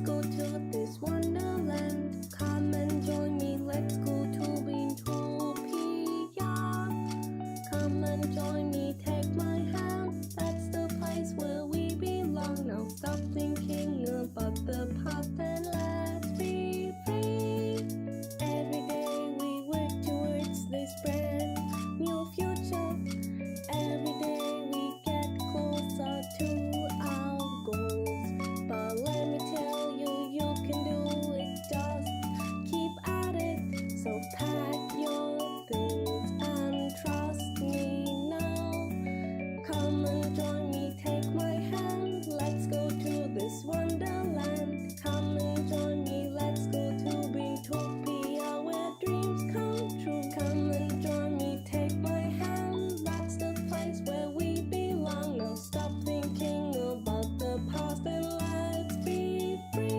let's go to this wonderland. Come and join me, let's go to Utopia. Come and join me, take my hand. That's the place where we belong. Now stop thinking about the past and let's be free. Every day we work towards this brand new future. Every day we get closer to our goals. But let me tell you, you can do it, just keep at it. So pack your things and trust me now. Come and join me, take my hand. Let's go to this wonderland. Come and join me, let's go to Utopia where dreams come true. Come and join me, take my hand. That's the place where we belong. Now stop thinking about the past and let's be free.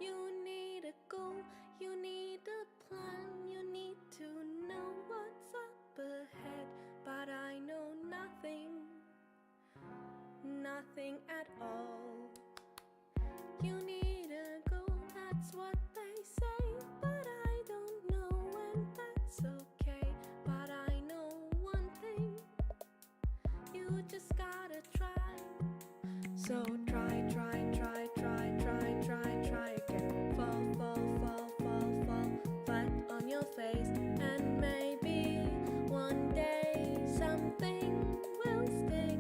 You need a goal, you need a plan, you need to know what's up ahead. But I know nothing, nothing at all. You need a goal, that's what they say. But I don't know, and that's okay. But I know one thing, you just gotta try. So try, try, try, try, try, try, try again. Fall, fall, fall, fall, fall flat on your face. And maybe one day something will stick.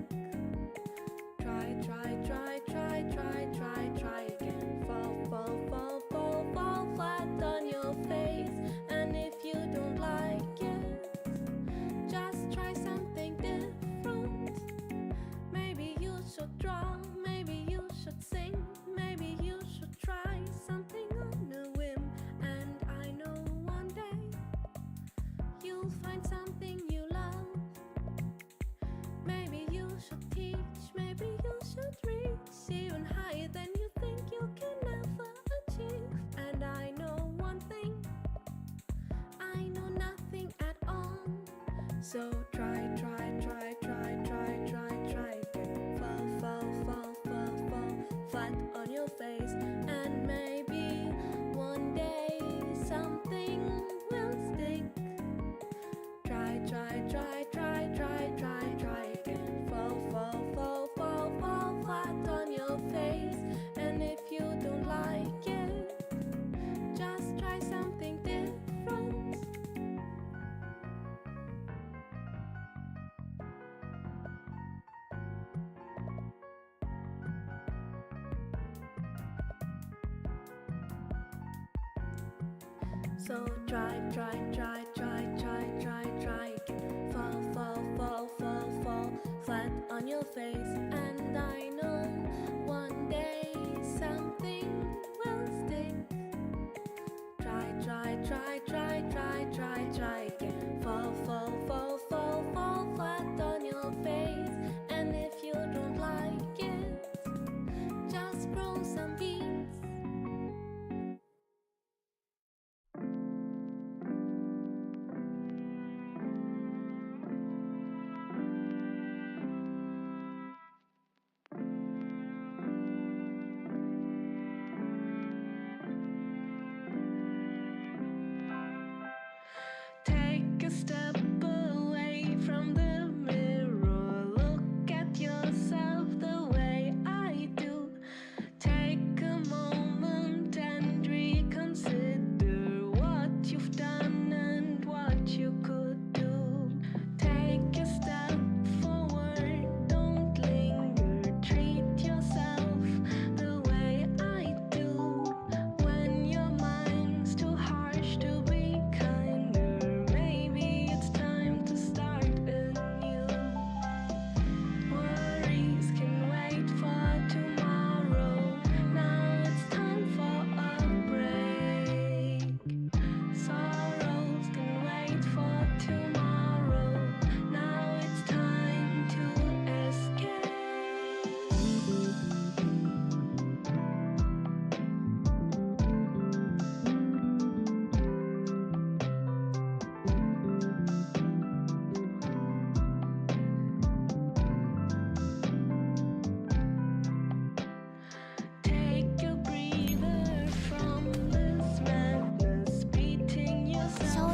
Try, try, try, try, try, try, try again. Fall, fall, fall, fall, fall flat on your face. And if you don't like it, just try something different. Maybe you should draw, maybe you should sing, maybe you should try something on a whim. And I know one day you'll find something you love. Maybe you should teach, maybe you should reach even higher than you think you can ever achieve. And I know one thing, I know nothing at all. So try, try, try, try, try, try, try again. Fall, fall, fall, fall, fall flat on your face. And maybe one day something will stick. Try, try, try, try, try, try, try again. Fall, fall, fall, fall, fall flat on your face. And if you don't like it, just try something different. So try, try, try, try, try, try, try again. Fall, fall, fall, fall, fall flat on your face. And I know one day something will stick. Try, try, try, try, try, try, try again. Fall, fall, fall, fall, fall flat on your face. And if you don't like it, just grow some beans.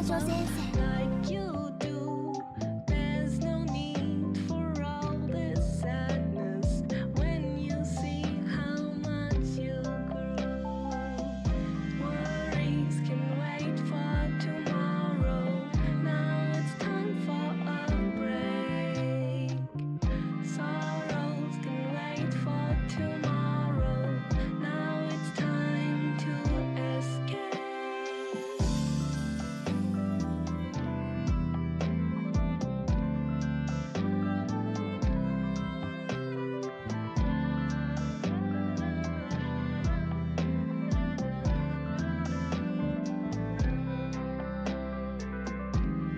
like you do. There's no need for all this sadness when you see how much you grew. Worries can wait for tomorrow. Now it's time for a break. Sorrows can wait for tomorrow. Now it's time to escape.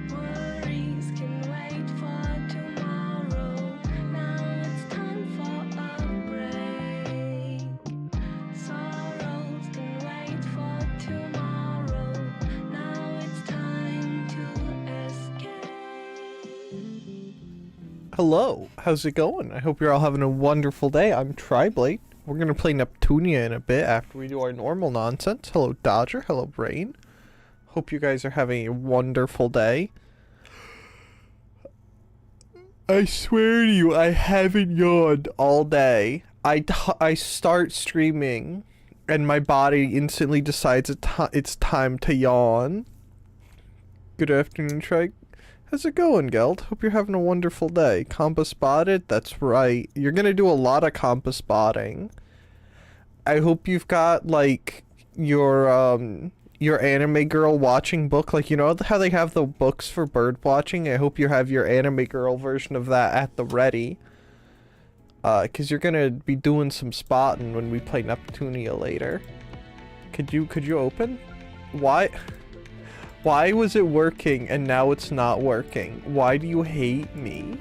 Worries can wait for tomorrow. Now it's time for a break. Sorrows can wait for tomorrow. Now it's time to escape. Hello, how's it going? I hope you're all having a wonderful day. I'm Triblade. We're gonna play Neptunia in a bit after we do our normal nonsense. Hello, Dodger. Hello, Brain. Hope you guys are having a wonderful day. I swear to you, I haven't yawned all day. I start streaming, and my body instantly decides it's time to yawn. Good afternoon, Treg. How's it going, Geld? Hope you're having a wonderful day. Compa spotted? That's right. You're gonna do a lot of compa spotting. I hope you've got, like, your anime girl watching book. Like, you know how they have the books for bird watching? I hope you have your anime girl version of that at the ready. Cause you're gonna be doing some spotting when we play Neptunia later. Could you open? Why was it working and now it's not working? Why do you hate me?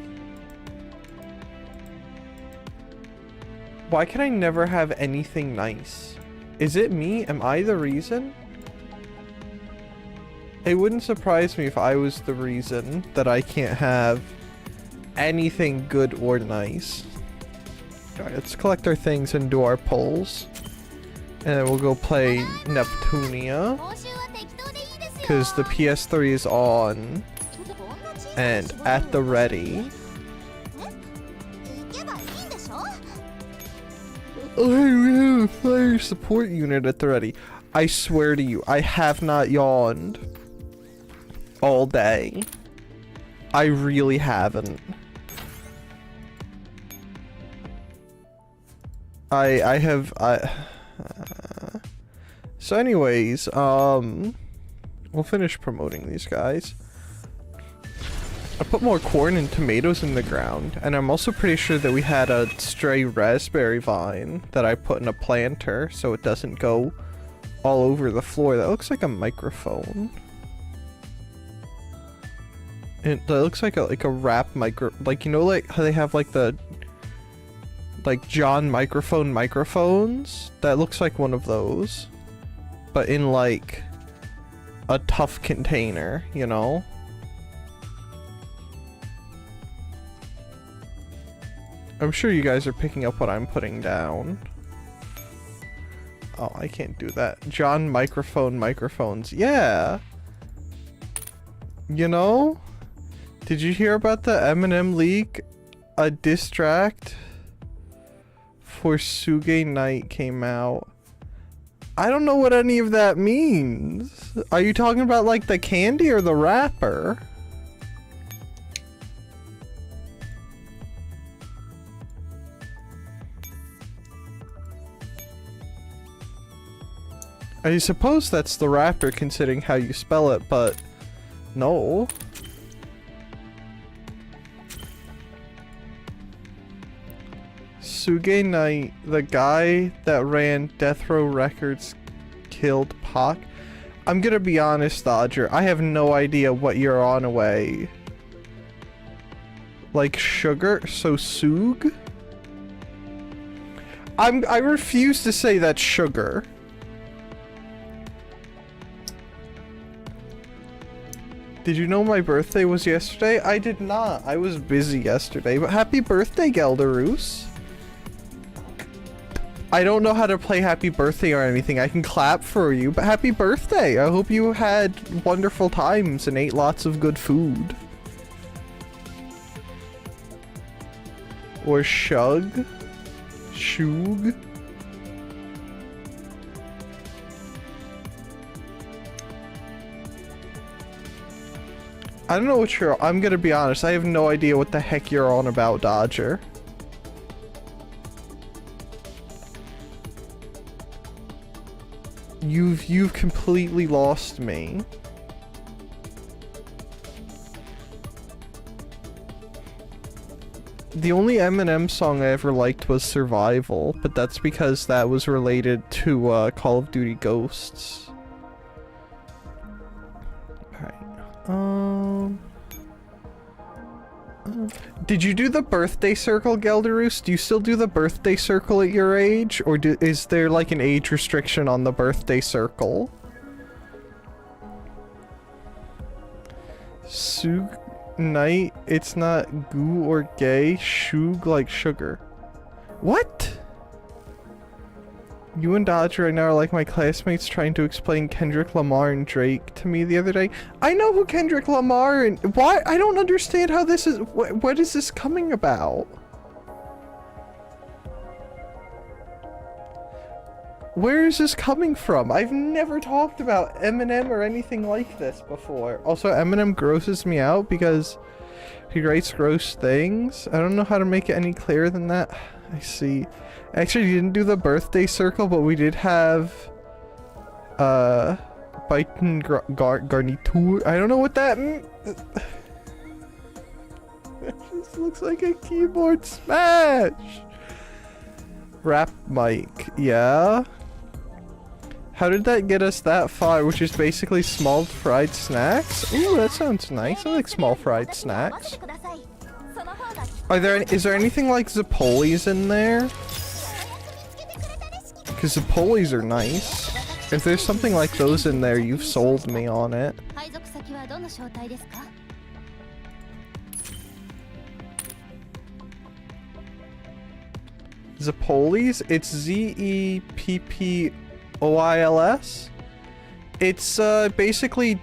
Why can I never have anything nice? Is it me? Am I the reason? It wouldn't surprise me if I was the reason that I can't have anything good or nice. Alright, let's collect our things and do our polls. And then we'll go play Neptunia. Because the PS3 is on. And at the ready. Oh, we have a fire support unit at the ready. I swear to you, I have not yawned all day. I really haven't. So anyways, we'll finish promoting these guys. I put more corn and tomatoes in the ground, and I'm also pretty sure that we had a stray raspberry vine that I put in a planter so it doesn't go all over the floor. That looks like a microphone. It looks like a rap micro, like, you know, like how they have like the John microphone microphones? That looks like one of those, but in like a tough container, you know? I'm sure you guys are picking up what I'm putting down. Oh, I can't do that. John microphone microphones. Yeah. You know? Did you hear about the Eminem leak? A diss track for Suge Knight came out. I don't know what any of that means. Are you talking about like the candy or the rapper? I suppose that's the rapper considering how you spell it, but no. Suge Knight, the guy that ran Death Row Records, killed Pac. I'm gonna be honest, Dodger. I have no idea what you're on away. Like sugar? So Soog? I refuse to say that's sugar. Did you know my birthday was yesterday? I did not. I was busy yesterday, but happy birthday, Gelderoos. I don't know how to play happy birthday or anything. I can clap for you, but happy birthday. I hope you had wonderful times and ate lots of good food. Or shug? Shug? I don't know what you're... I'm gonna be honest, I have no idea what the heck you're on about, Dodger. You've completely lost me. The only Eminem song I ever liked was Survival, but that's because that was related to Call of Duty Ghosts. Alright, did you do the birthday circle, Gelderus? Do you still do the birthday circle at your age? Or is there like an age restriction on the birthday circle? Sug night, it's not goo or gay. Shug like sugar. What? You and Dodger right now are like my classmates trying to explain Kendrick Lamar and Drake to me the other day. I know who Kendrick Lamar and why I don't understand how this is. What is this coming about? Where is this coming from? I've never talked about Eminem or anything like this before. Also, Eminem grosses me out because he writes gross things. I don't know how to make it any clearer than that. I see. Actually, you didn't do the birthday circle, but we did have Biden garniture. I don't know what that means. It just looks like a keyboard smash. Rap mic, yeah. How did that get us that far? Which is basically small fried snacks. Ooh, that sounds nice. I like small fried snacks. Is there anything like Zapolis in there? Because Zapolis are nice. If there's something like those in there, you've sold me on it. Zapolis? It's Zeppoils. It's basically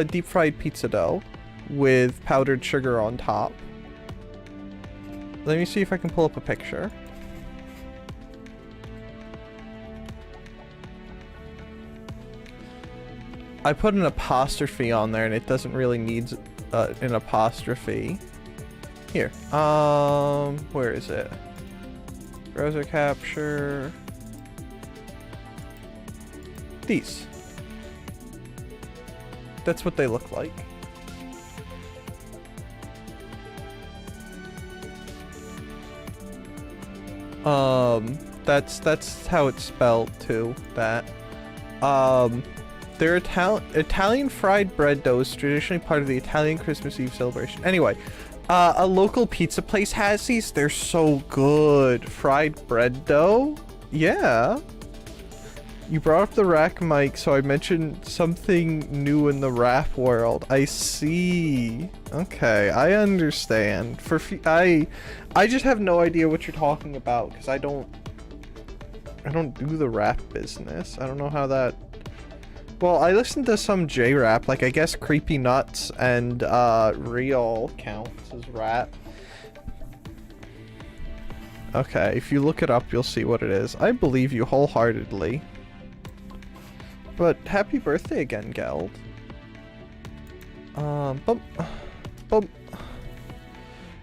deep fried pizza dough with powdered sugar on top. Let me see if I can pull up a picture. I put an apostrophe on there and it doesn't really need an apostrophe. Here. Where is it? Browser capture. These. That's what they look like. That's how it's spelled too. That. They're Italian fried bread dough is traditionally part of the Italian Christmas Eve celebration. Anyway, a local pizza place has these. They're so good. Fried bread dough? Yeah. You brought up the rack mic, so I mentioned something new in the rap world. I see. Okay, I understand. I just have no idea what you're talking about because I don't do the rap business. I don't know how that. Well, I listened to some J-rap, like I guess Creepy Nuts and Real counts as rap. Okay, if you look it up, you'll see what it is. I believe you wholeheartedly. But happy birthday again, Geld. Bump.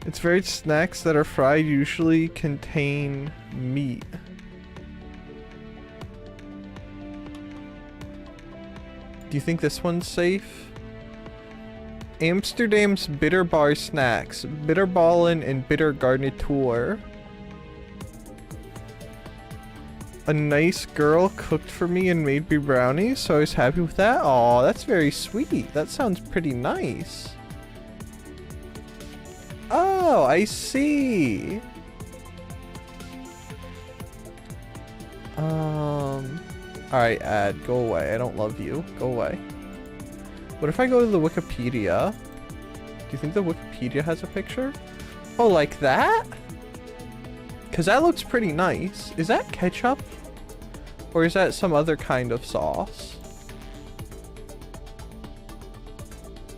It's varied snacks that are fried usually contain meat. Do you think this one's safe? Amsterdam's Bitter Bar Snacks. Bitterballen and Bitter Garniture. A nice girl cooked for me and made me brownies, so I was happy with that. Aw, that's very sweet. That sounds pretty nice. Oh, I see. Alright, ad, go away. I don't love you. Go away. What if I go to the Wikipedia? Do you think the Wikipedia has a picture? Oh, like that? Because that looks pretty nice. Is that ketchup? Or is that some other kind of sauce?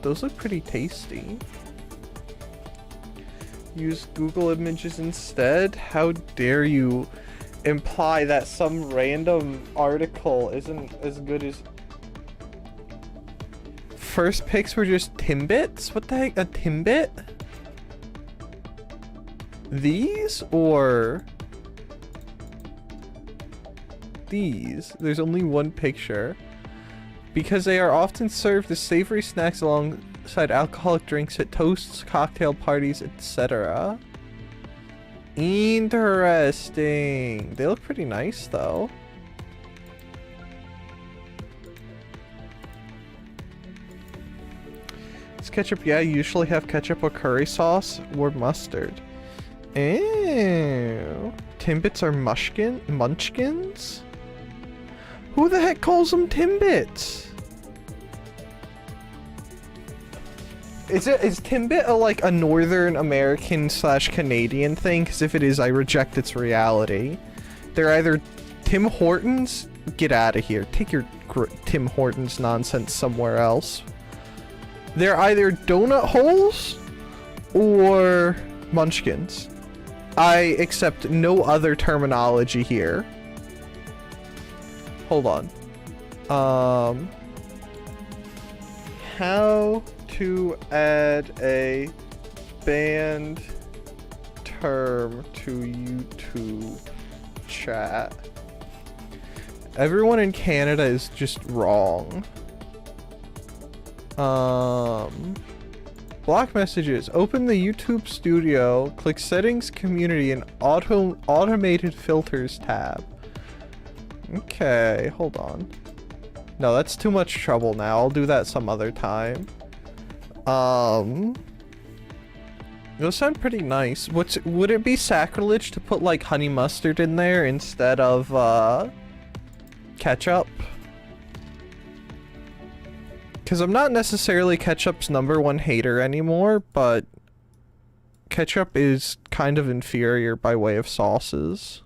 Those look pretty tasty. Use Google Images instead? How dare you imply that some random article isn't as good as... First picks were just Timbits? What the heck? A Timbit? These? Or... these? There's only one picture. Because they are often served as savory snacks alongside alcoholic drinks at toasts, cocktail parties, etc. Interesting. They look pretty nice though. This ketchup, yeah, you usually have ketchup or curry sauce or mustard. Ew. Timbits are munchkins? Who the heck calls them Timbits? Is Timbit like a Northern American / Canadian thing? Because if it is, I reject its reality. They're either Tim Hortons. Get out of here. Take your Tim Hortons nonsense somewhere else. They're either donut holes or munchkins. I accept no other terminology here. Hold on. How to add a banned term to YouTube chat. Everyone in Canada is just wrong. Block messages. Open the YouTube Studio, click Settings, Community, and Automated Filters tab. Okay, hold on. No, that's too much trouble now. I'll do that some other time. Those sound pretty nice. Would it be sacrilege to put like honey mustard in there instead of ketchup? Because I'm not necessarily ketchup's #1 hater anymore, but ketchup is kind of inferior by way of sauces.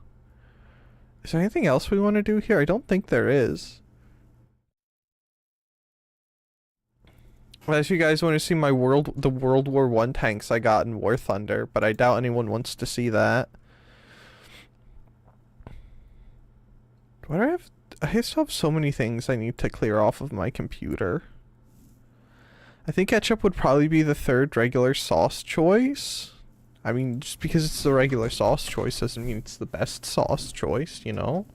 Is there anything else we want to do here? I don't think there is. As you guys want to see the World War I tanks I got in War Thunder, but I doubt anyone wants to see that. What do I have? I still have so many things I need to clear off of my computer. I think ketchup would probably be the third regular sauce choice. I mean, just because it's the regular sauce choice doesn't mean it's the best sauce choice, you know?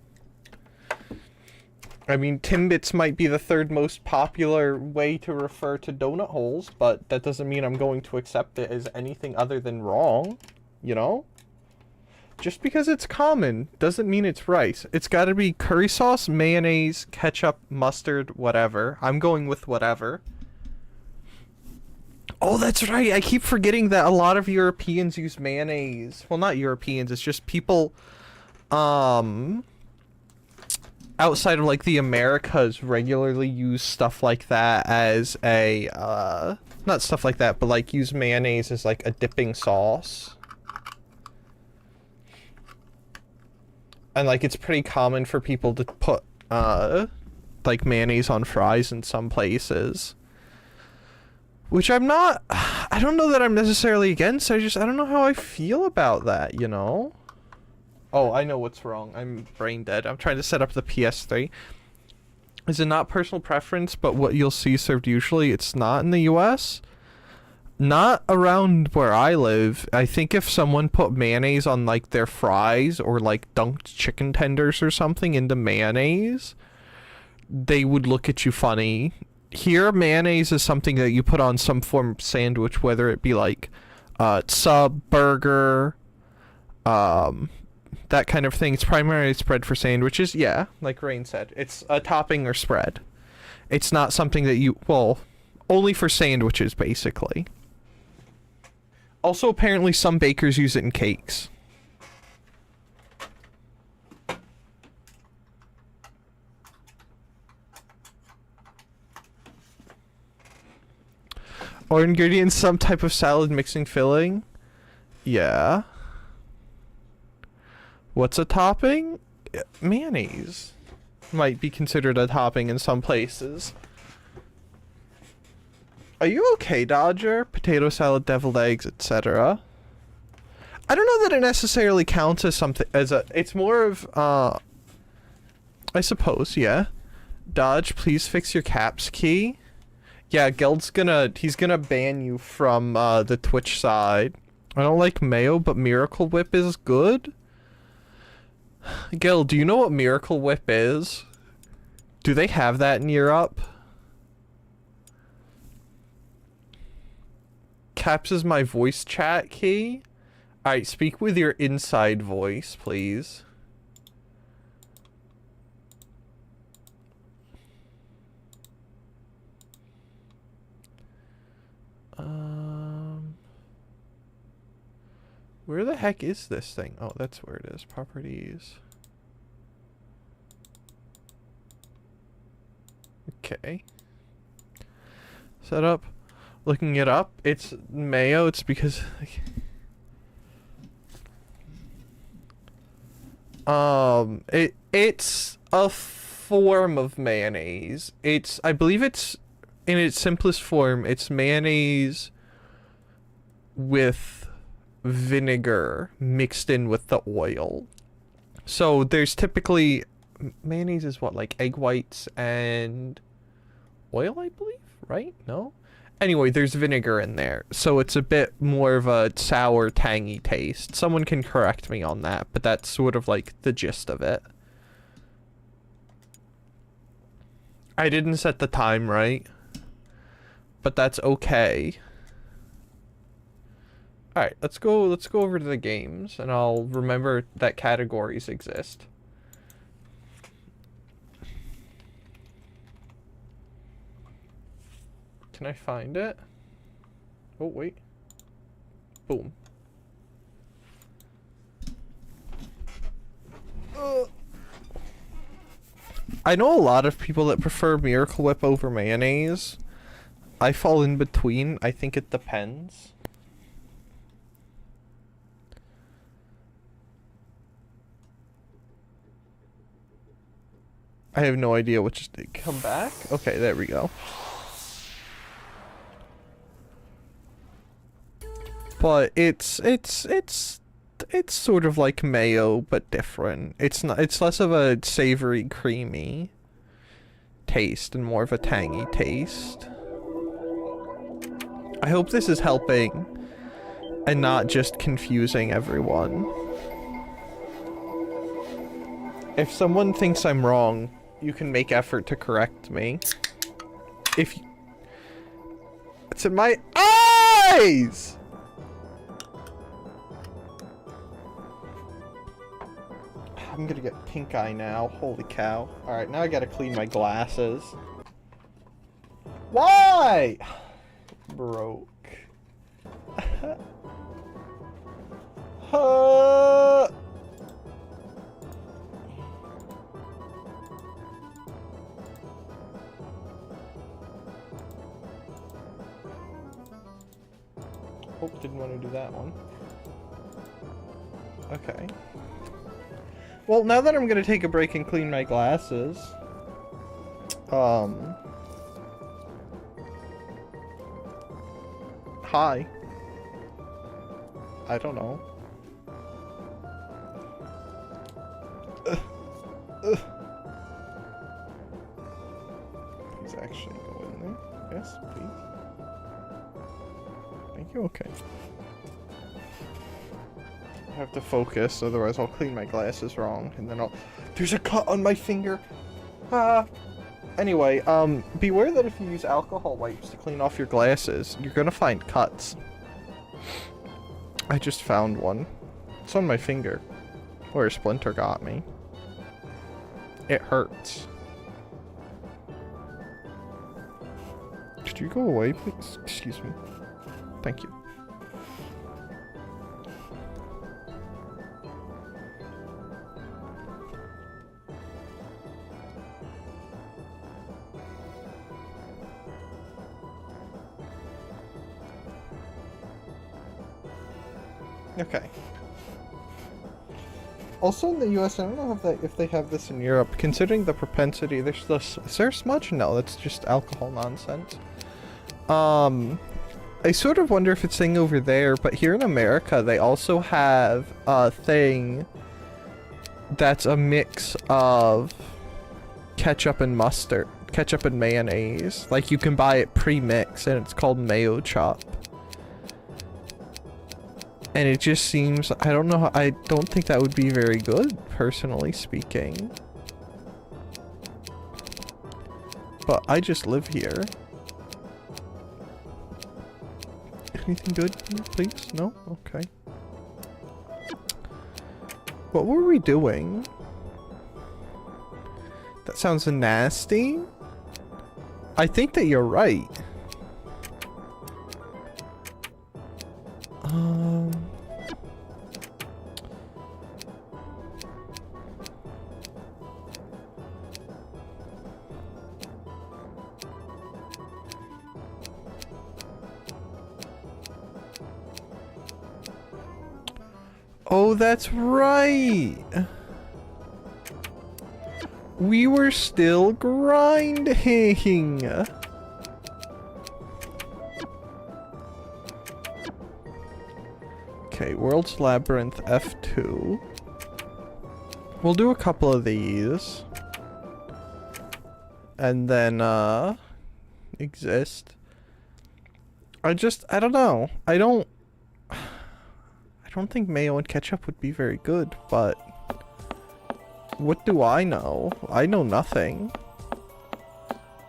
I mean, Timbits might be the third most popular way to refer to donut holes, but that doesn't mean I'm going to accept it as anything other than wrong, you know? Just because it's common doesn't mean it's right. It's gotta be curry sauce, mayonnaise, ketchup, mustard, whatever. I'm going with whatever. Oh, that's right. I keep forgetting that a lot of Europeans use mayonnaise. Well, not Europeans. It's just people, outside of like the Americas regularly use stuff like that as a, not stuff like that, but like use mayonnaise as like a dipping sauce. And like it's pretty common for people to put, like mayonnaise on fries in some places. Which I don't know that I'm necessarily against, I don't know how I feel about that, you know? Oh, I know what's wrong. I'm brain dead. I'm trying to set up the PS3. Is it not personal preference, but what you'll see served usually? It's not in the US? Not around where I live. I think if someone put mayonnaise on, like, their fries or, like, dunked chicken tenders or something into mayonnaise, they would look at you funny. Here, mayonnaise is something that you put on some form of sandwich, whether it be like sub, burger, that kind of thing. It's primarily spread for sandwiches. Yeah, like Rain said, it's a topping or spread. It's not something that you, well, only for sandwiches, basically. Also, apparently some bakers use it in cakes. Or ingredients, some type of salad mixing filling. Yeah. What's a topping? Mayonnaise might be considered a topping in some places. Are you okay, Dodger? Potato salad, deviled eggs, etc. I don't know that it necessarily counts as something, as a, it's more of, I suppose, yeah. Dodge, please fix your caps key. Yeah, Geld's he's gonna ban you from, the Twitch side. I don't like mayo, but Miracle Whip is good. Geld, do you know what Miracle Whip is? Do they have that in Europe? Caps is my voice chat key. Alright, speak with your inside voice, please. Where the heck is this thing? Oh, that's where it is. Properties. Okay. Setup. Looking it up. It's mayo. It's because... it's a form of mayonnaise. I believe it's, in its simplest form, it's mayonnaise with vinegar mixed in with the oil. So there's typically, mayonnaise is what, like egg whites and oil, I believe, right? No? Anyway, there's vinegar in there, so it's a bit more of a sour, tangy taste. Someone can correct me on that, but that's sort of like the gist of it. I didn't set the time right, but that's okay. Alright, let's go over to the games, and I'll remember that categories exist. Can I find it? Oh, wait. Boom. I know a lot of people that prefer Miracle Whip over mayonnaise. I fall in between. I think it depends. I have no idea which did come back. Okay, there we go. But it's sort of like mayo, but different. It's less of a savory, creamy taste and more of a tangy taste. I hope this is helping and not just confusing everyone. If someone thinks I'm wrong, you can make effort to correct me. It's in my eyes! I'm gonna get pink eye now. Holy cow. Alright, now I gotta clean my glasses. Why? Broke. Hope didn't want to do that one. Okay. Well, now that I'm gonna take a break and clean my glasses, hi. I don't know. Please actually go in there. Yes, please. Thank you. Okay. I have to focus, otherwise I'll clean my glasses wrong, and then there's a cut on my finger! Ah! Anyway, beware that if you use alcohol wipes to clean off your glasses, you're gonna find cuts. I just found one. It's on my finger, where a splinter got me. It hurts. Could you go away, please? Excuse me. Thank you. Okay. Also in the US, I don't know if they have this in Europe, considering the propensity, there's this, is there smudge? No, that's just alcohol nonsense. I sort of wonder if it's a thing over there, but here in America, they also have a thing that's a mix of ketchup and mustard, ketchup and mayonnaise. Like, you can buy it pre-mixed, and it's called mayo chop. And it just seems, I don't know, I don't think that would be very good, personally speaking. But I just live here. Anything good, please? No? Okay. What were we doing? That sounds nasty. I think that you're right. Oh, that's right. We were still grinding. Okay, World's Labyrinth F2. We'll do a couple of these. And then, exist. I don't know. I don't think mayo and ketchup would be very good, but what do I know? I know nothing.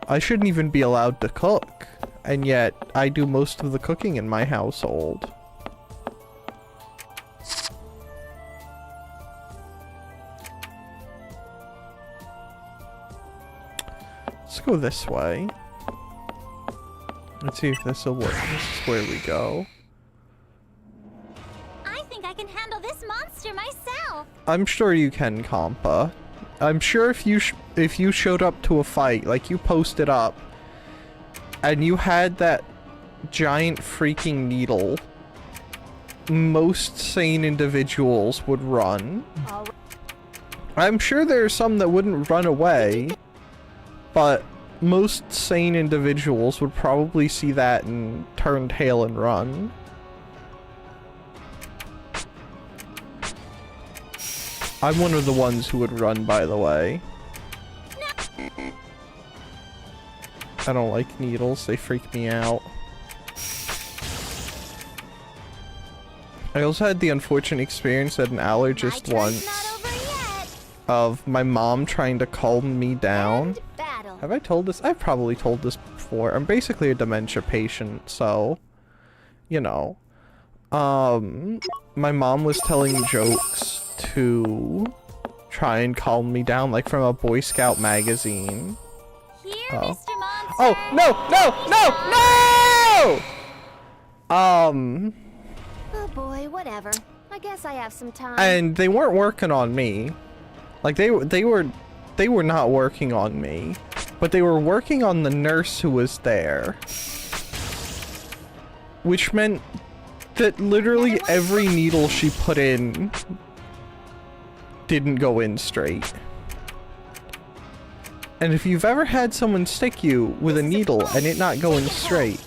I shouldn't even be allowed to cook, and yet I do most of the cooking in my household. Let's go this way. Let's see if this will work. This is where we go. Myself. I'm sure you can, Compa. I'm sure if you showed up to a fight, like you posted up, and you had that giant freaking needle, most sane individuals would run. I'm sure there are some that wouldn't run away, but most sane individuals would probably see that and turn tail and run. I'm one of the ones who would run, by the way. I don't like needles, they freak me out. I also had the unfortunate experience at an allergist once of my mom trying to calm me down. Have I told this? I've probably told this before. I'm basically a dementia patient, so, you know. My mom was telling jokes to try and calm me down, like from a Boy Scout magazine. Here, Mr. Monster. Oh, no! Oh boy, whatever. I guess I have some time. And they weren't working on me. Like, they were not working on me. But they were working on the nurse who was there. Which meant that literally every needle she put in didn't go in straight. And if you've ever had someone stick you with a needle and it not going straight,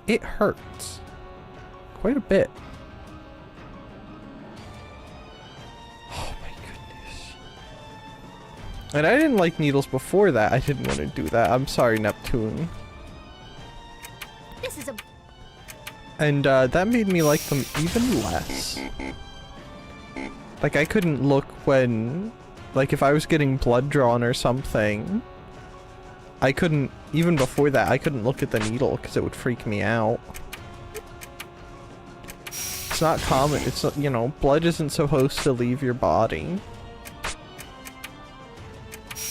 it hurts. Quite a bit. Oh my goodness. And I didn't like needles before that. I didn't want to do that. I'm sorry, Neptune. This is a... And that made me like them even less. Like, I couldn't look when, like, if I was getting blood drawn or something, I couldn't, even before that, I couldn't look at the needle because it would freak me out. It's not common, it's, you know, blood isn't supposed to leave your body. It's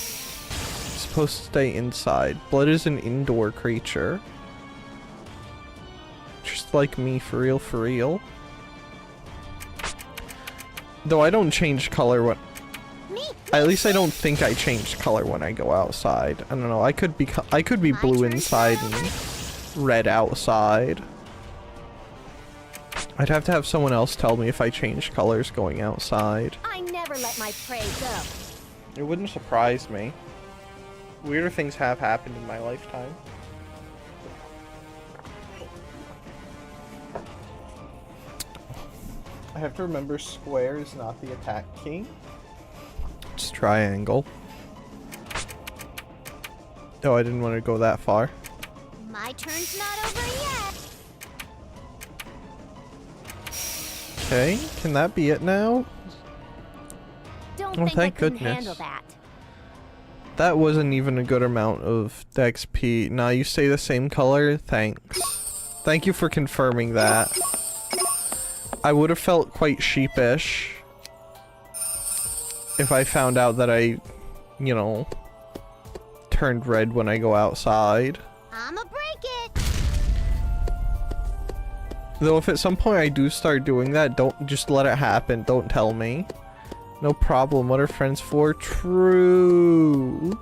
supposed to stay inside. Blood is an indoor creature. Just like me, for real, for real. Though I don't change color when... At least I don't think I change color when I go outside. I don't know, I could be blue inside and red outside. I'd have to have someone else tell me if I change colors going outside. I never never let my prey go. It wouldn't surprise me. Weirder things have happened in my lifetime. I have to remember square is not the attack key. It's triangle. Oh, I didn't want to go that far. My turn's not over yet. Okay, can that be it now? Don't Oh, think thank I couldn't goodness. handle that. That wasn't even a good amount of XP. Now you stay the same color? Thanks. Thank you for confirming that. I would have felt quite sheepish if I found out that I, you know, turned red when I go outside. I'ma break it. Though if at some point I do start doing that, don't just let it happen. Don't tell me. No problem. What are friends for? True.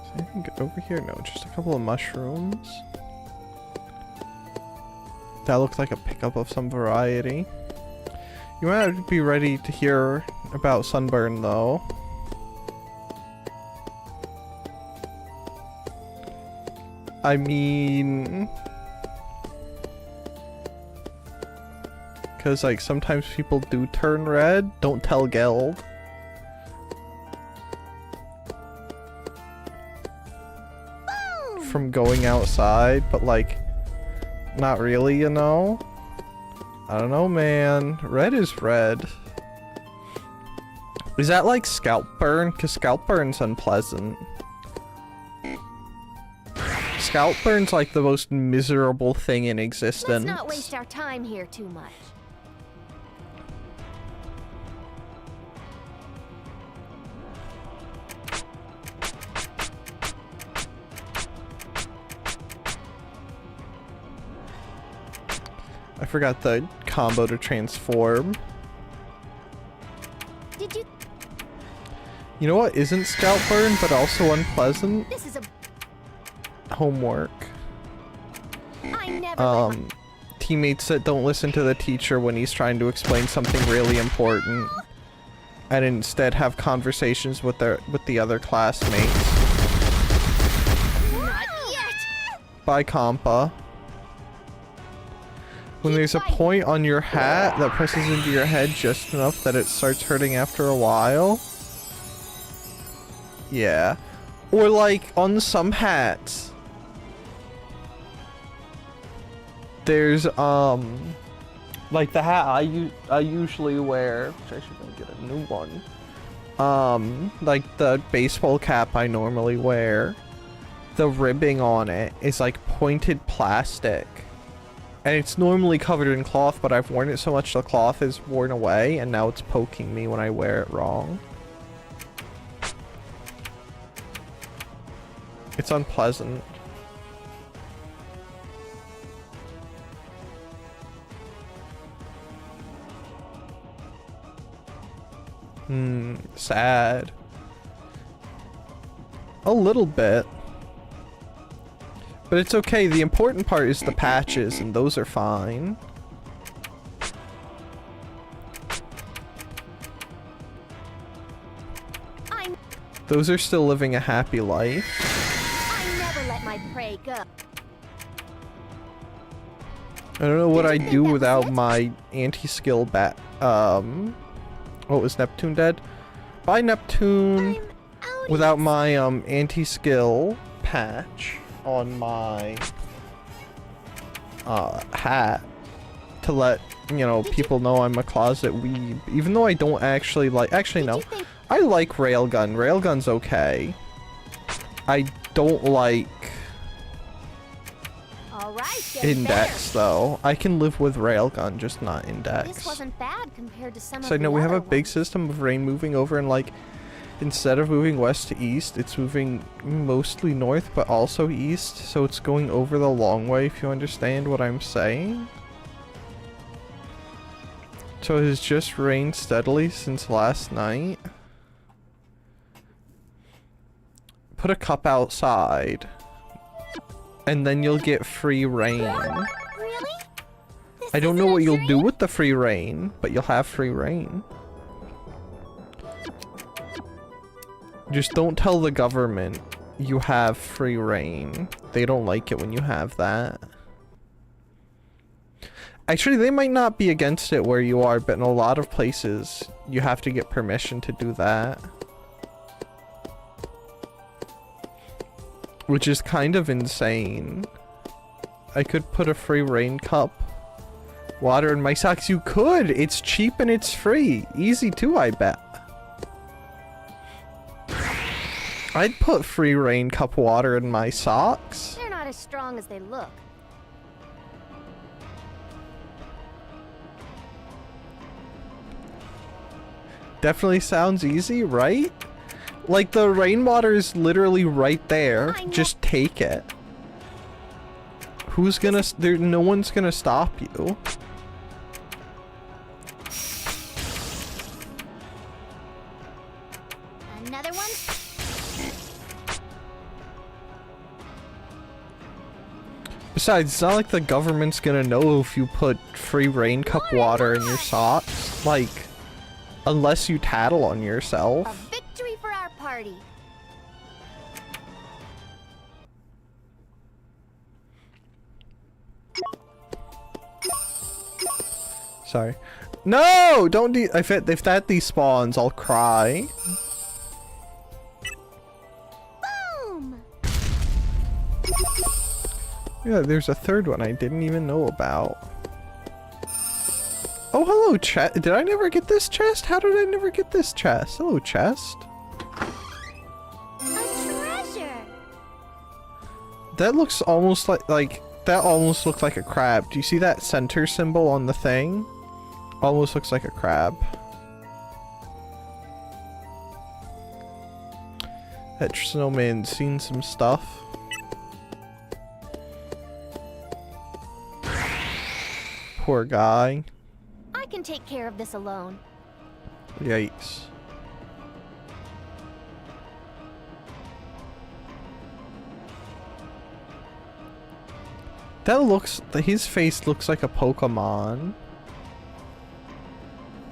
Is anything good over here? No, just a couple of mushrooms. That looks like a pickup of some variety. You might be ready to hear about sunburn, though. I mean... Because, like, sometimes people do turn red. Don't tell Geld. From going outside, but, like, not really, you know? I don't know, man. Red is red. Is that like scalp burn? Because scalp burn's unpleasant. Scalp burn's like the most miserable thing in existence. Let's not waste our time here too much. I forgot the combo to transform. Did you? You know what isn't scalp burn, but also unpleasant? This is a. Homework. I never. Teammates that don't listen to the teacher when he's trying to explain something really important, and instead have conversations with the other classmates. Not yet. By Compa. When there's a point on your hat that presses into your head just enough that it starts hurting after a while. Yeah. Or like on some hats. There's like the hat I usually wear, which I should go get a new one. Like the baseball cap I normally wear. The ribbing on it is like pointed plastic. And it's normally covered in cloth, but I've worn it so much the cloth is worn away, and now it's poking me when I wear it wrong. It's unpleasant. Sad. A little bit. But it's okay, the important part is the patches, and those are fine. Those are still living a happy life. I never let my prey go. I don't know what I'd do without my anti-skill bat. What was Neptune dead? Bye, Neptune. Without my anti-skill patch on my hat to let, you know, people know I'm a closet weeb, even though I don't actually like. Actually, no, I like railgun. Railgun's okay. I don't like index though. I can live with railgun, just not index. This wasn't bad compared to some So I of know the we have a other big ones. system of rain moving over, and like instead of moving west to east, it's moving mostly north but also east, so it's going over the long way, if you understand what I'm saying. So it has just rained steadily since last night. put a cup outside. And then you'll get free rain. Really? This I don't know isn't a what you'll do dream? with the free rain, but you'll have free rain. Just don't tell the government you have free reign. They don't like it when you have that. Actually, they might not be against it where you are, but in a lot of places, you have to get permission to do that. Which is kind of insane. I could put a free rain cup. Water in my socks. You could! It's cheap and it's free. Easy too, I bet. I'd put free rain cup water in my socks. They're not as strong as they look. Definitely sounds easy, right? Like the rainwater is literally right there. Just take it. Who's gonna? No one's gonna stop you. Another one? Besides, it's not like the government's gonna know if you put free rain cup water in your socks. Like, unless you tattle on A yourself. victory for our party. Sorry. No! Don't if that despawns, I'll cry. Boom! Yeah, there's a third one I didn't even know about. Oh, hello, chest. Did I never get this chest? How did I never get this chest? Hello, chest. A treasure. That looks almost like that almost looked like a crab. Do you see that center symbol on the thing? Almost looks like a crab. That snowman's seen some stuff. Poor guy. I can take care of this alone. Yikes. That looks, his face looks like a Pokemon.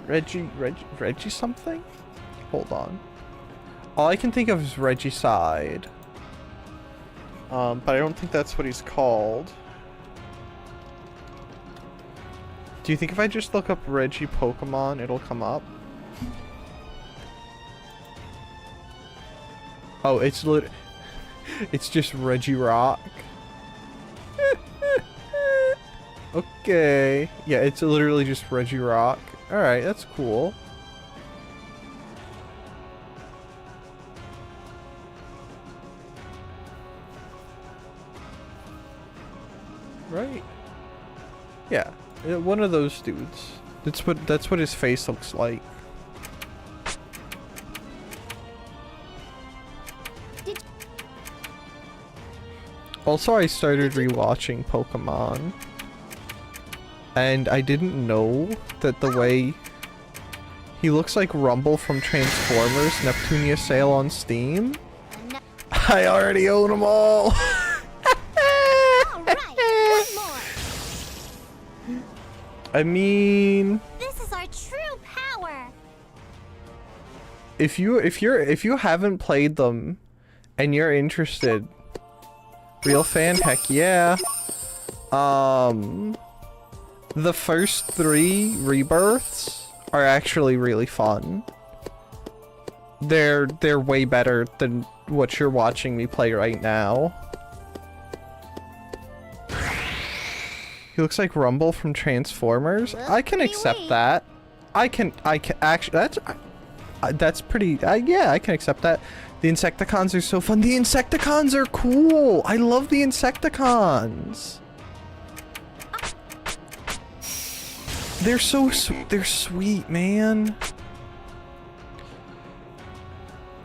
Reggie something? Hold on. All I can think of is Regicide. But I don't think that's what he's called. Do you think if I just look up Reggie Pokemon, it'll come up? Oh, it's just Regirock. Okay. Yeah, it's literally just Regirock. Alright, that's cool. Right? Yeah. One of those dudes. That's what his face looks like. Also, I started rewatching Pokemon. And I didn't know that the way he looks like Rumble from Transformers Neptunia sale on Steam. I already own them all. I mean, This is our true power. if you haven't played them and you're interested, real fan, heck yeah. The first 3 rebirths are actually really fun. They're way better than what you're watching me play right now. He looks like Rumble from Transformers. I can accept that. I can actually, that's pretty, yeah, I can accept that. The Insecticons are so fun. The Insecticons are cool. I love the Insecticons. They're so they're sweet, man.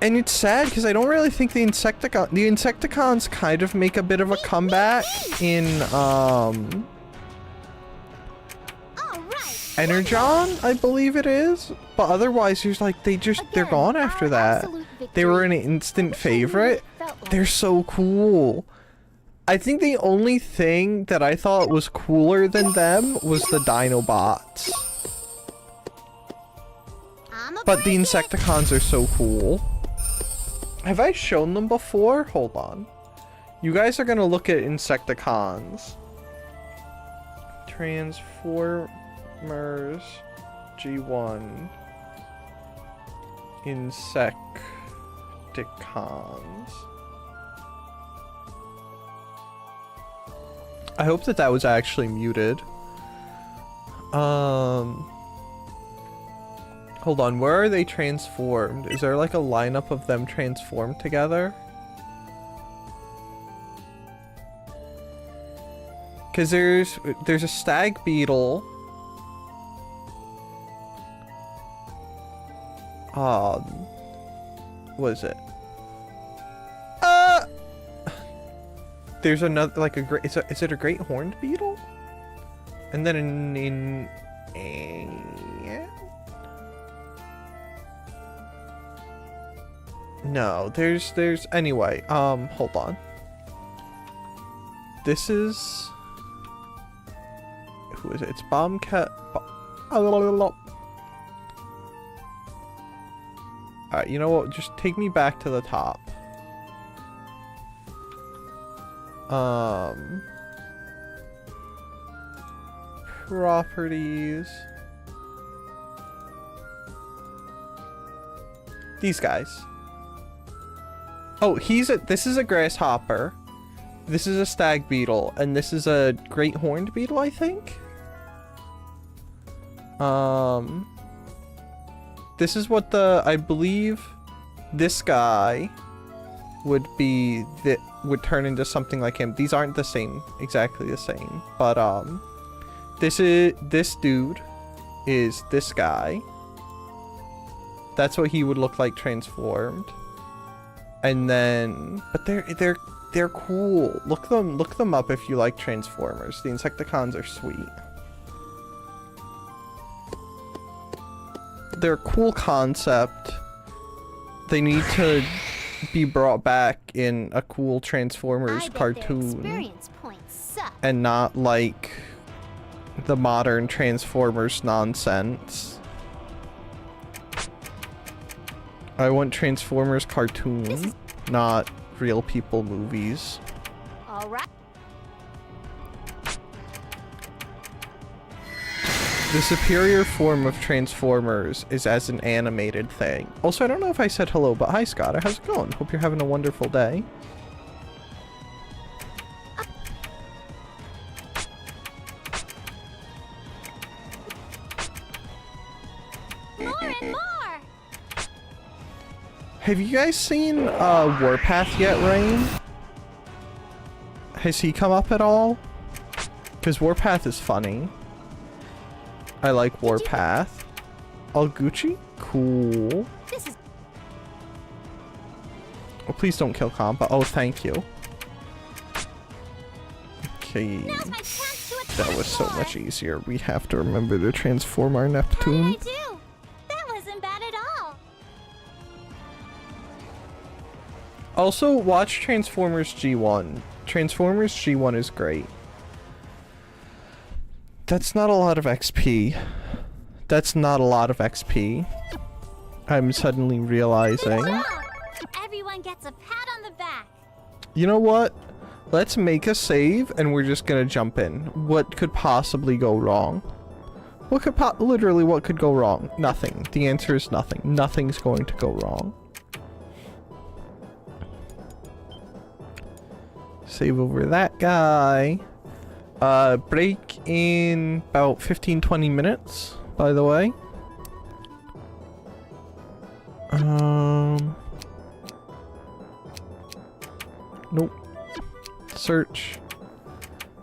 And it's sad because I don't really think the Insecticons kind of make a bit of a comeback in Energon, I believe it is. But otherwise, there's like they're gone after that. They were an instant favorite. felt like. They're so cool. I think the only thing that I thought was cooler than them was the Dinobots. But the Insecticons are so cool. Have I shown them before? Hold on. You guys are gonna look at Insecticons. Transformers G1 Insecticons. I hope that was actually muted. Hold on, where are they transformed? Is there like a lineup of them transformed together? Cause there's a stag beetle. What is it? There's another, like a great, is it a great horned beetle? And then no, there's, anyway, hold on. This is, who is it? It's Bombcat, alright, you know what, just take me back to the top. Properties. These guys. Oh, this is a grasshopper. This is a stag beetle, and this is a great horned beetle, I think. This is what I believe this guy would be, that would turn into something like him. These aren't the same, exactly the same, but this dude is this guy. That's what he would look like transformed. And then, but they're cool. Look them up if you like Transformers. The Insecticons are sweet. They're a cool concept. They need to be brought back in a cool Transformers cartoon. And not like the modern Transformers nonsense. I want Transformers cartoon, not real people movies. All right. The superior form of Transformers is as an animated thing. Also, I don't know if I said hello, but hi Scott, how's it going? Hope you're having a wonderful day. More and more. Have you guys seen Warpath yet, Rain? Has he come up at all? Because Warpath is funny. I like Warpath. All Gucci? Cool. Oh, please don't kill Compa. Oh, thank you. Okay. That was so much easier. We have to remember to transform our Neptune. That wasn't bad at all. Also, watch Transformers G1. Transformers G1 is great. That's not a lot of XP. That's not a lot of XP. I'm suddenly realizing. Everyone gets a pat on the back. You know what? Let's make a save and we're just gonna jump in. What could possibly go wrong? What could literally what could go wrong? Nothing. The answer is nothing. Nothing's going to go wrong. Save over that guy. Break in about 15-20 minutes, by the way. Nope. Search.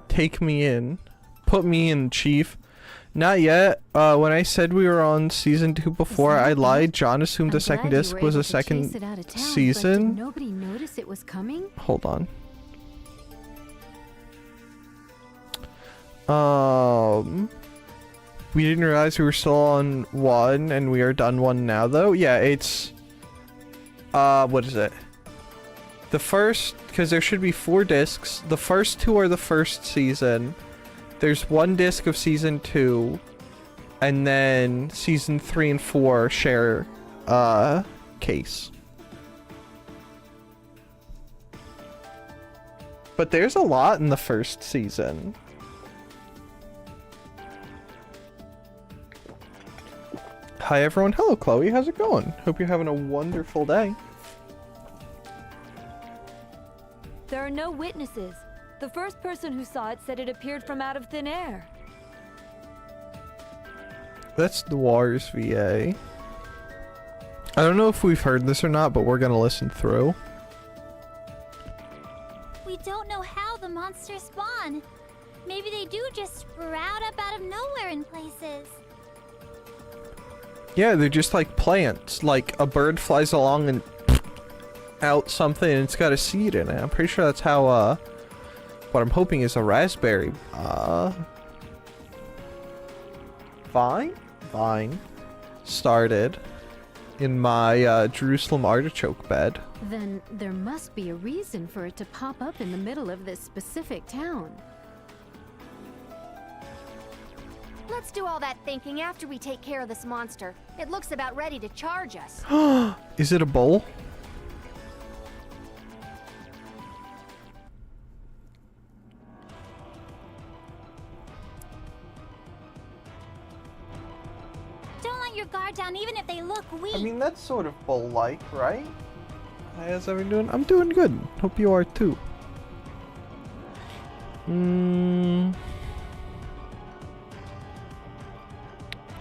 Take me in. Put me in, Chief. Not yet. When I said we were on season 2 before, I lied. John assumed the second disc was a second season. Did nobody notice it was coming? Hold on. We didn't realize we were still on 1 and we are done 1 now though. Yeah, it's what is it? The first, because there should be 4 discs. The first 2 are the first season. There's 1 disc of season 2. And then season 3 and 4 share case. But there's a lot in the first season. Hi everyone, hello Chloe, how's it going? Hope you're having a wonderful day. There are no witnesses. The first person who saw it said it appeared from out of thin air. That's Noir's VA. I don't know if we've heard this or not, but we're gonna listen through. We don't know how the monsters spawn. Maybe they do just sprout up out of nowhere in places. Yeah, they're just like plants. Like a bird flies along and out something and it's got a seed in it. I'm pretty sure that's how what I'm hoping is a raspberry vine started in my Jerusalem artichoke bed. Then there must be a reason for it to pop up in the middle of this specific town. Let's do all that thinking after we take care of this monster. It looks about ready to charge us. Is it a bowl? Don't let your guard down even if they look weak. I mean, that's sort of bowl-like, right? How's everyone doing? I'm doing good. Hope you are too.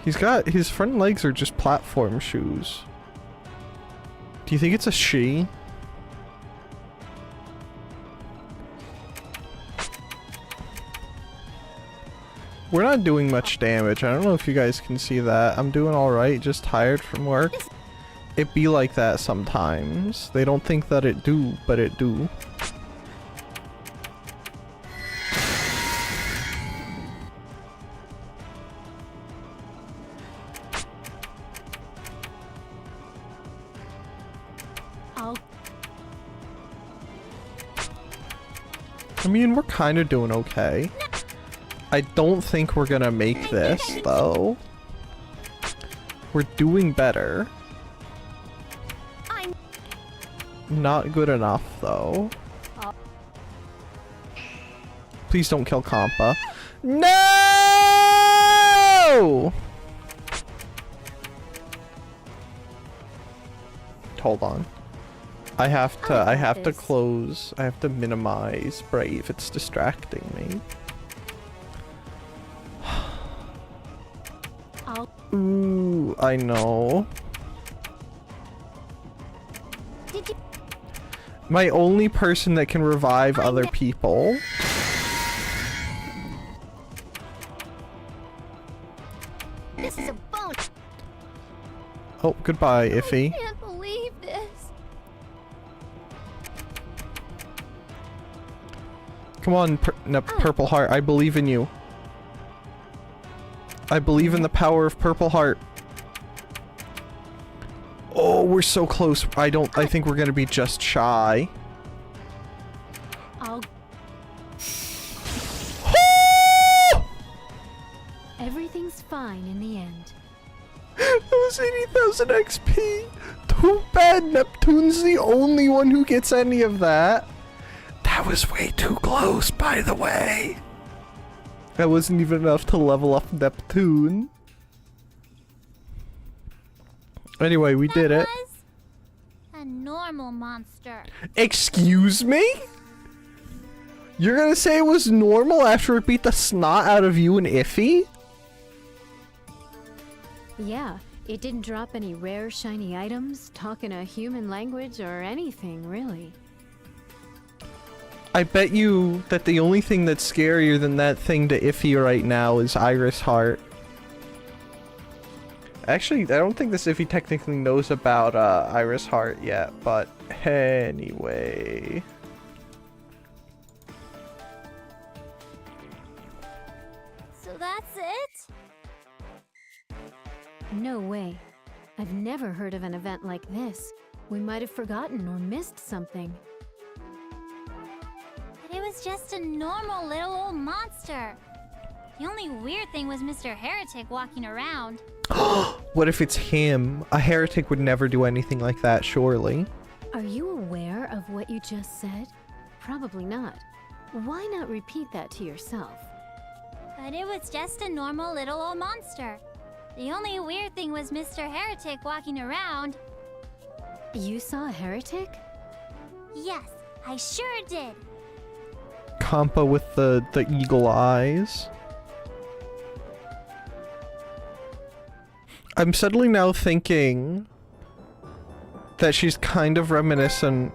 He's got, his front legs are just platform shoes. Do you think it's a she? We're not doing much damage. I don't know if you guys can see that. I'm doing alright, just tired from work. It be like that sometimes. They don't think that it do, but it do. I mean, we're kind of doing okay. I don't think we're gonna make this, though. We're doing better. Not good enough, though. Please don't kill Compa. No! Hold on. I have to close. I have to minimize Brave. It's distracting me. Ooh, I know. My only person that can revive other people. This is a bone. Oh, goodbye, Iffy. I can't believe this. Come on, Purple Heart. I believe in you. I believe in the power of Purple Heart. Oh, we're so close. I think we're gonna be just shy. Everything's fine in the end. That was 80,000 XP. Too bad Neptune's the only one who gets any of that. That was way too close, by the way. That wasn't even enough to level up Neptune. Anyway, we did it. Was a normal monster. Excuse me? You're gonna say it was normal after it beat the snot out of you and Iffy? Yeah, it didn't drop any rare shiny items, talk in a human language, or anything, really. I bet you that the only thing that's scarier than that thing to Iffy right now is Iris Heart. Actually, I don't think this Iffy technically knows about Iris Heart yet, but anyway. So that's it? No way. I've never heard of an event like this. We might have forgotten or missed something. was just a normal little old monster. The only weird thing was Mr. Heretic walking around. What if it's him? A heretic would never do anything like that, surely. Are you aware of what you just said? Probably not. Why not repeat that to yourself? But it was just a normal little old monster. The only weird thing was Mr. Heretic walking around. You saw a heretic? Yes, I sure did. Kampa with the eagle eyes. I'm suddenly now thinking that she's kind of reminiscent.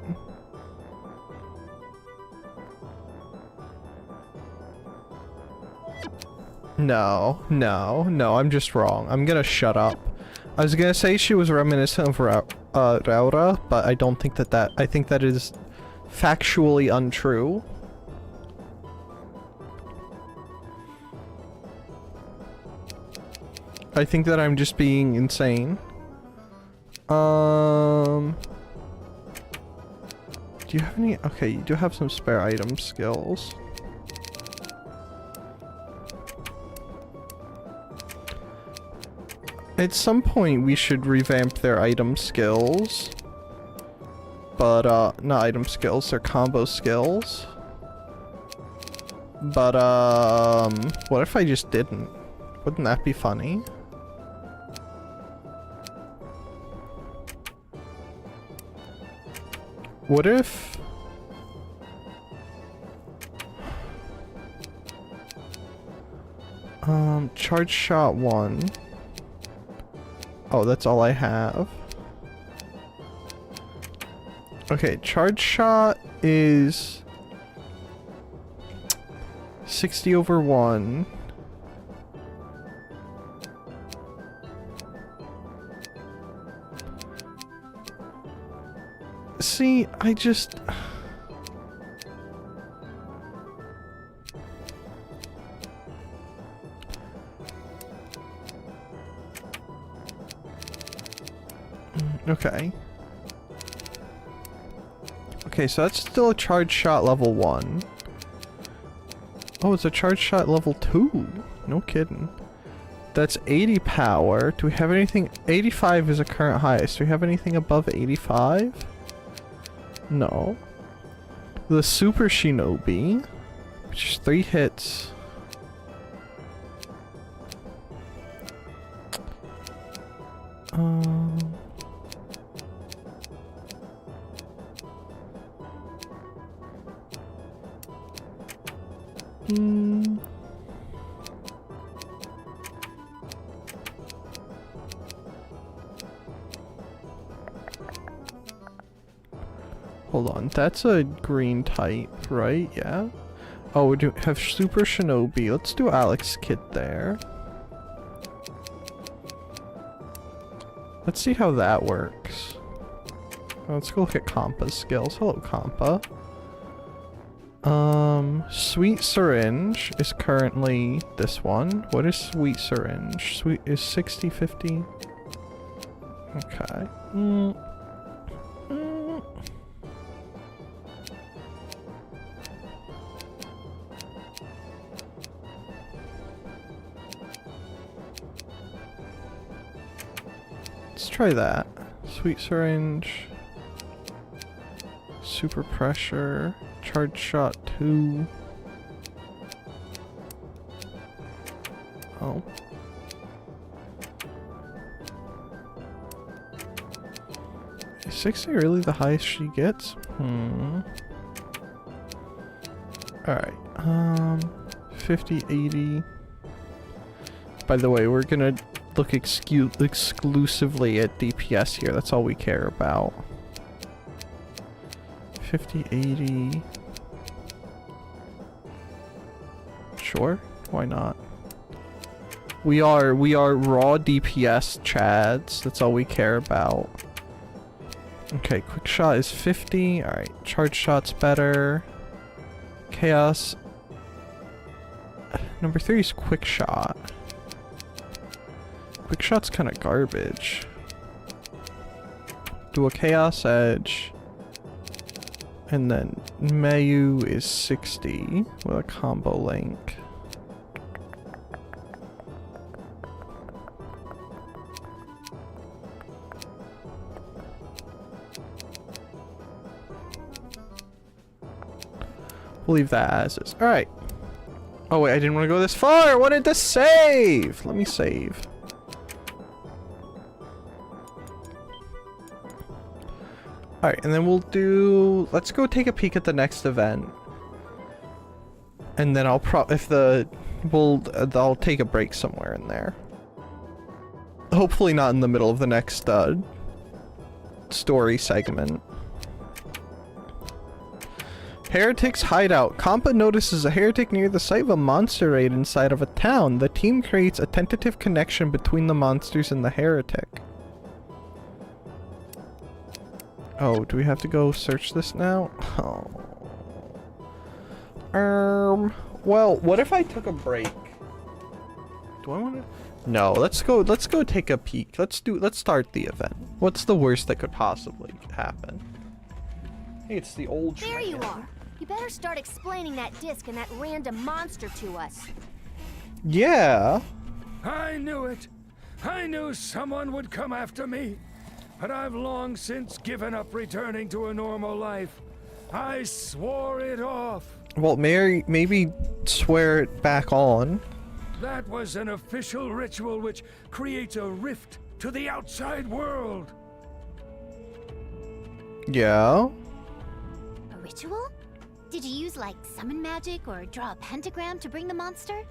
No, I'm just wrong. I'm gonna shut up. I was gonna say she was reminiscent of Raura, but I don't think that I think that is factually untrue. I think that I'm just being insane. Do you have any? Okay, you do have some spare item skills. At some point we should revamp their item skills. But, not item skills, their combo skills. But, what if I just didn't? Wouldn't that be funny? What if... charge shot 1. Oh, that's all I have. Okay, charge shot is 60/1. See, I just... Okay. Okay, so that's still a charge shot level 1. Oh, it's a charge shot level 2. No kidding. That's 80 power. Do we have anything? 85 is a current highest. Do we have anything above 85? No. The Super Shinobi, which is 3 hits. Hold on, that's a green type, right? Yeah. Oh, we do have Super Shinobi. Let's do Alex Kid there. Let's see how that works. Let's go look at Kampa's skills. Hello, Kampa. Sweet Syringe is currently this one. What is Sweet Syringe? Sweet is 60, 50. Okay. Let's try that. Sweet Syringe. Super Pressure. Charge Shot 2. Oh. Is 60 really the highest she gets? Alright. 50, 80. By the way, we're gonna look exclusively at DPS here. That's all we care about. 50, 80. Sure, why not? We are raw DPS chads. That's all we care about. Okay, quick shot is 50. Alright, charge shot's better. Chaos. Number 3 is quick shot. Quick shot's kind of garbage. Do a Chaos Edge. And then Mayu is 60 with a combo link. We'll leave that as is. Alright. Oh wait, I didn't want to go this far! I wanted to save! Let me save. Alright, and then we'll do... Let's go take a peek at the next event. And then I'll I'll take a break somewhere in there. Hopefully not in the middle of the next story segment. Heretic's hideout. Compa notices a heretic near the site of a monster raid inside of a town. The team creates a tentative connection between the monsters and the heretic. Oh, do we have to go search this now? Oh. Well, what if I took a break? Do I want to? No, let's go take a peek. Let's start the event. What's the worst that could possibly happen? Hey, it's the old There you are. You better start explaining that disc and that random monster to us. Yeah. I knew it. I knew someone would come after me. But I've long since given up returning to a normal life. I swore it off. Well, maybe swear it back on. That was an official ritual which creates a rift to the outside world. Yeah. A ritual? Did you use, like, summon magic or draw a pentagram to bring the monster?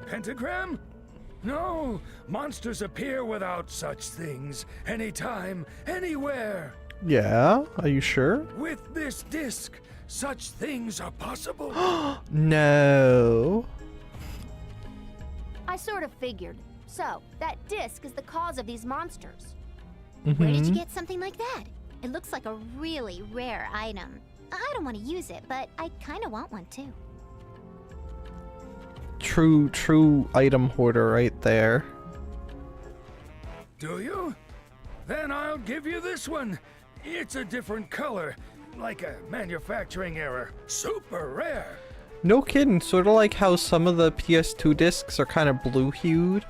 Pentagram? No, monsters appear without such things. Anytime, anywhere. Yeah, are you sure? With this disc, such things are possible. No. I sort of figured. So, that disc is the cause of these monsters. Where did you get something like that? It looks like a really rare item. I don't want to use it, but I kind of want one too. True item hoarder right there. Do you? Then I'll give you this one. It's a different color, like a manufacturing error. Super rare. No kidding, sort of like how some of the PS2 discs are kind of blue-hued,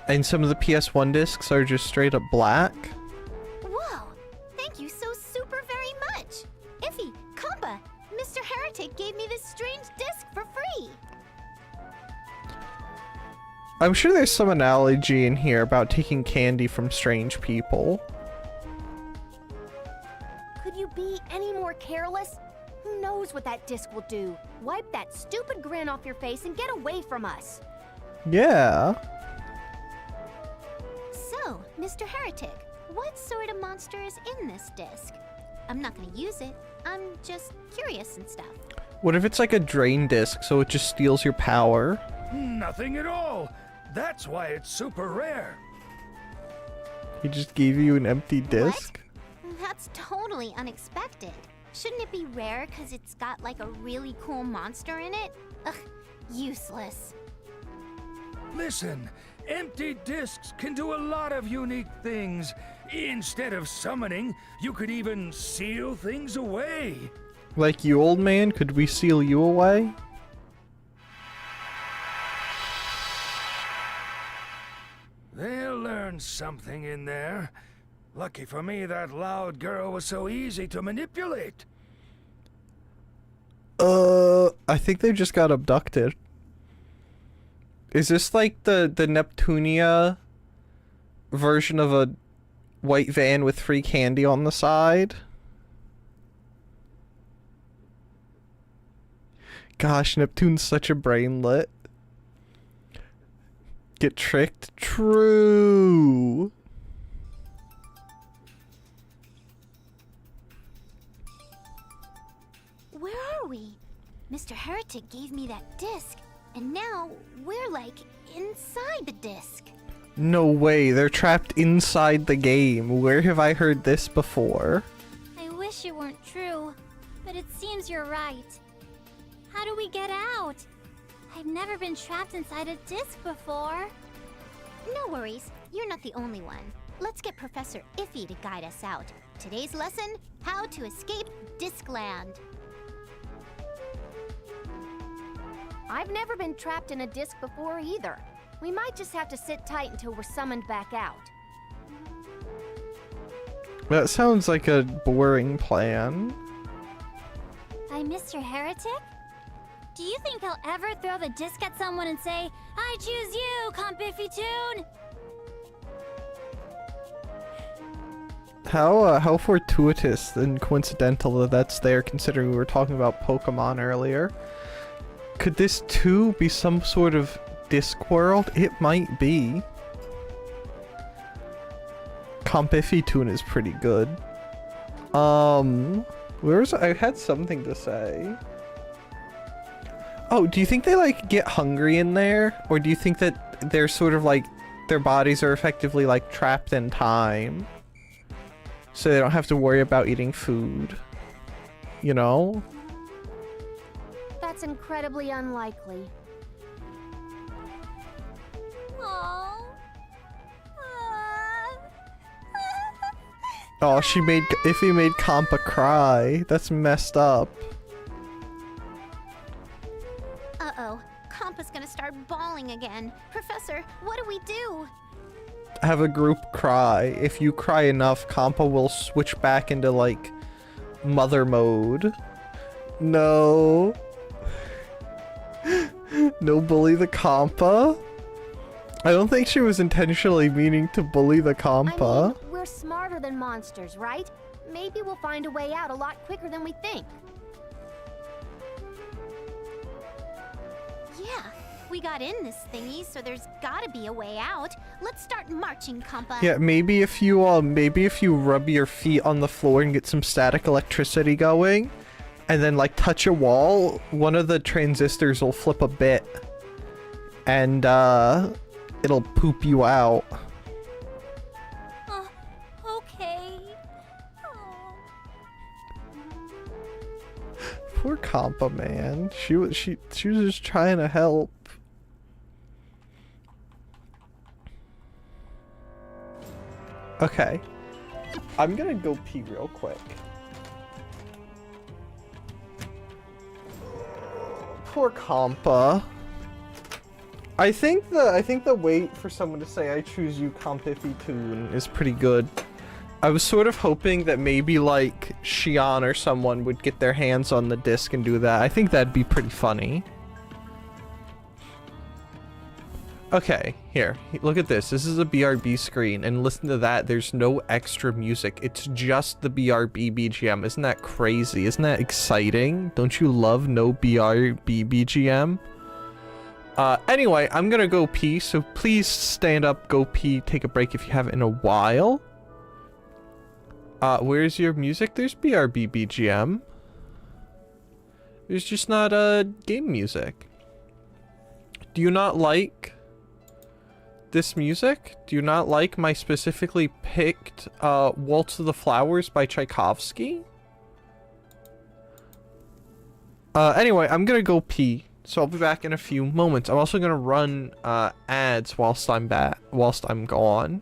and some of the PS1 discs are just straight up black. Whoa! Thank you so super very much! Iffy, Compa, Mr. Heretic gave me this strange disc for free! I'm sure there's some analogy in here about taking candy from strange people. Could you be any more careless? Who knows what that disc will do? Wipe that stupid grin off your face and get away from us. Yeah. So, Mr. Heretic, what sort of monster is in this disc? I'm not gonna use it. I'm just curious and stuff. What if it's like a drain disc, so it just steals your power? Nothing at all. That's why it's super rare. He just gave you an empty disc? What? That's totally unexpected. Shouldn't it be rare because it's got like a really cool monster in it? Ugh, useless. Listen, empty discs can do a lot of unique things. Instead of summoning, you could even seal things away. Like you, old man? Could we seal you away? They'll learn something in there. Lucky for me, that loud girl was so easy to manipulate. I think they just got abducted. Is this like the Neptunia version of a white van with free candy on the side? Gosh, Neptune's such a brainlet. Get tricked? True. Where are we? Mr. Heretic gave me that disc, and now we're like inside the disc. No way, they're trapped inside the game. Where have I heard this before? I wish it weren't true, but it seems you're right. How do we get out? I've never been trapped inside a disc before. No worries, you're not the only one. Let's get Professor Iffy to guide us out. Today's lesson, how to escape Discland. I've never been trapped in a disc before either. We might just have to sit tight until we're summoned back out. That sounds like a boring plan. By Mr. Heretic? Do you think he'll ever throw the disc at someone and say, I choose you, Compiffy-toon? How fortuitous and coincidental that that's there, considering we were talking about Pokemon earlier. Could this too be some sort of disc world? It might be. Compiffy-toon is pretty good. I had something to say. Oh, do you think they like get hungry in there? Or do you think that they're sort of like, their bodies are effectively like trapped in time? So they don't have to worry about eating food. You know? That's incredibly unlikely. Aww. Oh, Iffy made Kampa cry. That's messed up. Uh-oh. Kampa's gonna start bawling again. Professor, what do we do? Have a group cry. If you cry enough, Kampa will switch back into, like, mother mode. No. No bully the Kampa? I don't think she was intentionally meaning to bully the Kampa. I mean, we're smarter than monsters, right? Maybe we'll find a way out a lot quicker than we think. Yeah, we got in this thingy, so there's gotta be a way out. Let's start marching, Kampa. Yeah, maybe if you rub your feet on the floor and get some static electricity going, and then like touch a wall, one of the transistors will flip a bit, and it'll poop you out. Okay. Oh. Poor Kampa, man. She was just trying to help. Okay. I'm gonna go pee real quick. Poor Kampa. I think the wait for someone to say I choose you, Compiffy-toon is pretty good. I was sort of hoping that maybe like Xion or someone would get their hands on the disc and do that. I think that'd be pretty funny. Okay, here. Look at this. This is a BRB screen, and listen to that. There's no extra music. It's just the BRB BGM. Isn't that crazy? Isn't that exciting? Don't you love no BRB BGM? Anyway, I'm gonna go pee, so please stand up, go pee, take a break if you haven't in a while. Where's your music? There's BRB BGM. There's just not, game music. Do you not like this music? Do you not like my specifically picked, Waltz of the Flowers by Tchaikovsky? Anyway, I'm gonna go pee. So I'll be back in a few moments. I'm also gonna run ads whilst I'm gone.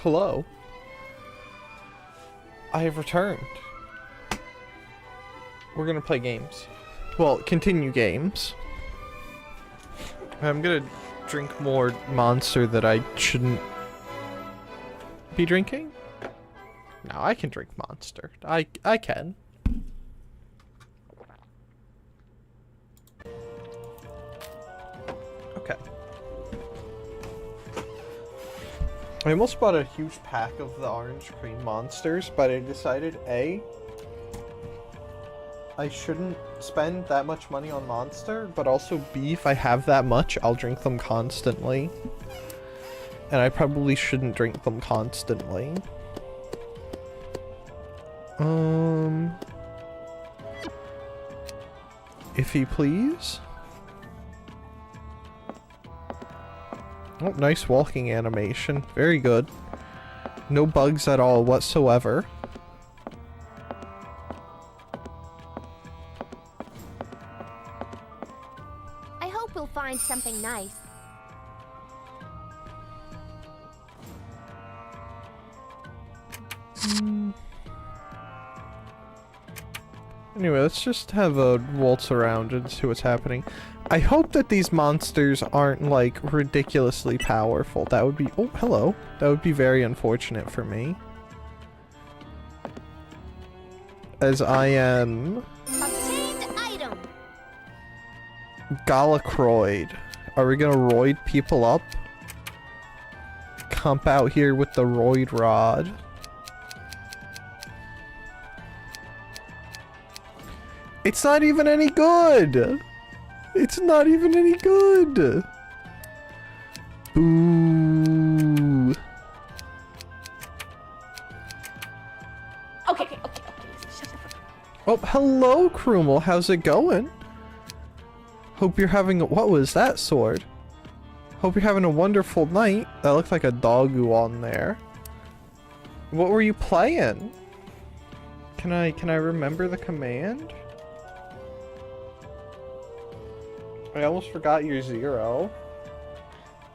Hello. I have returned. We're gonna play games. Well, continue games. I'm gonna drink more monster that I shouldn't be drinking. No, I can drink monster. I can. Okay. I almost bought a huge pack of the orange cream monsters, but I decided A, I shouldn't spend that much money on monster, but also B, if I have that much, I'll drink them constantly. And I probably shouldn't drink them constantly. Iffy, please. Oh, nice walking animation. Very good. No bugs at all whatsoever. I hope we'll find something nice. Anyway, let's just have a waltz around and see what's happening. I hope that these monsters aren't, like, ridiculously powerful. That would be... Oh, hello. That would be very unfortunate for me. As I am... Obtained item. Galacroid. Are we gonna roid people up? Comp out here with the roid rod. It's not even any good! It's not even any good! Boo! Okay. Shut the fuck up. Oh, hello, Krumel. How's it going? Hope you're having a... What was that sword? Hope you're having a wonderful night. That looked like a doggo on there. What were you playing? Can I remember the command? I almost forgot your 0.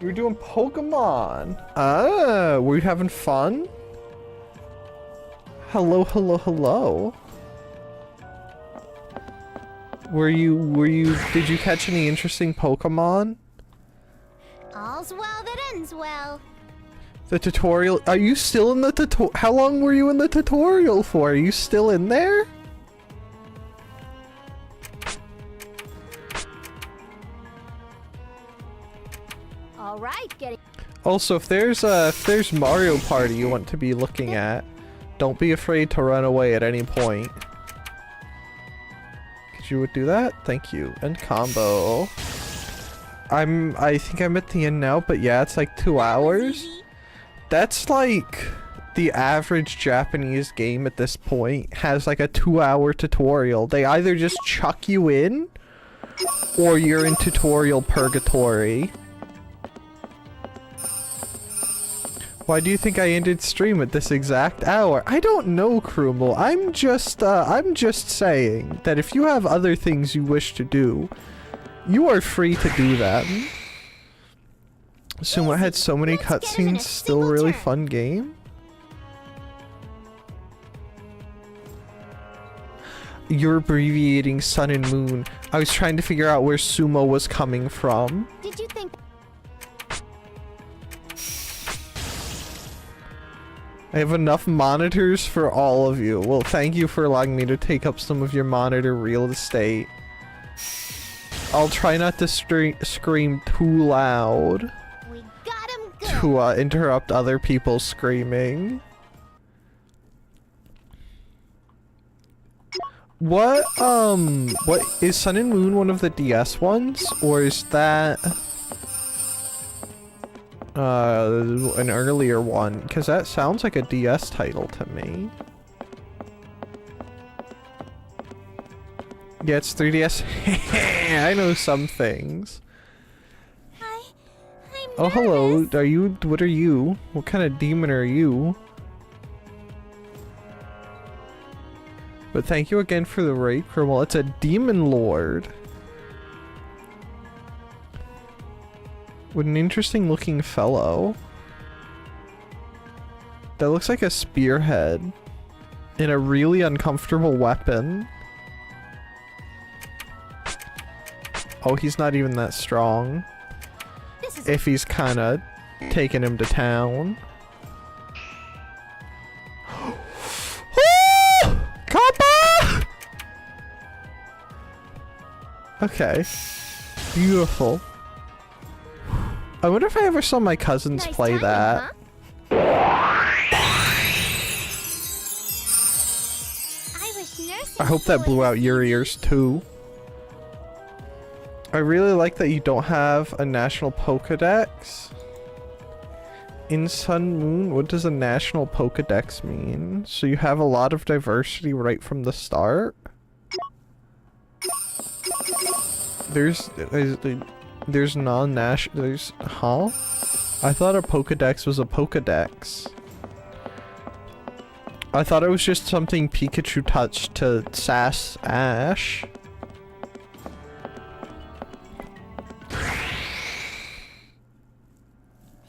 You were doing Pokemon. Ah, were you having fun? Hello. Did you catch any interesting Pokemon? All's well that ends well. The tutorial, are you still in the tutorial? How long were you in the tutorial for? Are you still in there? All right, getting. Also, if there's Mario Party you want to be looking at, don't be afraid to run away at any point. Could you do that? Thank you. And combo. I think I'm at the end now, but yeah, it's like 2 hours. That's like the average Japanese game at this point has like a 2-hour tutorial. They either just chuck you in or you're in tutorial purgatory. Why do you think I ended stream at this exact hour? I don't know, Krumel. I'm just saying that if you have other things you wish to do, you are free to do them. Sumo had so many cutscenes, still really fun game. You're abbreviating Sun and Moon. I was trying to figure out where Sumo was coming from. Did you think? I have enough monitors for all of you. Well, thank you for allowing me to take up some of your monitor real estate. I'll try not to scream too loud We got him good. to interrupt other people screaming. What is Sun and Moon one of the DS ones, or is that an earlier one? Because that sounds like a DS title to me. Yeah, it's 3DS. I know some things. I'm Oh, hello. nervous. What are you? What kind of demon are you? But thank you again for the raid, Krumel. It's a demon lord. What an interesting looking fellow. That looks like a spearhead. In a really uncomfortable weapon. Oh, he's not even that strong. If he's kinda taking him to town. Kappa! Okay. Beautiful. I wonder if I ever saw my cousins Nice play timing, that. huh? I hope that blew out your ears too. I really like that you don't have a national Pokedex. In Sun Moon, what does a national Pokedex mean? So you have a lot of diversity right from the start? There's non-national, huh? I thought a Pokedex was a Pokedex. I thought it was just something Pikachu touched to sass Ash.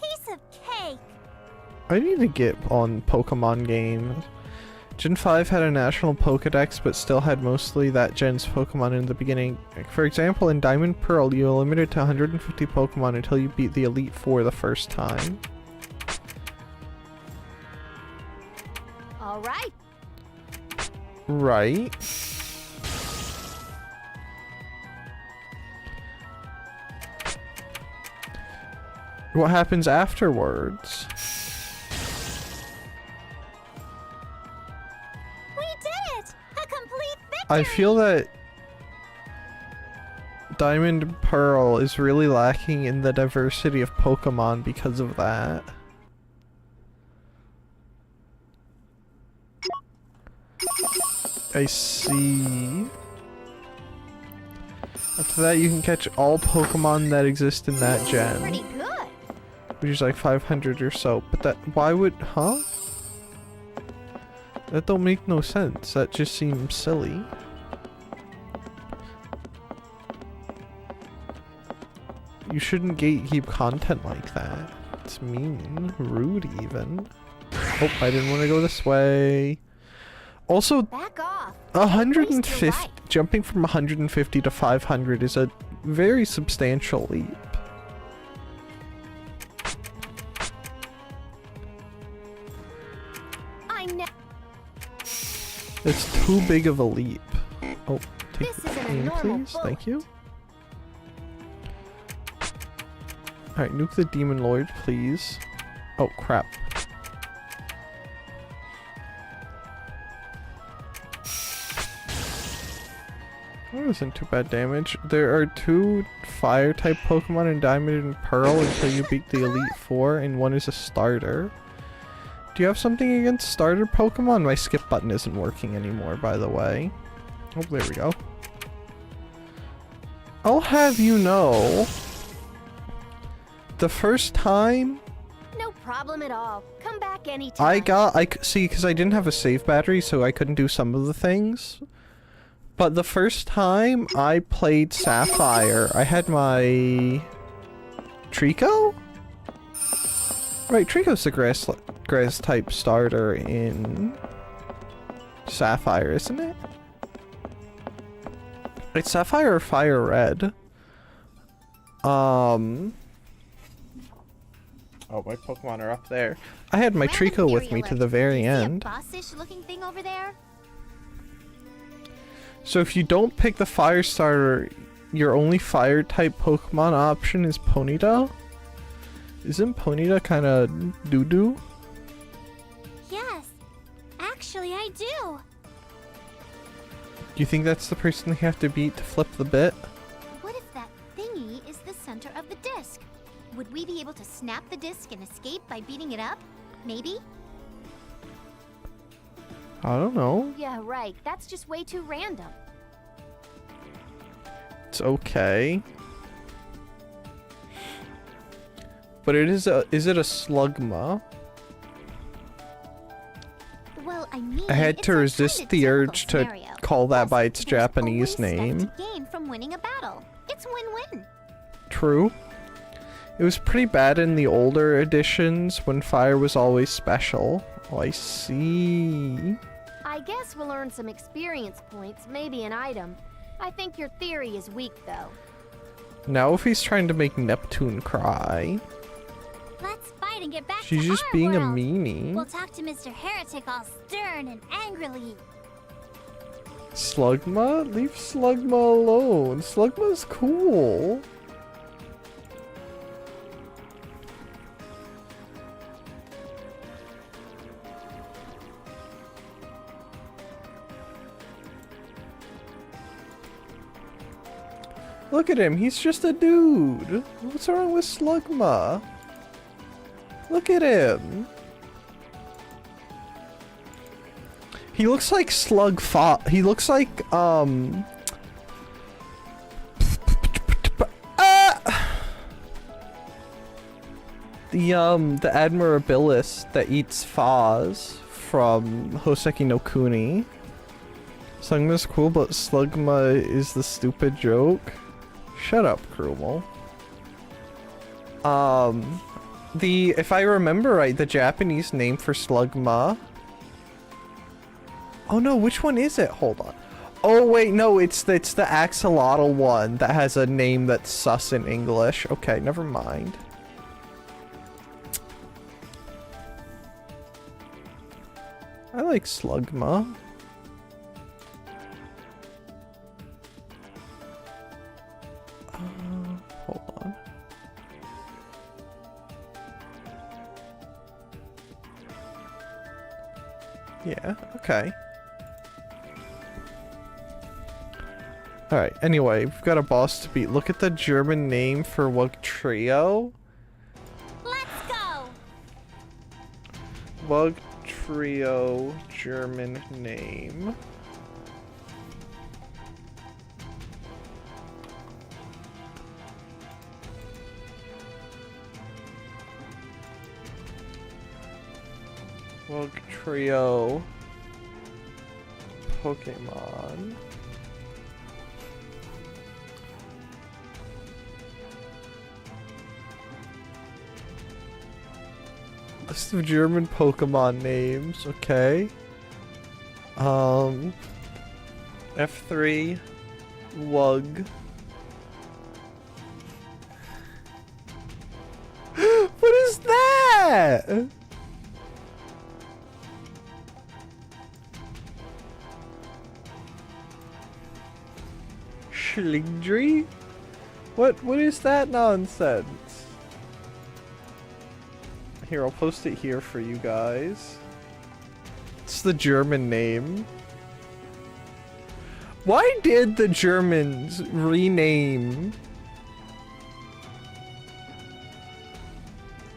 Piece of cake. I need to get on Pokemon games. Gen 5 had a national Pokedex, but still had mostly that gen's Pokemon in the beginning. For example, in Diamond Pearl, you are limited to 150 Pokemon until you beat the Elite Four the first time. All right. Right. What happens afterwards? We did it! A complete victory! I feel that Diamond and Pearl is really lacking in the diversity of Pokemon because of that. I see. After that, you can catch all Pokemon that exist in that gen. Pretty good. Which is like 500 or so. But that, why would, huh? That don't make no sense. That just seems silly. You shouldn't gatekeep content like that. It's mean. Rude even. Oh, I didn't want to go this way. Also, Back off. 150, Waste your life. jumping from 150 to 500 is a very substantial leap. I know. It's too big of a leap. Oh, take This the isn't a pain, normal please. Thank bullet. you. Alright, nuke the Demon Lord, please. Oh, crap. That wasn't too bad damage. There are 2 fire-type Pokemon in Diamond and Pearl until you beat the Elite Four, and one is a starter. Do you have something against starter Pokemon? My skip button isn't working anymore, by the way. Oh, there we go. I'll have you know, the first time No problem at all. Come back anytime. see, because I didn't have a save battery, so I couldn't do some of the things. But the first time I played Sapphire, I had my Trico? Right, Trico's the grass type starter in Sapphire, isn't it? It's Sapphire or Fire Red. Oh, my Pokemon are up there. I had my Random Trico with theory me alert. to the very You see a end. bossish looking thing over there? So if you don't pick the fire starter, your only fire type Pokemon option is Ponyta? Isn't Ponyta kinda doo-doo? Yes. Actually, I do. Do you think that's the person they have to beat to flip the bit? What if that thingy is the center of the disc? Would we be able to snap the disc and escape by beating it up? Maybe? I don't know. Yeah, right. That's just way too random. It's okay. But is it a Slugma? Well, I mean, I had it's to a resist kinda the typical urge to scenario. call that Plus, by its there's Japanese always stuff name. to gain from winning a battle. It's win-win. True. It was pretty bad in the older editions when fire was always special. Oh, I see. I guess we'll earn some experience points, maybe an item. I think your theory is weak, though. Now if he's trying to make Neptune cry. Let's fight and get back She's to just our being a world. meanie. We'll talk to Mr. Heretic all stern and angrily. Slugma? Leave Slugma alone. Slugma's cool. Look at him, he's just a dude. What's wrong with Slugma? Look at him. He looks like he looks like, the Admirabilis that eats Foz from Hoseki no Kuni. Slugma's cool, but Slugma is the stupid joke. Shut up, Krumel. If I remember right, the Japanese name for Slugma. Oh no, which one is it? Hold on. Oh wait, no, it's the axolotl one that has a name that's sus in English. Okay, never mind. I like Slugma. Hold on. Yeah, okay. Alright, anyway, we've got a boss to beat. Look at the German name for Wug Trio. Let's go! Wug Trio German name. Wug Trio Pokemon. List of German Pokemon names, okay. F3 Wug. What is that? Schlingdry? What is that nonsense? Here, I'll post it here for you guys. It's the German name. Why did the Germans rename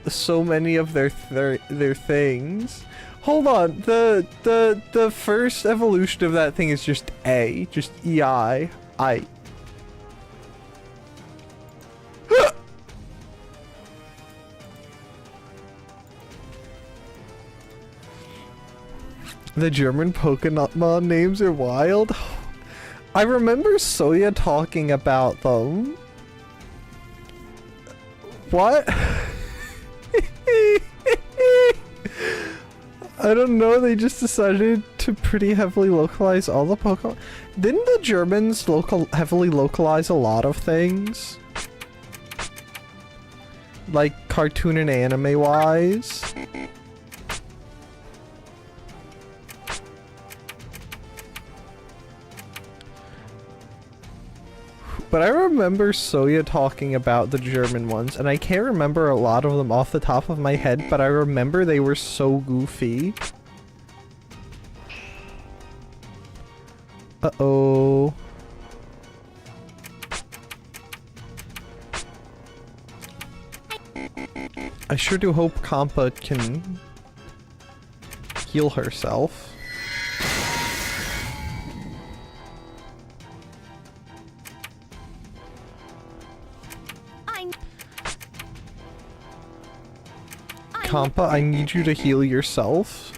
so many of their things? Hold on, the first evolution of that thing is just A, just EI. The German Pokemon names are wild. I remember Soya talking about them. What? I don't know, they just decided to pretty heavily localize all the Pokemon. Didn't the Germans heavily localize a lot of things? Like cartoon and anime wise? But I remember Soya talking about the German ones, and I can't remember a lot of them off the top of my head, but I remember they were so goofy. Uh-oh. I sure do hope Kampa can heal herself. Kampa, I need you to heal yourself.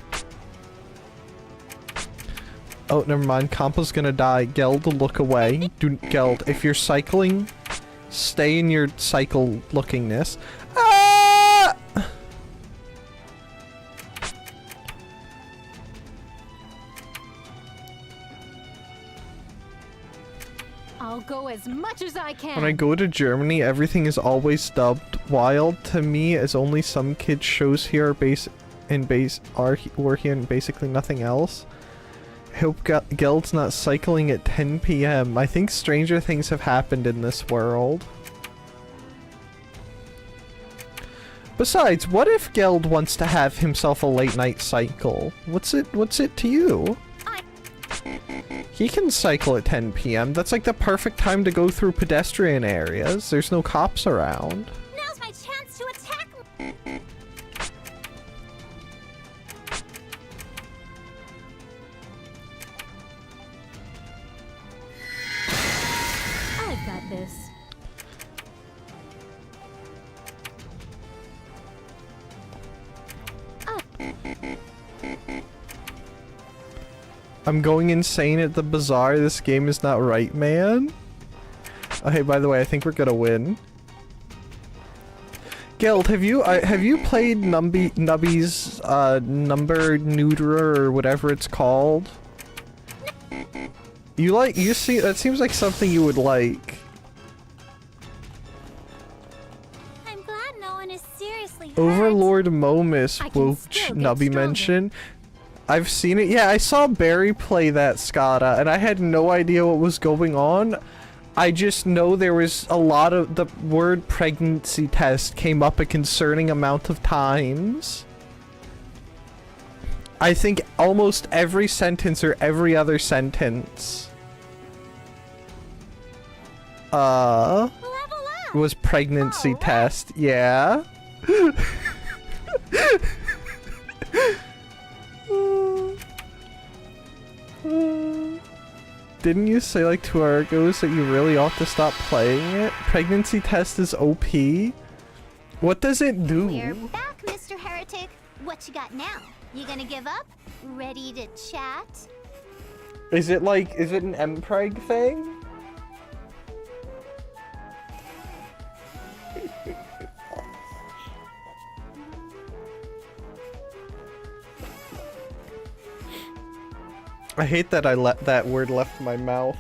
Oh, never mind. Kampa's gonna die. Geld, look away. Geld, if you're cycling, stay in your cycle lookingness. Ah! I'll go as much as I can. When I go to Germany, everything is always dubbed. Wild to me, as only some kids shows here are are here and basically nothing else. Hope Geld's not cycling at 10 p.m. I think stranger things have happened in this world. Besides, what if Geld wants to have himself a late night cycle? What's it to you? He can cycle at 10 p.m. That's like the perfect time to go through pedestrian areas. There's no cops around. Now's my chance to attack. I've got this. I'm going insane at the bazaar. This game is not right, man. Oh, hey, by the way, I think we're gonna win. Geld, have you played Nubby's number neuterer or whatever it's called? You see, that seems like something you would like. I'm glad no one is seriously hurt. Overlord Momus, I can will still get Nubby stronger. mention? I've seen it. Yeah, I saw Barry play that Skada, and I had no idea what was going on. I just know there was a lot of the word pregnancy test came up a concerning amount of times. I think almost every sentence or every other sentence Level up. was pregnancy All right. test. Yeah. Didn't you say like 2 hours ago that you really ought to stop playing it? Pregnancy test is OP? What does it do? We're back, Mr. Heretic. What you got now? You gonna give up? Ready to chat? Is it an mpreg thing? I hate that I let that word left my mouth.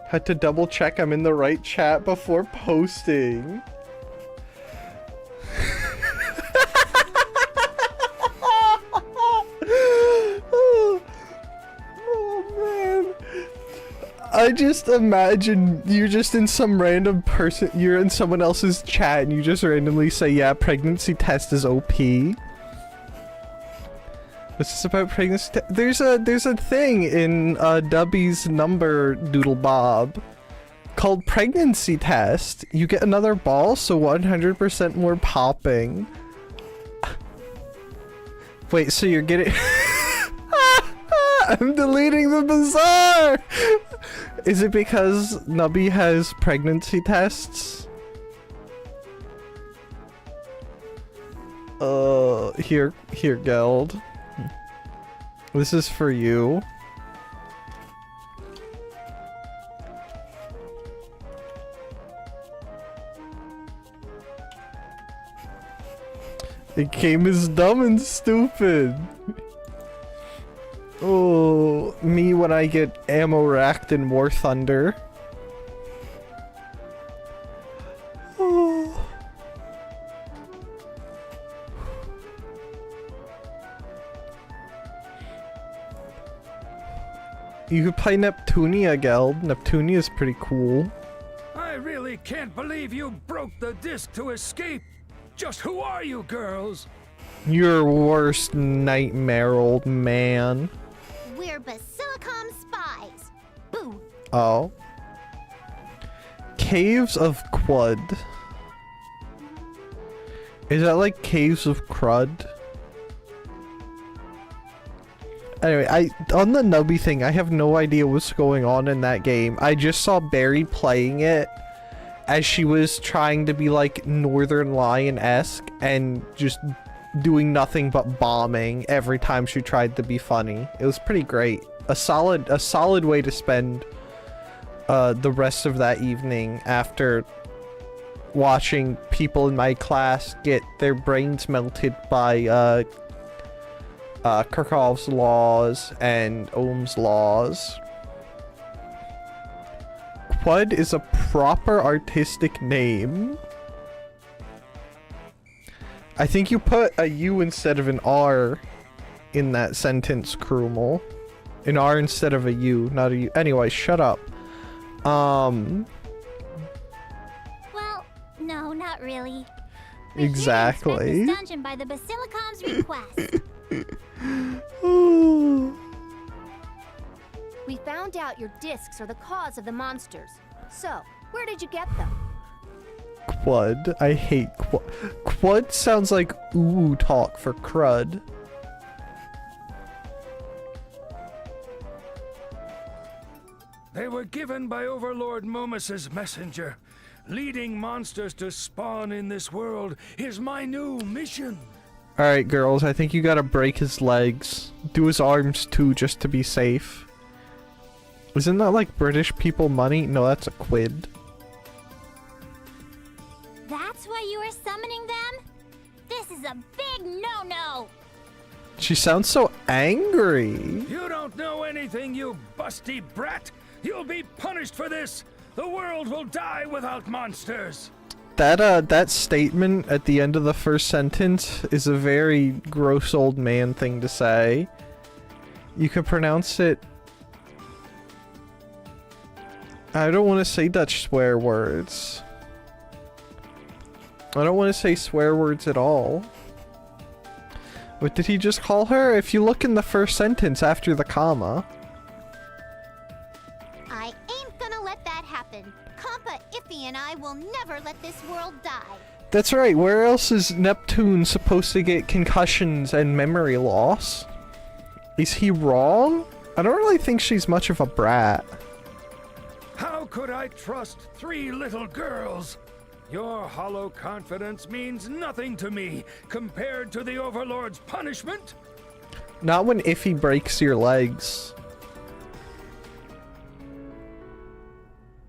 Had to double check I'm in the right chat before posting. Oh man. I just imagine you're just in some random person, you're in someone else's chat and you just randomly say, yeah, pregnancy test is OP. This is about pregnancy there's a thing in Dubby's number doodle bob called pregnancy test. You get another ball, so 100% more popping. Wait, so you're getting I'm deleting the bazaar! Is it because Nubby has pregnancy tests? Here, Geld. This is for you. The game is dumb and stupid. Oh, me when I get ammo racked in War Thunder. Oh. You could play Neptunia, Geld. Neptunia is pretty cool. I really can't believe you broke the disc to escape. Just who are you, girls? Your worst nightmare, old man. We're Basilicom spies. Boo. Oh. Caves of Quud. Is that like Caves of Crud? Anyway, on the Nubby thing, I have no idea what's going on in that game. I just saw Barry playing it as she was trying to be like Northern Lion-esque and just doing nothing but bombing every time she tried to be funny. It was pretty great. A solid way to spend the rest of that evening after watching people in my class get their brains melted by Kirchhoff's laws and Ohm's laws. Quad is a proper artistic name. I think you put a U instead of an R in that sentence, Krumel. An R instead of a U, not a U. Anyway, shut up. Well, no, not really. We're Exactly. here to inspect this dungeon by the Basilicom's request. We found out your discs are the cause of the monsters. So, where did you get them? Quad. I hate Quad. Quad sounds like ooh talk for crud. They were given by Overlord Momus's messenger. Leading monsters to spawn in this world is my new mission. Alright, girls, I think you gotta break his legs. Do his arms too, just to be safe. Isn't that like British people money? No, that's a quid. That's why you were summoning them? This is a big no-no! She sounds so angry. You don't know anything, you busty brat! You'll be punished for this! The world will die without monsters! That statement at the end of the first sentence is a very gross old man thing to say. You could pronounce it... I don't want to say Dutch swear words. I don't want to say swear words at all. What did he just call her? If you look in the first sentence after the comma. I ain't gonna let that happen. Compa, Iffy, and I will never let this world die. That's right, where else is Neptune supposed to get concussions and memory loss? Is he wrong? I don't really think she's much of a brat. How could I trust 3 little girls? Your hollow confidence means nothing to me compared to the Overlord's punishment. Not when Iffy breaks your legs.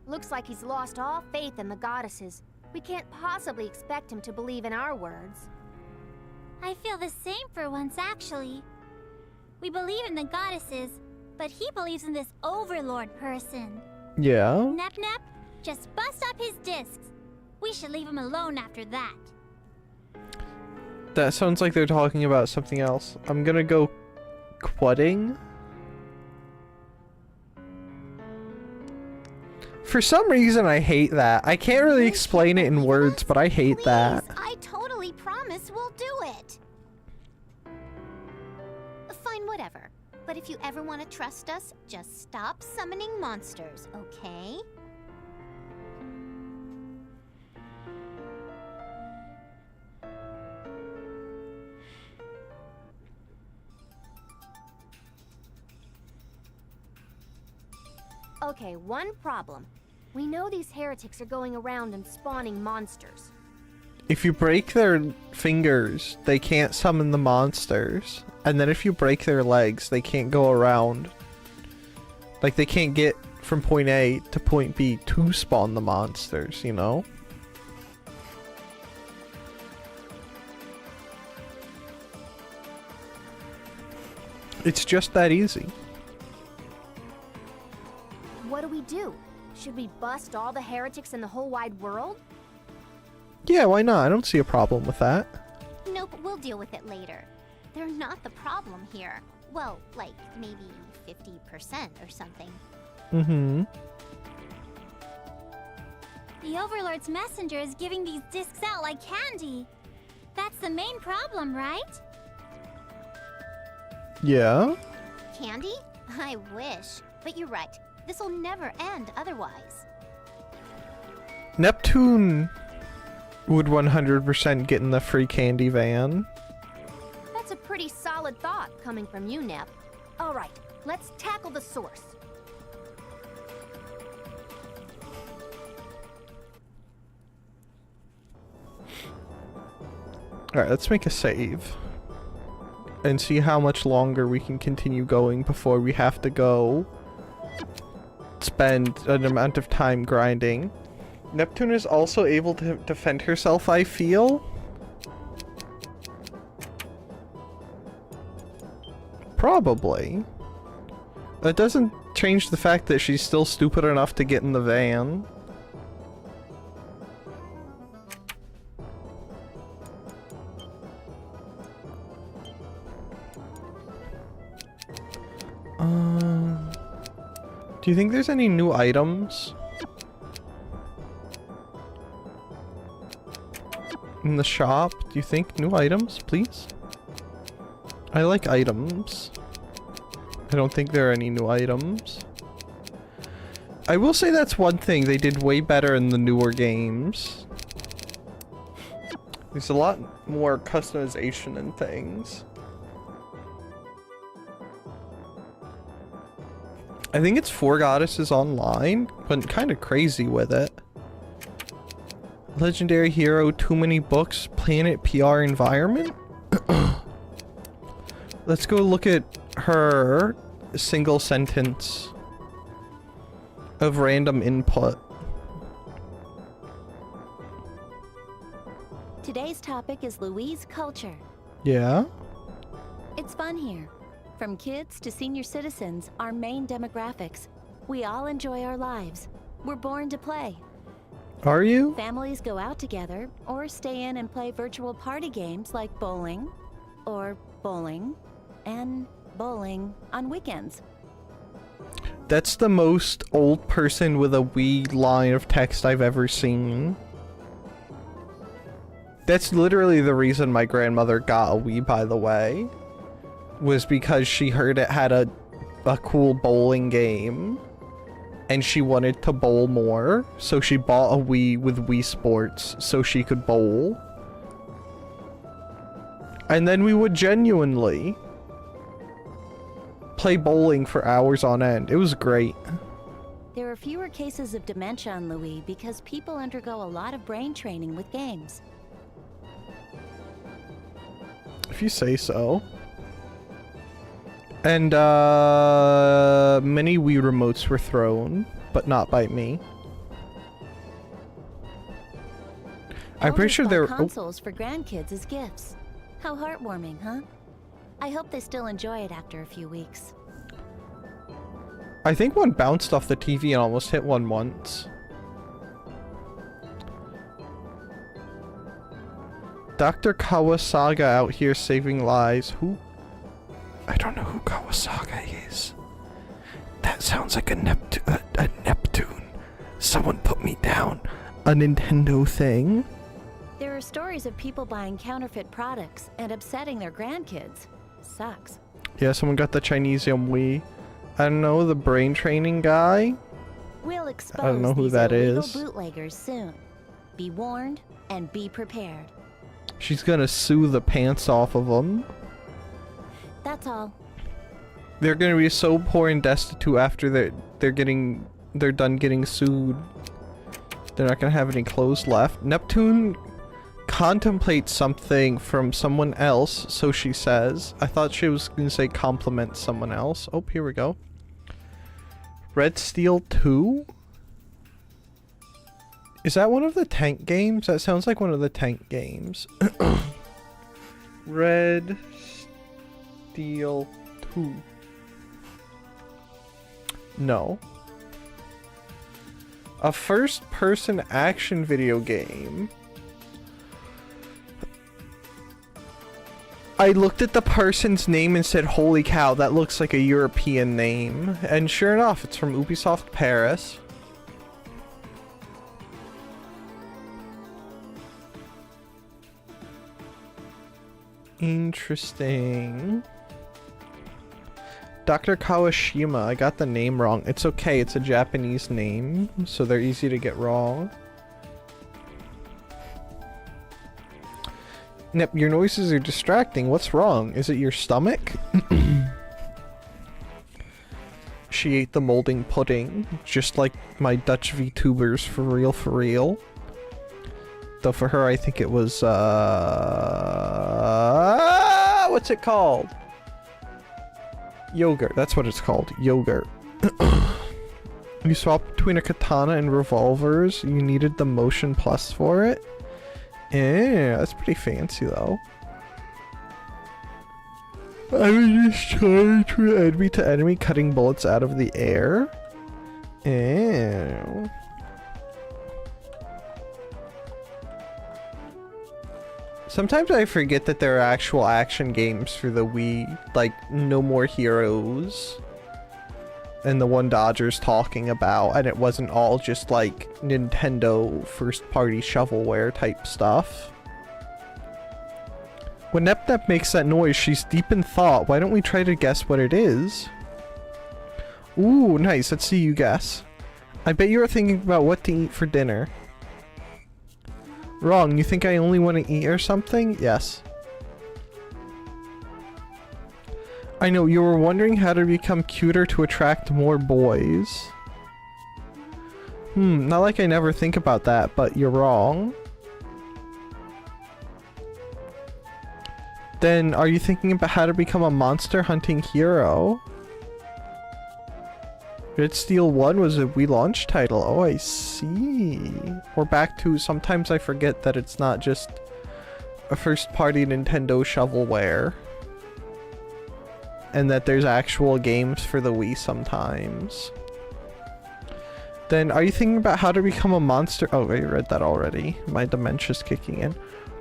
Looks like he's lost all faith in the goddesses. We can't possibly expect him to believe in our words. I feel the same for once, actually. We believe in the goddesses, but he believes in this Overlord person. Yeah? Nep, just bust up his discs. We should leave him alone after that. That sounds like they're talking about something else. I'm gonna go quadding. For some reason, I hate that. I can't really explain it in words, but I hate Please, that. I totally promise we'll do it. Fine, whatever. But if you ever want to trust us, just stop summoning monsters, okay? Okay, one problem. We know these heretics are going around and spawning monsters. If you break their fingers, they can't summon the monsters. And then if you break their legs, they can't go around. Like, they can't get from point A to point B to spawn the monsters, you know? It's just that easy. What do we do? Should we bust all the heretics in the whole wide world? Yeah, why not? I don't see a problem with that. Nope, we'll deal with it later. They're not the problem here. Well, like, maybe 50% or something. Mm-hmm. The Overlord's messenger is giving these discs out like candy. That's the main problem, right? Yeah? Candy? I wish. But you're right. This'll never end otherwise. Neptune would 100% get in the free candy van. That's a pretty solid thought coming from you, Nep. All right, let's tackle the source. Alright, let's make a save. And see how much longer we can continue going before we have to go spend an amount of time grinding. Neptune is also able to defend herself, I feel. Probably. That doesn't change the fact that she's still stupid enough to get in the van. Do you think there's any new items in the shop? Do you think new items, please? I like items. I don't think there are any new items. I will say that's one thing they did way better in the newer games. There's a lot more customization and things. I think it's 4 Goddesses online. Went kind of crazy with it. Legendary hero, too many books, planet PR environment. Let's go look at her single sentence of random input. Today's topic is Louise culture. Yeah? It's fun here. From kids to senior citizens, our main demographics. We all enjoy our lives. We're born to play. Are you? Families go out together or stay in and play virtual party games like bowling, or bowling, and bowling on weekends. That's the most old person with a Wii line of text I've ever seen. That's literally the reason my grandmother got a Wii, by the way. Was because she heard it had a cool bowling game. And she wanted to bowl more. So she bought a Wii with Wii Sports so she could bowl. And then we would genuinely play bowling for hours on end. It was great. There are fewer cases of dementia on Louis because people undergo a lot of brain training with games. If you say so. And many Wii remotes were thrown, but not by me. I'm pretty sure they're consoles for grandkids as gifts. How heartwarming, huh? I hope they still enjoy it after a few weeks. I think one bounced off the TV and almost hit one once. Dr. Kawasaga out here saving lives. Who? I don't know who Kawasaga is. That sounds like a Neptune. Someone put me down. A Nintendo thing? There are stories of people buying counterfeit products and upsetting their grandkids. Sucks. Yeah, someone got the Chinese Wii. I don't know, the brain training guy? We'll expose I don't know who these that illegal is. bootleggers soon. Be warned and be prepared. She's gonna sue the pants off of them. That's all. They're gonna be so poor and destitute after they're done getting sued. They're not gonna have any clothes left. Neptune contemplates something from someone else, so she says. I thought she was gonna say compliment someone else. Oh, here we go. Red Steel 2? Is that one of the tank games? That sounds like one of the tank games. Red Steel 2. No. A first-person action video game. I looked at the person's name and said, holy cow, that looks like a European name. And sure enough, it's from Ubisoft Paris. Interesting. Dr. Kawashima, I got the name wrong. It's okay, it's a Japanese name, so they're easy to get wrong. Nep, your noises are distracting. What's wrong? Is it your stomach? She ate the molding pudding, just like my Dutch VTubers, for real, for real. Though for her, I think it was, what's it called? Yogurt, that's what it's called. Yogurt. You swap between a katana and revolvers. You needed the motion plus for it. Yeah, that's pretty fancy though. I was just trying to enemy to enemy, cutting bullets out of the air. Ew. Sometimes I forget that there are actual action games for the Wii, like No More Heroes. And the one Dodger's talking about, and it wasn't all just like Nintendo first-party shovelware type stuff. When Nep Nep makes that noise, she's deep in thought. Why don't we try to guess what it is? Ooh, nice. Let's see you guess. I bet you are thinking about what to eat for dinner. Wrong. You think I only want to eat or something? Yes. I know, you were wondering how to become cuter to attract more boys. Not like I never think about that, but you're wrong. Then, are you thinking about how to become a monster hunting hero? Red Steel 1 was a Wii launch title. Oh, I see. We're back to, sometimes I forget that it's not just a first-party Nintendo shovelware. And that there's actual games for the Wii sometimes. Then, are you thinking about how to become a monster? Oh, I read that already. My dementia's kicking in.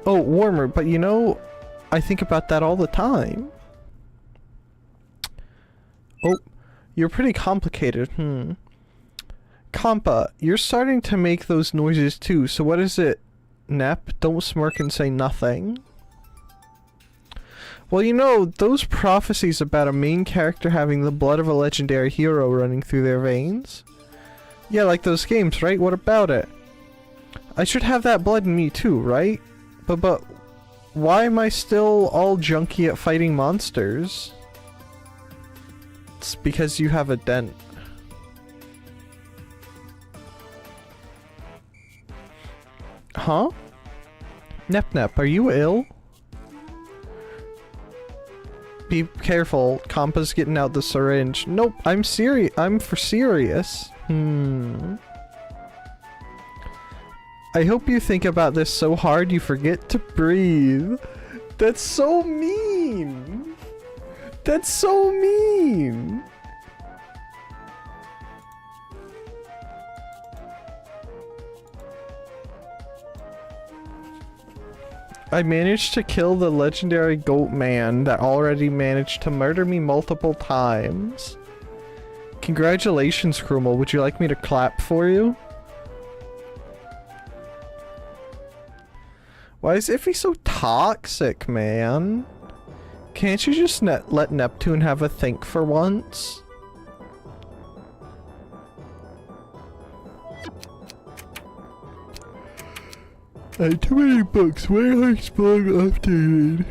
Oh, warmer, but you know, I think about that all the time. Oh, you're pretty complicated, Compa, you're starting to make those noises too, so what is it, Nep? Don't smirk and say nothing. Well, you know, those prophecies about a main character having the blood of a legendary hero running through their veins? Yeah, like those games, right? What about it? I should have that blood in me too, right? But why am I still all junky at fighting monsters? It's because you have a dent. Huh? Nep Nep, are you ill? Be careful, Compa's getting out the syringe. Nope, I'm serious. I'm for serious. I hope you think about this so hard you forget to breathe. That's so mean. That's so mean. I managed to kill the legendary goat man that already managed to murder me multiple times. Congratulations, Krumel. Would you like me to clap for you? Why is Iffy so toxic, man? Can't you just let Neptune have a think for once? Too many books. Where are Sprung updated?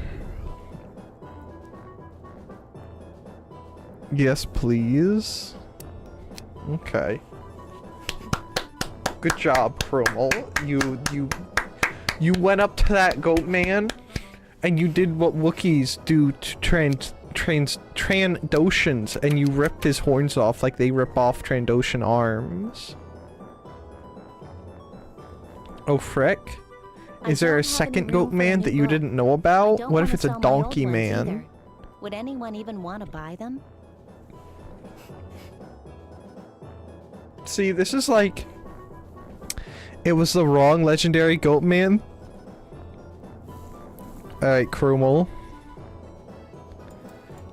Yes, please. Okay. Good job, Krumel. You went up to that goat man, and you did what Wookiees do to Trandoshans, and you ripped his horns off like they rip off Trandoshan arms. Oh, frick. Is there a second goat man that you didn't know about? What if it's a donkey man? Would anyone even want to buy them? See, this is like... It was the wrong legendary goat man. Alright, Krumel.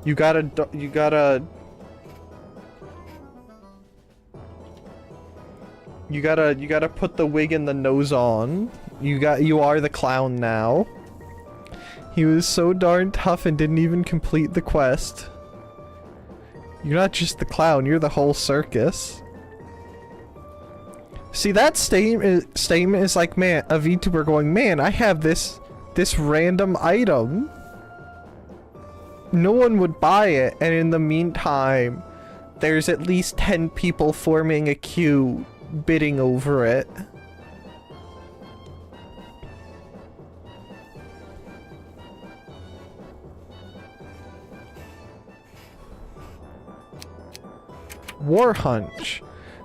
You gotta put the wig and the nose on. You are the clown now. He was so darn tough and didn't even complete the quest. You're not just the clown, you're the whole circus. See, that statement is like, man, a VTuber going, man, I have this random item. No one would buy it, and in the meantime, there's at least 10 people forming a queue bidding over it. War Hunch.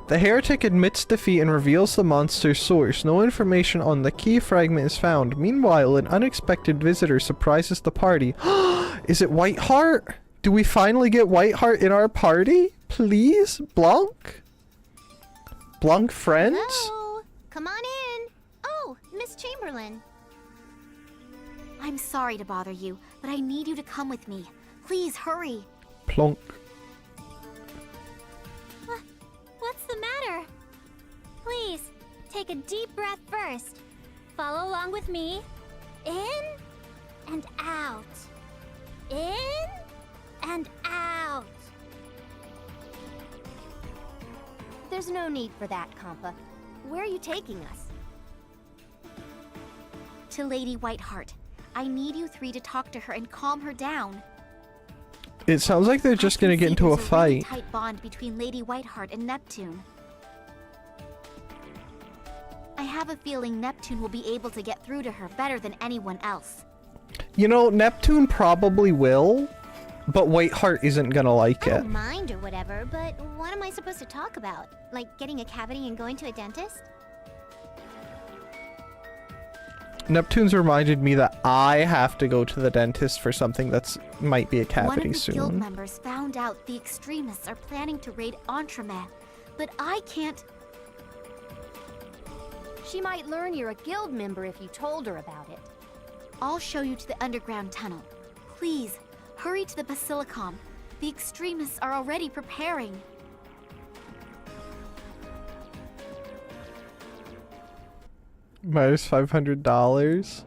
The heretic admits defeat and reveals the monster's source. No information on the key fragment is found. Meanwhile, an unexpected visitor surprises the party. Is it Whiteheart? Do we finally get Whiteheart in our party? Please? Blanc? Blanc friends? Hello? Come on in. Oh, Miss Chamberlain. I'm sorry to bother you, but I need you to come with me. Please hurry. Plonk. What's the matter? Please, take a deep breath first. Follow along with me. In and out. In and out. There's no need for that, Compa. Where are you taking us? To Lady Whiteheart. I need you three to talk to her and calm her down. It sounds like they're just gonna get into a There's fight. really tight bond between Lady Whiteheart and Neptune. I have a feeling Neptune will be able to get through to her better than anyone else. You know, Neptune probably will, but Whiteheart isn't gonna like I it. don't mind or whatever, but what am I supposed to talk about? Like getting a cavity and going to a dentist? Neptune's reminded me that I have to go to the dentist for something that's might be a One of cavity the guild soon. members found out the extremists are planning to raid Entremet, but I can't... She might learn you're a guild member if you told her about it. I'll show you to the underground tunnel. Please, hurry to the Basilicom. The extremists are already preparing. Minus $500.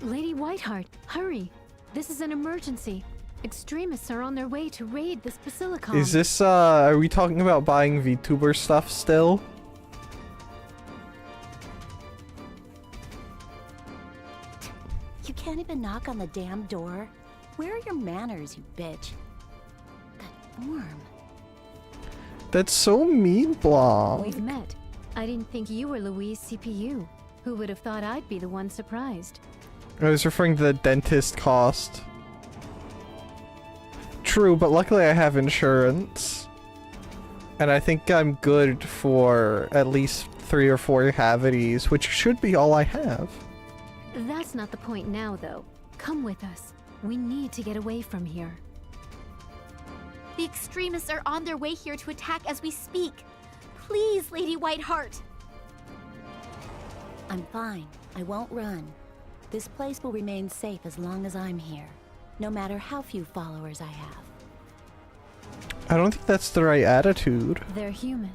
Lady Whiteheart, hurry! This is an emergency. Extremists are on their way to raid this Basilicom. Is this, are we talking about buying VTuber stuff still? You can't even knock on the damn door? Where are your manners, you bitch? That worm. That's so mean, Blanc. We've met. I didn't think you were Louise CPU. Who would have thought I'd be the one surprised? I was referring to the dentist cost. True, but luckily I have insurance. And I think I'm good for at least 3 or 4 cavities, which should be all I have. That's not the point now, though. Come with us. We need to get away from here. The extremists are on their way here to attack as we speak. Please, Lady Whiteheart. I'm fine. I won't run. This place will remain safe as long as I'm here, no matter how few followers I have. I don't think that's the right attitude. They're human.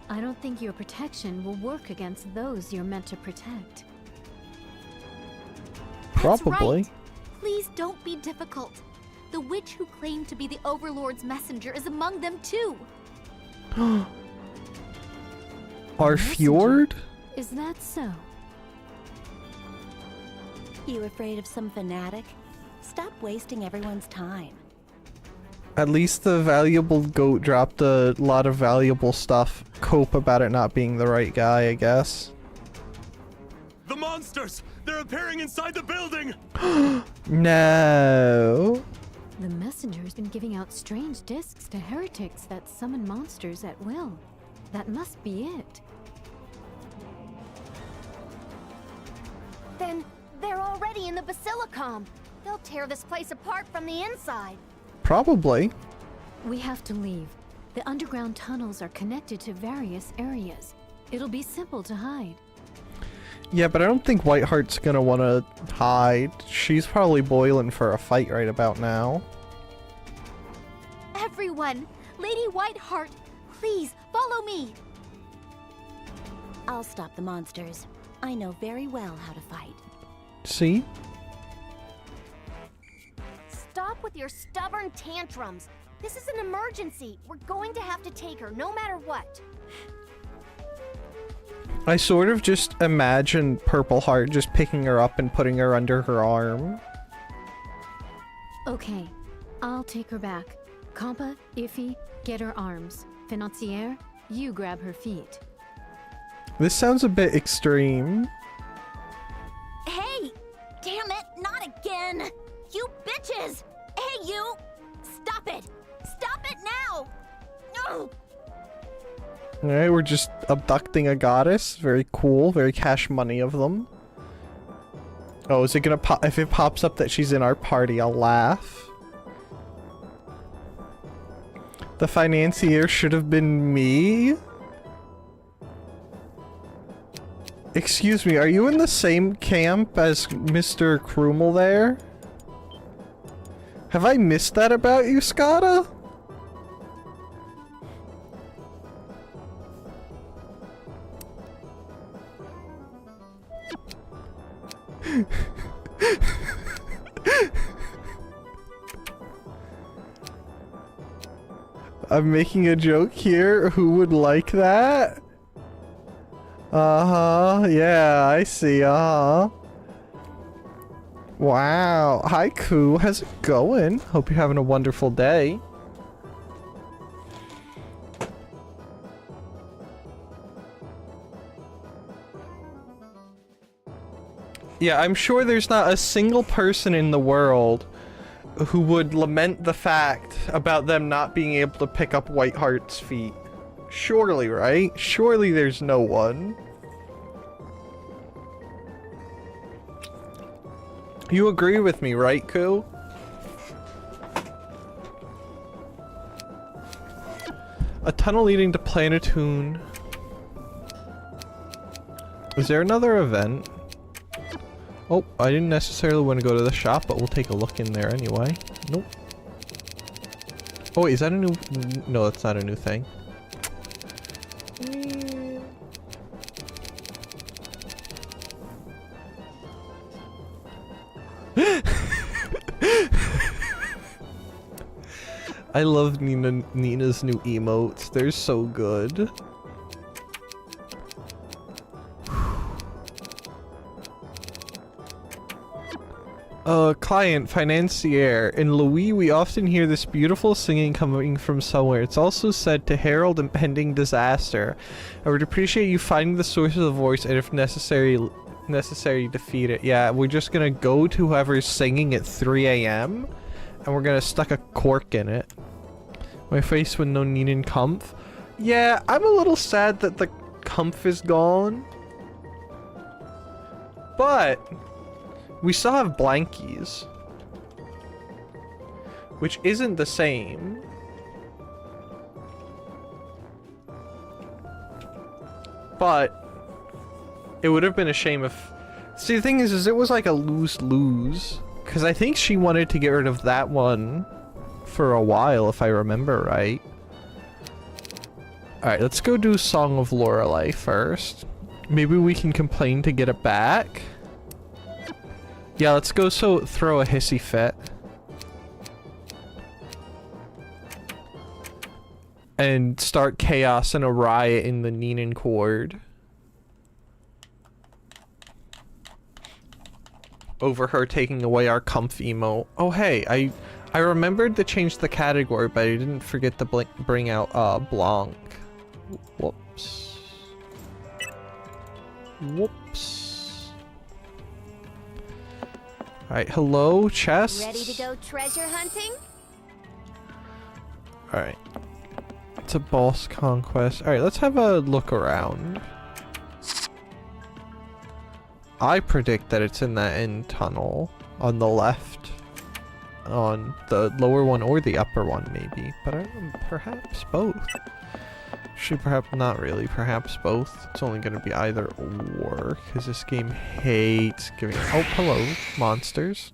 I don't think your protection will work against those you're meant to protect. Probably. That's right. Please don't be difficult. The witch who claimed to be the Overlord's messenger is among them too. Our fjord? Is that so? You afraid of some fanatic? Stop wasting everyone's time. At least the valuable goat dropped a lot of valuable stuff. Cope about it not being the right guy, I guess. The monsters! They're appearing inside the building! No. The messenger's been giving out strange discs to heretics that summon monsters at will. That must be it. Then they're already in the Basilicom. They'll tear this place apart from the inside. Probably. We have to leave. The underground tunnels are connected to various areas. It'll be simple to hide. Yeah, but I don't think Whiteheart's gonna want to hide. She's probably boiling for a fight right about now. Everyone, Lady Whiteheart, please follow me. I'll stop the monsters. I know very well how to fight. See? Stop with your stubborn tantrums. This is an emergency. We're going to have to take her, no matter what. I sort of just imagine Purple Heart just picking her up and putting her under her arm. Okay, I'll take her back. Compa, Iffy, get her arms. Financier, you grab her feet. This sounds a bit extreme. Hey! Damn it, not again! You bitches! Hey, you! Stop it! Stop it now! No! Alright, we're just abducting a goddess. Very cool, very cash money of them. Oh, is it gonna pop? If it pops up that she's in our party, I'll laugh. The financier should have been me. Excuse me, are you in the same camp as Mr. Krumel there? Have I missed that about you, Skada? I'm making a joke here. Who would like that? Uh-huh. Yeah, I see. Uh-huh. Wow. Hi, Koo. How's it going? Hope you're having a wonderful day. Yeah, I'm sure there's not a single person in the world who would lament the fact about them not being able to pick up Whiteheart's feet. Surely, right? Surely there's no one. You agree with me, right, Koo? A tunnel leading to Planetoon. Is there another event? Oh, I didn't necessarily want to go to the shop, but we'll take a look in there anyway. Nope. Oh, wait, is that a new... No, that's not a new thing. I love Nina's new emotes. They're so good. Client, financier. In Louis, we often hear this beautiful singing coming from somewhere. It's also said to herald impending disaster. I would appreciate you finding the source of the voice and if necessary defeat it. Yeah, we're just gonna go to whoever's singing at 3 AM and we're gonna stuck a cork in it. My face with no Ninen comf. Yeah, I'm a little sad that the comf is gone. But we still have blankies, which isn't the same. But it would have been a shame if... See, the thing is it was like a lose-lose. Because I think she wanted to get rid of that one for a while, if I remember right. Alright, let's go do Song of RElife first. Maybe we can complain to get it back. Yeah, let's go throw a hissy fit. And start chaos and a riot in the Ninen Chord. Over her taking away our comf emote. Oh hey, I remembered to change the category, but I didn't forget to bring out Blanc. Whoops. Whoops. Alright, hello, chest. Ready to go treasure hunting? Alright. It's a boss conquest. Alright, let's have a look around. I predict that it's in that end tunnel on the left. On the lower one or the upper one, maybe. But perhaps both. Actually, perhaps not really. Perhaps both. It's only going to be either or, because this game hates giving... Oh, hello, monsters.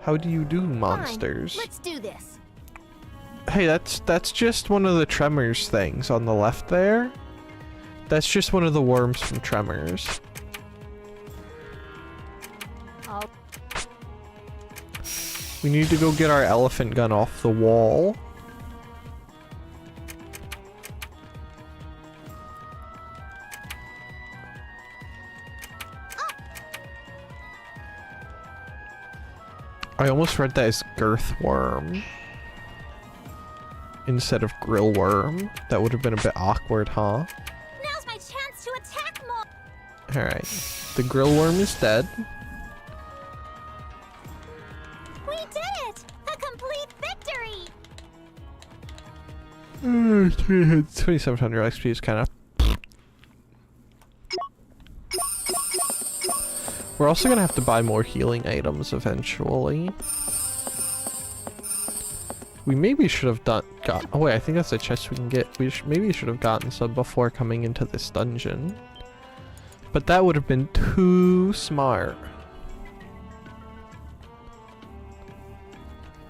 How do you do, monsters? Fine. Let's do this. Hey, that's just one of the Tremors things on the left there. That's just one of the worms from Tremors. We need to go get our elephant gun off the wall. I almost read that as girth worm instead of grill worm. That would have been a bit awkward, huh? Now's my chance to attack more. Alright. The grill worm is dead. We did it! A complete victory! 2700 XP is kind of... We're also gonna have to buy more healing items eventually. We maybe should have oh wait, I think that's a chest we can get. Maybe should have gotten some before coming into this dungeon. But that would have been too smart.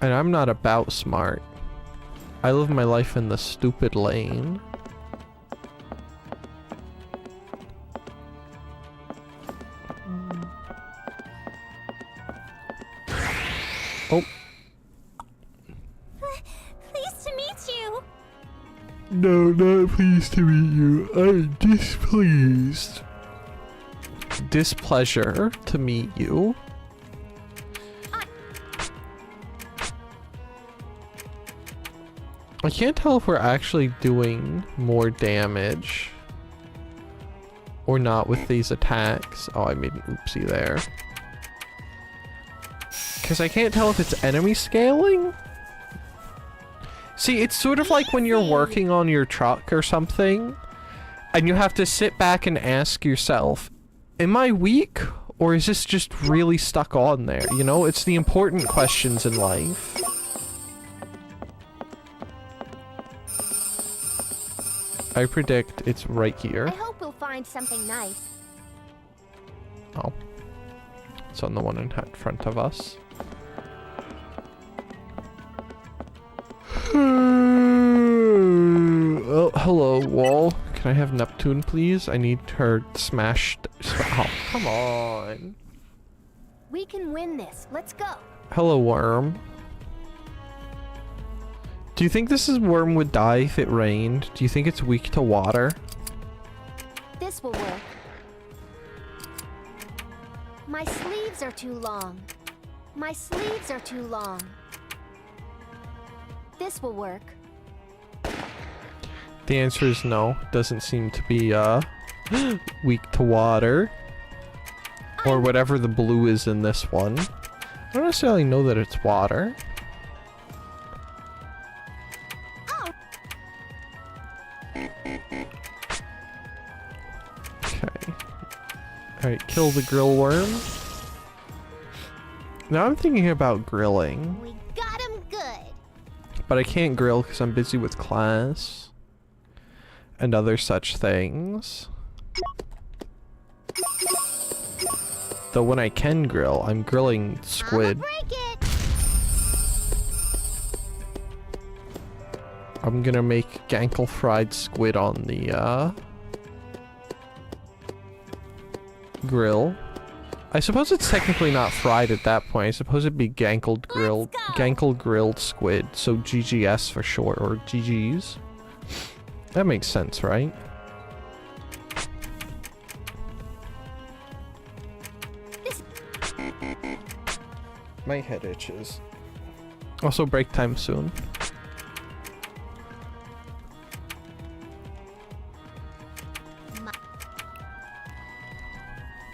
And I'm not about smart. I live my life in the stupid lane. Oh. Pleased to meet you. No, not pleased to meet you. I'm displeased. Displeasure to meet you. I can't tell if we're actually doing more damage or not with these attacks. Oh, I made an oopsie there. Because I can't tell if it's enemy scaling. See, it's sort of like when you're working on your truck or something, and you have to sit back and ask yourself, am I weak? Or is this just really stuck on there? You know, it's the important questions in life. I predict it's right here. I hope we'll find something nice. Oh. It's on the one in front of us. Oh, hello, wall. Can I have Neptune, please? I need her smashed. Oh, come on. We can win this. Let's go. Hello, worm. Do you think this worm would die if it rained? Do you think it's weak to water? This will work. My sleeves are too long. My sleeves are too long. This will work. The answer is no. Doesn't seem to be weak to water. Or whatever the blue is in this one. I don't necessarily know that it's water. Okay. Alright, kill the grill worm. Now I'm thinking about grilling. We got him good. But I can't grill because I'm busy with class. And other such things. Though when I can grill, I'm grilling squid. I'm gonna make gankle fried squid on the grill. I suppose it's technically not fried at that point. I suppose it'd be gankle grilled squid. So GGS for short, or GGs. That makes sense, right? My head itches. Also break time soon.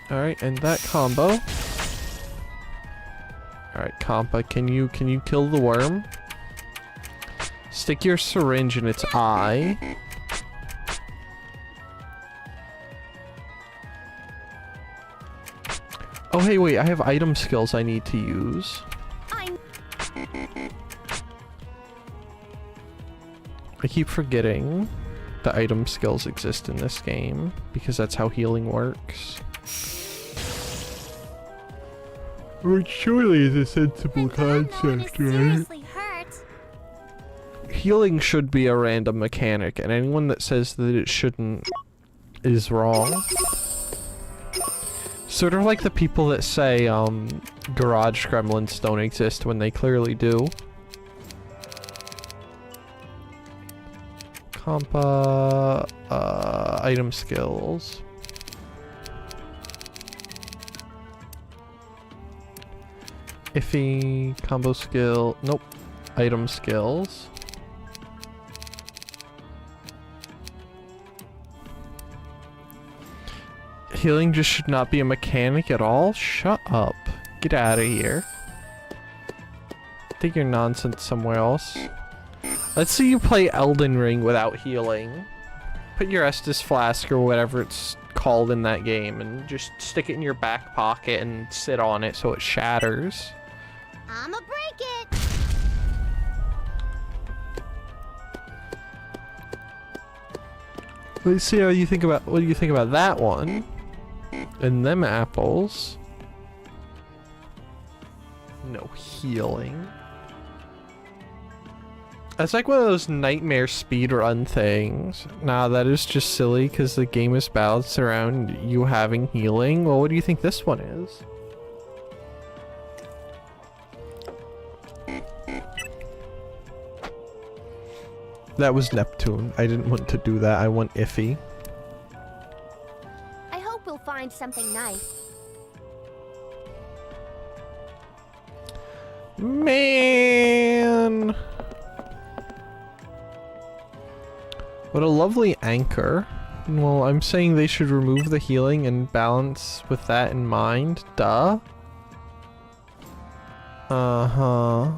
Alright, and that combo. Alright, Compa, can you kill the worm? Stick your syringe in its eye. Oh hey, wait, I have item skills I need to use. I keep forgetting the item skills exist in this game, because that's how healing works. Which surely is a sensible concept, right? Healing should be a random mechanic, and anyone that says that it shouldn't is wrong. Sort of like the people that say, garage gremlins don't exist when they clearly do. Compa, item skills. Iffy, combo skill, nope. Item skills. Healing just should not be a mechanic at all? Shut up. Get out of here. Take your nonsense somewhere else. Let's see you play Elden Ring without healing. Put your Estus flask or whatever it's called in that game, and just stick it in your back pocket and sit on it so it shatters. I'ma break it. Let's see how you think about, what do you think about that one? And them apples. No healing. That's like one of those nightmare speedrun things. Nah, that is just silly because the game is balanced around you having healing. Well, what do you think this one is? That was Neptune. I didn't want to do that. I want iffy. I hope we'll find something nice. Man! What a lovely anchor. Well, I'm saying they should remove the healing and balance with that in mind. Duh. Uh-huh.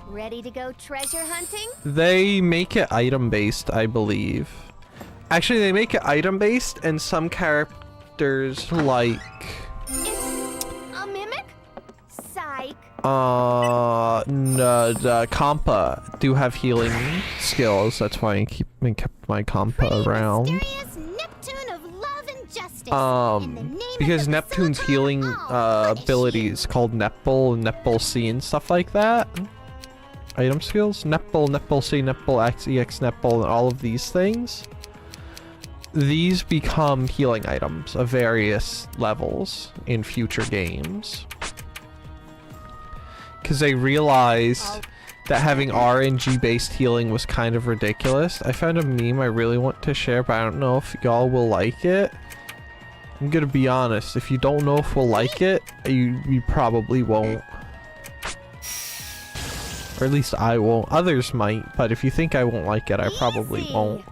Ready to go treasure hunting? They make it item-based, I believe. Actually, they make it item-based, and some characters, like... It's a mimic? Psych. No, the Compa do have healing skills. That's why I kept my Compa around. Mysterious Neptune of love and justice. In the name Because of the Neptune's Silicon, healing I'll punish abilities called Netball and Netball C and stuff like that. Item skills? Netball, Netball C, Netball X, EX, Netball, and all of these things. These become healing items of various levels in future games. Because they realized that having RNG based healing was kind of ridiculous. I found a meme I really want to share, but I don't know if y'all will like it. I'm gonna be honest, if you don't know if we'll like it, you probably won't. Or at least I won't. Others might, but if you think I won't like it, I probably won't.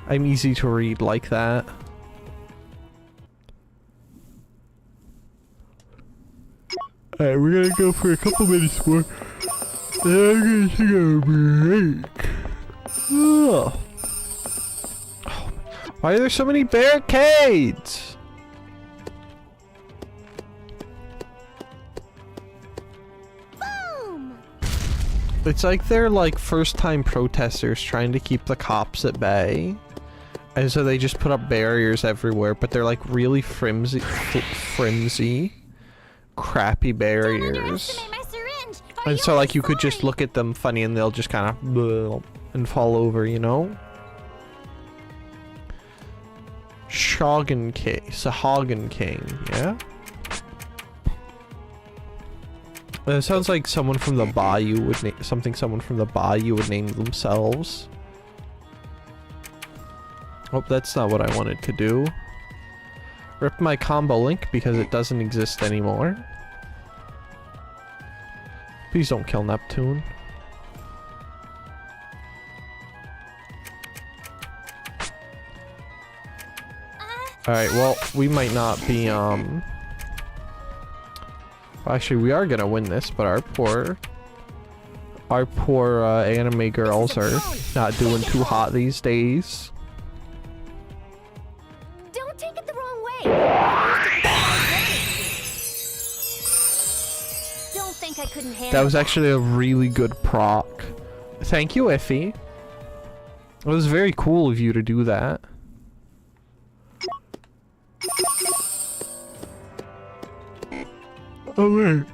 I'm easy to read like that. Alright, we're gonna go for a couple minutes more. Then I'm gonna take a break. Ugh. Oh, why are there so many barricades? Boom! It's like they're like first-time protesters trying to keep the cops at bay. And so they just put up barriers everywhere, but they're like really flimsy, crappy barriers. My syringe. And so like you could just look at them funny and they'll just kind of and fall over, you know? Sahagin King, yeah? It sounds like someone from the Bayou would someone from the Bayou would name themselves. Oh, that's not what I wanted to do. Rip my combo link because it doesn't exist anymore. Please don't kill Neptune. Alright, well, we might not be, well, actually, we are gonna win this, but our poor anime girls are not doing too hot these days. Don't take it the wrong way. Don't think I couldn't handle That was actually a really good proc. Thank you, Iffy. It was very cool of you to do that. Oh wait.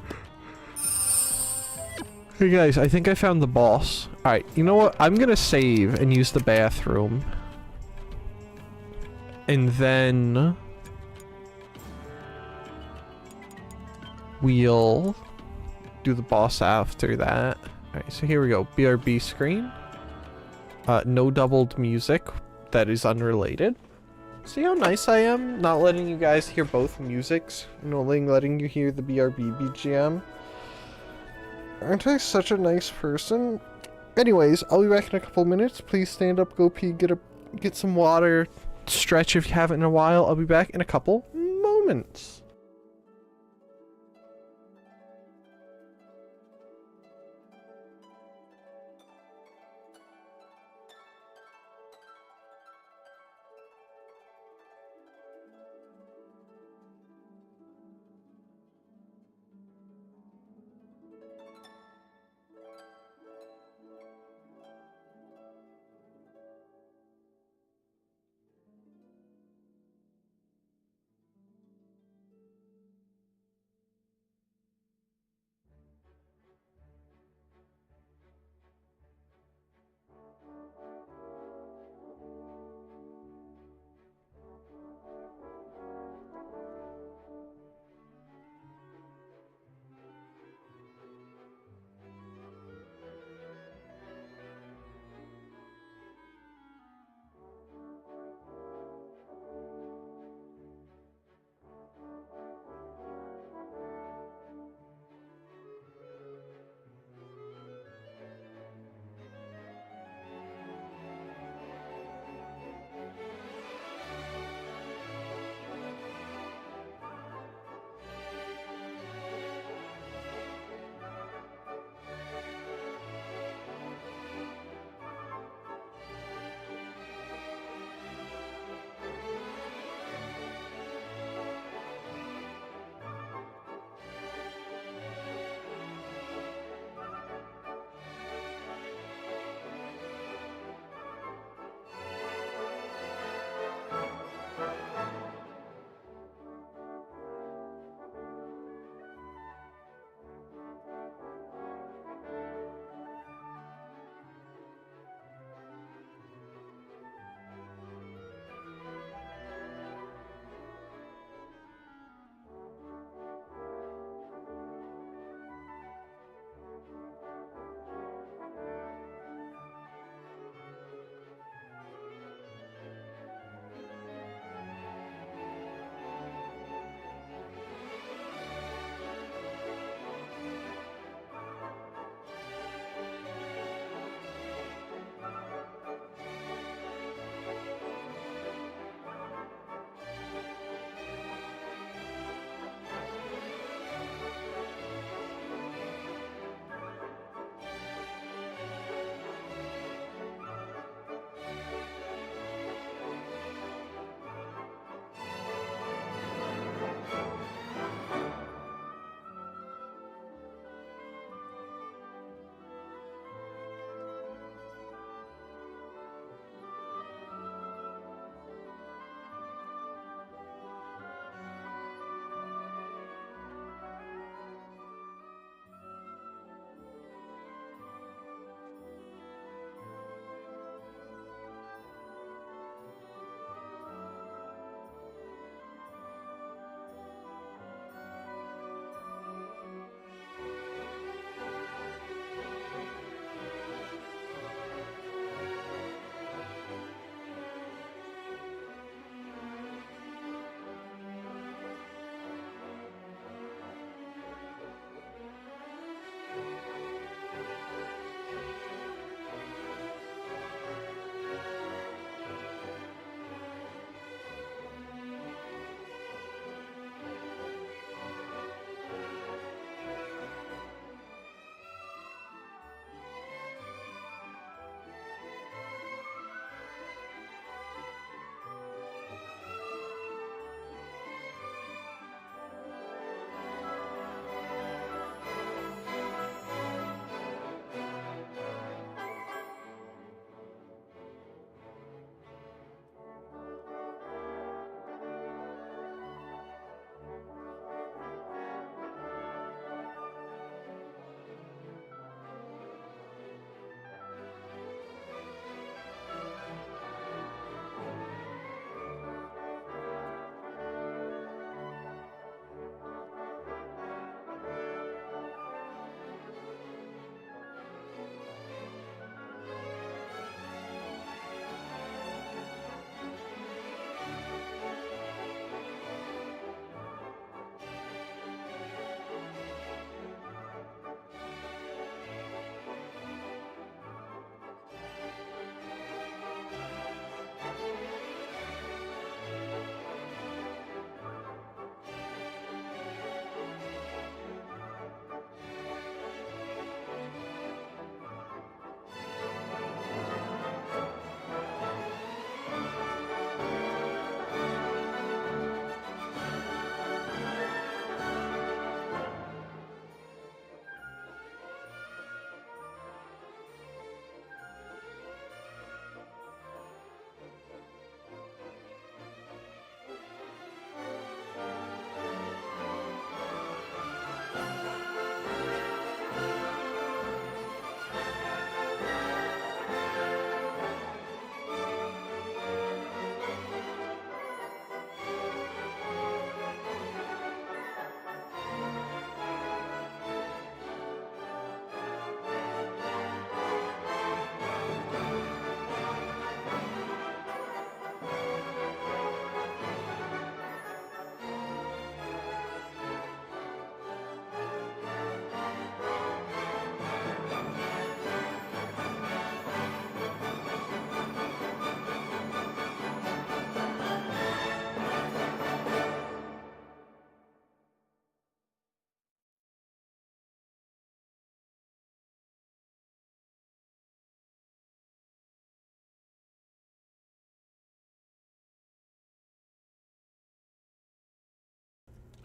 Hey guys, I think I found the boss. Alright, you know what? I'm gonna save and use the bathroom. And then we'll do the boss after that. Alright, so here we go. BRB screen. No doubled music. That is unrelated. See how nice I am? Not letting you guys hear both musics. And only letting you hear the BRB BGM. Aren't I such a nice person? Anyways, I'll be back in a couple minutes. Please stand up, go pee, get some water, stretch if you haven't in a while. I'll be back in a couple moments.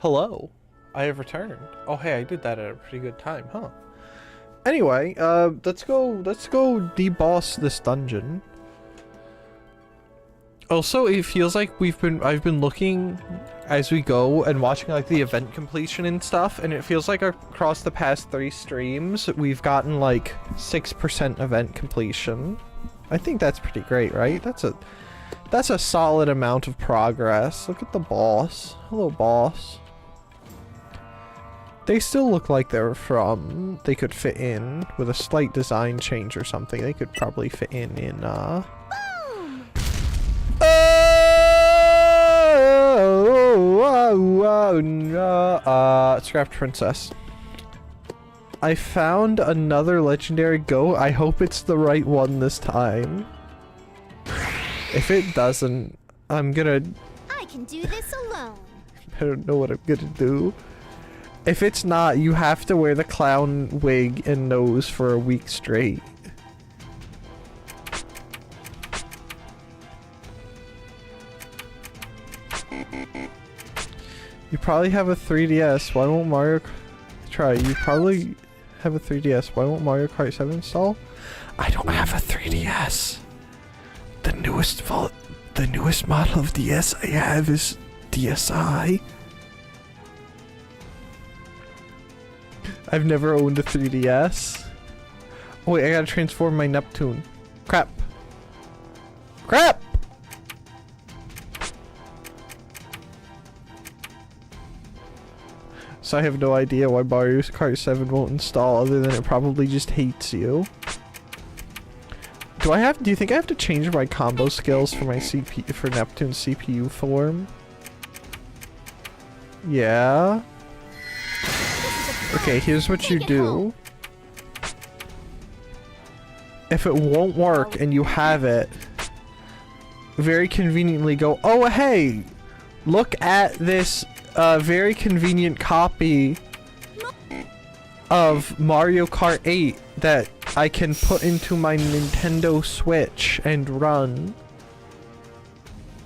Hello. I have returned. Oh, hey, I did that at a pretty good time, huh? Anyway, let's go deboss this dungeon. Also, it feels like I've been looking as we go and watching like the event completion and stuff, and it feels like across the past 3 streams, we've gotten like 6% event completion. I think that's pretty great, right? That's a solid amount of progress. Look at the boss. Hello, boss. They still look like they could fit in with a slight design change or something. They could probably fit in Scrapped Princess. I found another legendary goat. I hope it's the right one this time. If it doesn't, I can do this alone. I don't know what I'm gonna do. If it's not, you have to wear the clown wig and nose for a week straight. You probably have a 3DS. Why won't Mario try? You probably have a 3DS. Why won't Mario Kart 7 install? I don't have a 3DS. The newest model of DS I have is DSi. I've never owned a 3DS. Oh wait, I gotta transform my Neptune. Crap. Crap! So I have no idea why Mario Kart 7 won't install, other than it probably just hates you. Do you think I have to change my combo skills for my Neptune's CPU form? Yeah. Okay, here's what you do. If it won't work and you have it, very conveniently go, oh hey, look at this very convenient copy of Mario Kart 8 that I can put into my Nintendo Switch and run.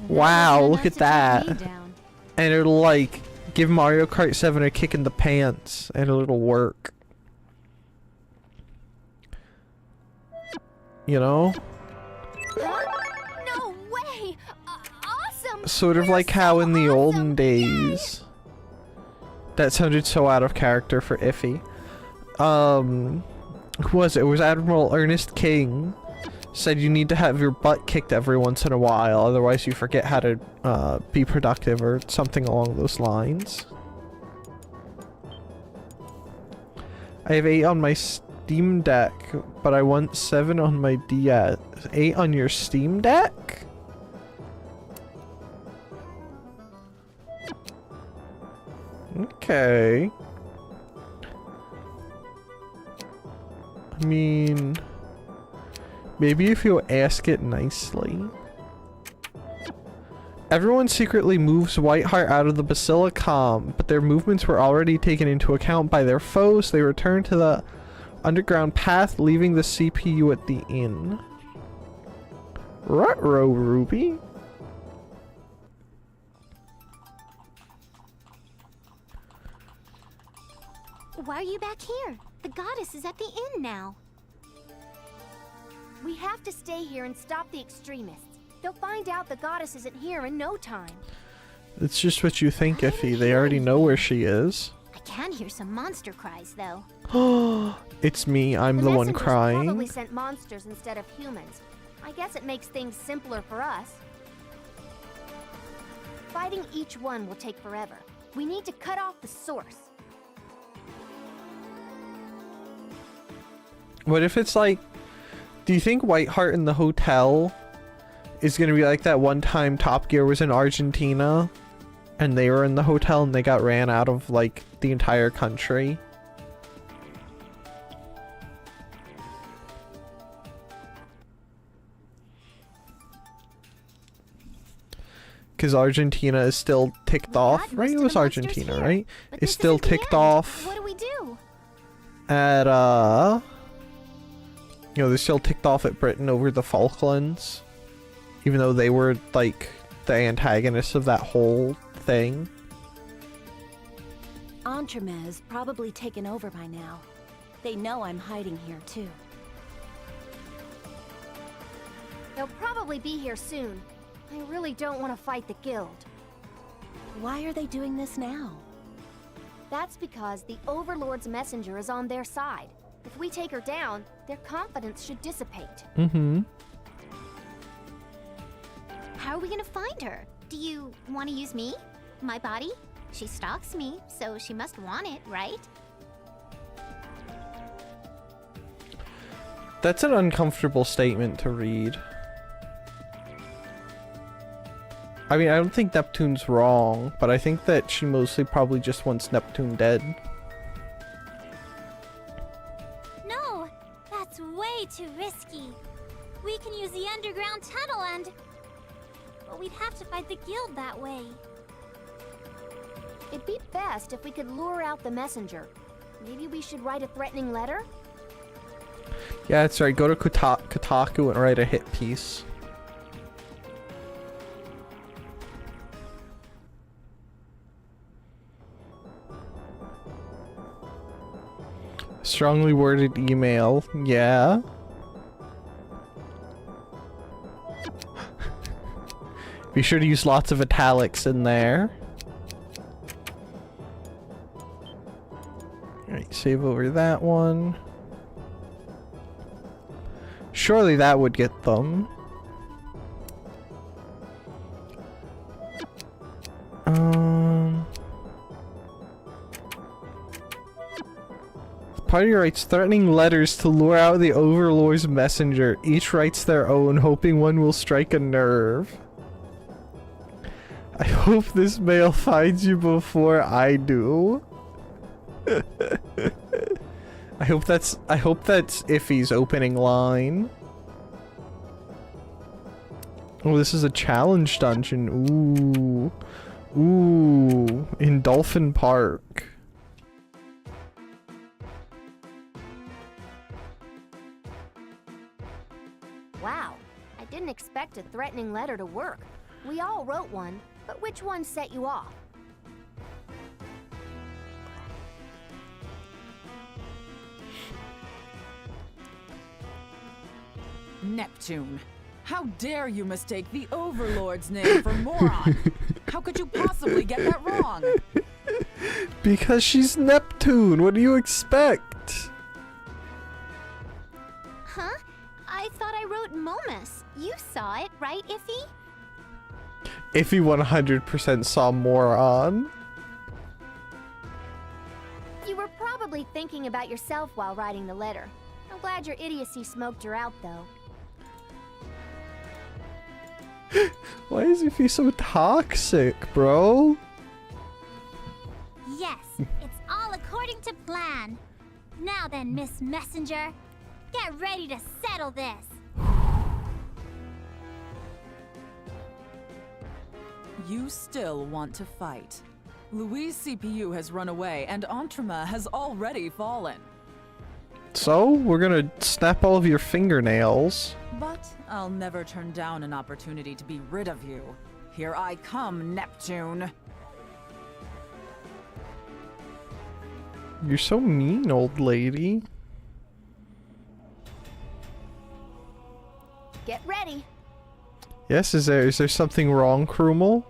Wow, look at that. And it'll like give Mario Kart 7 a kick in the pants, and it'll work. You know? No way! Awesome! Sort of like how in the olden days... That sounded so out of character for Iffy. Who was it? It was Admiral Ernest King. Said you need to have your butt kicked every once in a while, otherwise you forget how to be productive or something along those lines. I have 8 on my Steam Deck, but I want 7 on my DS. 8 on your Steam Deck? Okay. I mean... Maybe if you ask it nicely. Everyone secretly moves Whiteheart out of the Basilicom, but their movements were already taken into account by their foes. They return to the underground path, leaving the CPU at the inn. Ruh-roh, Ruby. Why are you back here? The goddess is at the inn now. We have to stay here and stop the extremists. They'll find out the goddess isn't here in no time. It's just what you think, Iffy. They already know where she is. I can hear some monster cries, though. It's me. I'm the one crying. Probably sent monsters instead of humans. I guess it makes things simpler for us. Fighting each one will take forever. We need to cut off the source. What if it's like... Do you think Whiteheart in the hotel is gonna be like that one time Top Gear was in Argentina and they were in the hotel and they got ran out of like the entire country? Because Argentina is still ticked off, right? It was Argentina, right? It's still ticked off. What do we do? At you know, they're still ticked off at Britain over the Falklands, even though they were like the antagonists of that whole thing. Entremet is probably taken over by now. They know I'm hiding here, too. They'll probably be here soon. I really don't want to fight the guild. Why are they doing this now? That's because the Overlord's messenger is on their side. If we take her down, their confidence should dissipate. Mm-hmm. How are we gonna find her? Do you want to use me? My body? She stalks me, so she must want it, right? That's an uncomfortable statement to read. I mean, I don't think Neptune's wrong, but I think that she mostly probably just wants Neptune dead. No, that's way too risky. We can use the underground tunnel and... But we'd have to fight the guild that way. It'd be best if we could lure out the messenger. Maybe we should write a threatening letter? Yeah, that's right. Go to Kotaku and write a hit piece. Strongly worded email. Yeah. Be sure to use lots of italics in there. Alright, save over that one. Surely that would get them. Party writes threatening letters to lure out the Overlord's messenger. Each writes their own, hoping one will strike a nerve. I hope this mail finds you before I do. I hope that's Iffy's opening line. Oh, this is a challenge dungeon. Ooh. Ooh. In Dolphin Park. Wow, I didn't expect a threatening letter to work. We all wrote one, but which one set you off? Neptune. How dare you mistake the Overlord's name for moron? How could you possibly get that wrong? Because she's Neptune. What do you expect? Huh? I thought I wrote Momus. You saw it, right, Iffy? Iffy 100% saw moron. You were probably thinking about yourself while writing the letter. I'm glad your idiocy smoked her out, though. Why is Iffy so toxic, bro? Yes, it's all according to plan. Now then, Miss Messenger, get ready to settle this. You still want to fight. Louise' CPU has run away and Entremet has already fallen. So, we're gonna snap all of your fingernails. But I'll never turn down an opportunity to be rid of you. Here I come, Neptune. You're so mean, old lady. Get ready. Yes, is there something wrong, Krumel?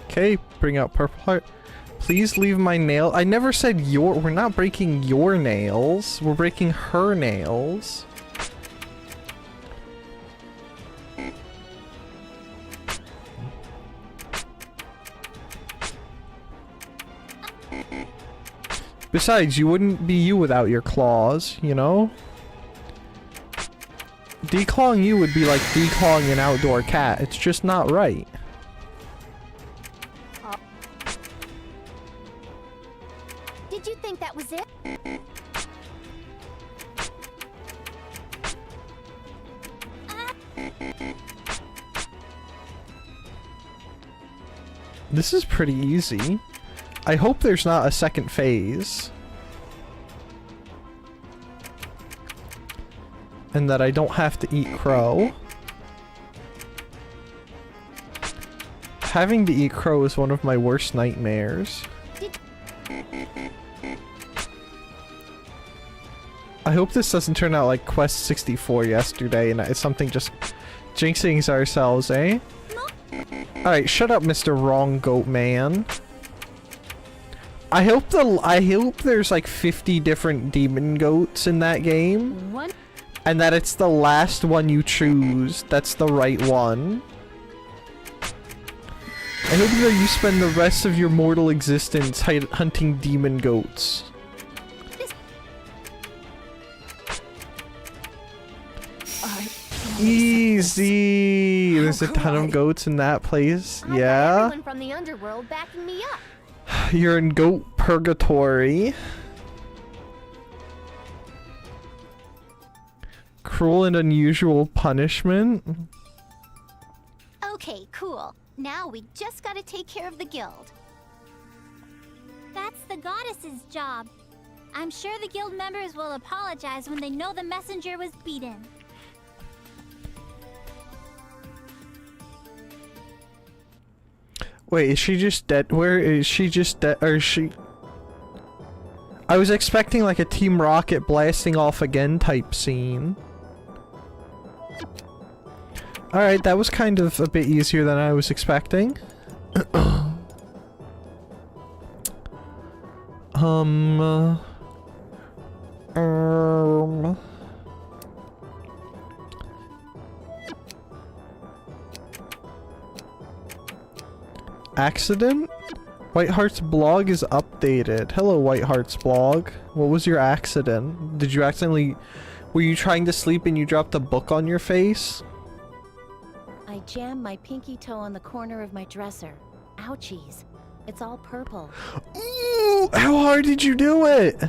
Okay, bring out purple heart. Please leave my nail. I never said your. We're not breaking your nails. We're breaking her nails. Besides, you wouldn't be you without your claws, you know? Declawing you would be like declawing an outdoor cat. It's just not right. Did you think that was it? This is pretty easy. I hope there's not a second phase. And that I don't have to eat crow. Having to eat crow is one of my worst nightmares. I hope this doesn't turn out like Quest 64 yesterday and it's something just jinxing ourselves, eh? Alright, shut up, Mr. Wrong Goat Man. I hope there's like 50 different demon goats in that game. And that it's the last one you choose that's the right one. I hope that you spend the rest of your mortal existence hunting demon goats. Easy! There's a ton of goats in that place. Yeah? Everyone from the underworld backing me up. You're in goat purgatory. Cruel and unusual punishment. Okay, cool. Now we just gotta take care of the guild. That's the goddess's job. I'm sure the guild members will apologize when they know the messenger was beaten. Wait, is she just dead? Where is she just dead? Or is she... I was expecting like a Team Rocket blasting off again type scene. Alright, that was kind of a bit easier than I was expecting. Accident? Whiteheart's blog is updated. Hello, Whiteheart's blog. What was your accident? Did you accidentally... Were you trying to sleep and you dropped a book on your face? I jammed my pinky toe on the corner of my dresser. Ouchies. It's all purple. Ooh, how hard did you do it?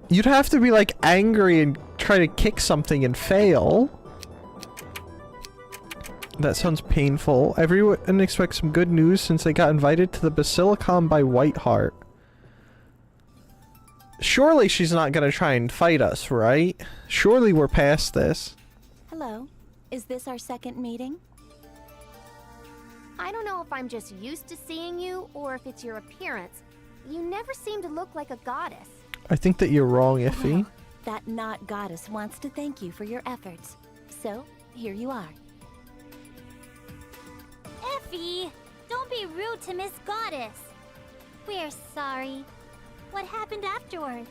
You'd have to be like angry and try to kick something and fail. That sounds painful. Everyone expects some good news since they got invited to the Basilicom by Whiteheart. Surely she's not gonna try and fight us, right? Surely we're past this. Hello. Is this our second meeting? I don't know if I'm just used to seeing you or if it's your appearance. You never seem to look like a goddess. I think that you're wrong, Iffy. Well, that not goddess wants to thank you for your efforts. So, here you are. Effie, don't be rude to Miss Goddess. We're sorry. What happened afterwards?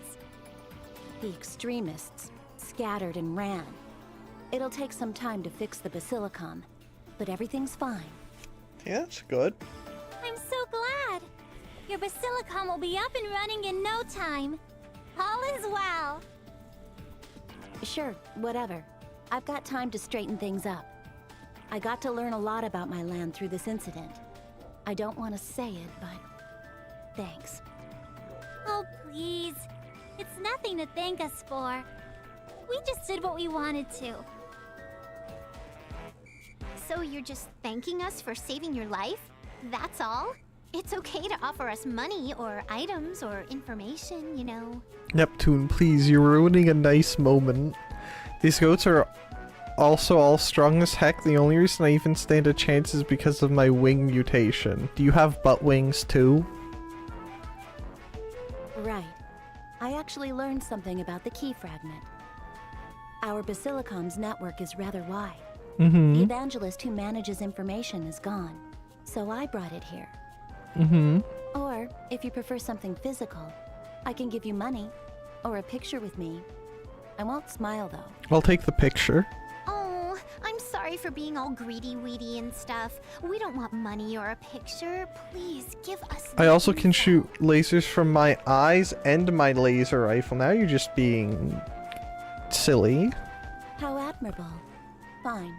The extremists scattered and ran. It'll take some time to fix the Basilicom, but everything's fine. Yeah, that's good. I'm so glad. Your Basilicom will be up and running in no time. All is well. Sure, whatever. I've got time to straighten things up. I got to learn a lot about my land through this incident. I don't want to say it, but thanks. Oh, please. It's nothing to thank us for. We just did what we wanted to. So you're just thanking us for saving your life? That's all? It's okay to offer us money or items or information, you know. Neptune, please, you're ruining a nice moment. These goats are also all strong as heck. The only reason I even stand a chance is because of my wing mutation. Do you have butt wings too? Right. I actually learned something about the key fragment. Our Basilicom's network is rather wide. The evangelist who manages information is gone, so I brought it here. Or, if you prefer something physical, I can give you money, or a picture with me. I won't smile though. I'll take the picture. Oh, I'm sorry for being all greedy-weedy and stuff. We don't want money or a picture. Please, give us I also info. can shoot lasers from my eyes and my laser rifle. Now you're just being silly. How admirable. Fine.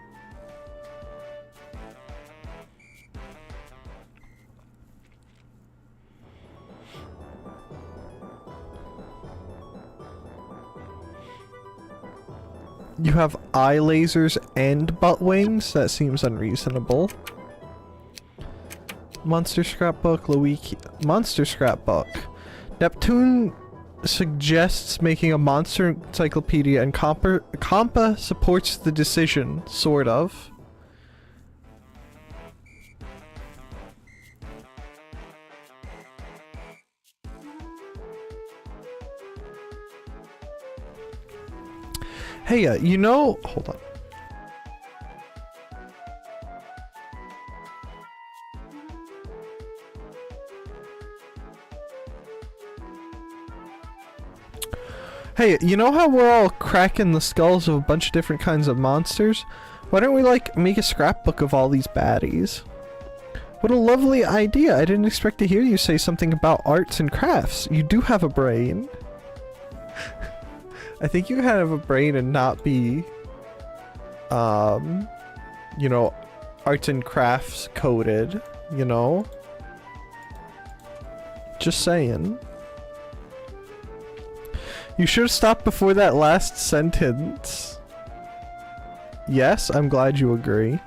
You have eye lasers and butt wings? That seems unreasonable. Monster scrapbook, monster scrapbook. Neptune suggests making a monster encyclopedia, and Compa supports the decision, sort of. Hey, you know, hold on. Hey, you know how we're all cracking the skulls of a bunch of different kinds of monsters? Why don't we, like, make a scrapbook of all these baddies? What a lovely idea. I didn't expect to hear you say something about arts and crafts. You do have a brain. I think you can have a brain and not be, you know, arts and crafts coded, you know? Just saying. You should have stopped before that last sentence. Yes, I'm glad you agree.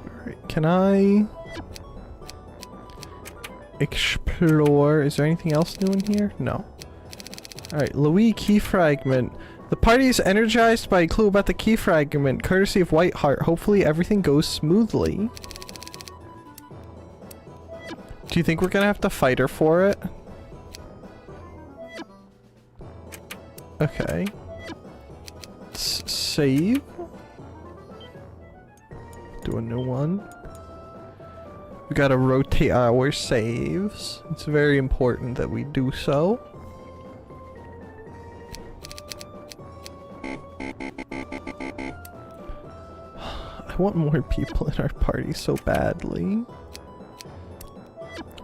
Alright, can I explore? Is there anything else new in here? No. Alright, Louis key fragment. The party is energized by a clue about the key fragment, courtesy of Whiteheart. Hopefully everything goes smoothly. Do you think we're gonna have to fight her for it? Okay. Save. Do a new one. We gotta rotate our saves. It's very important that we do so. I want more people in our party so badly.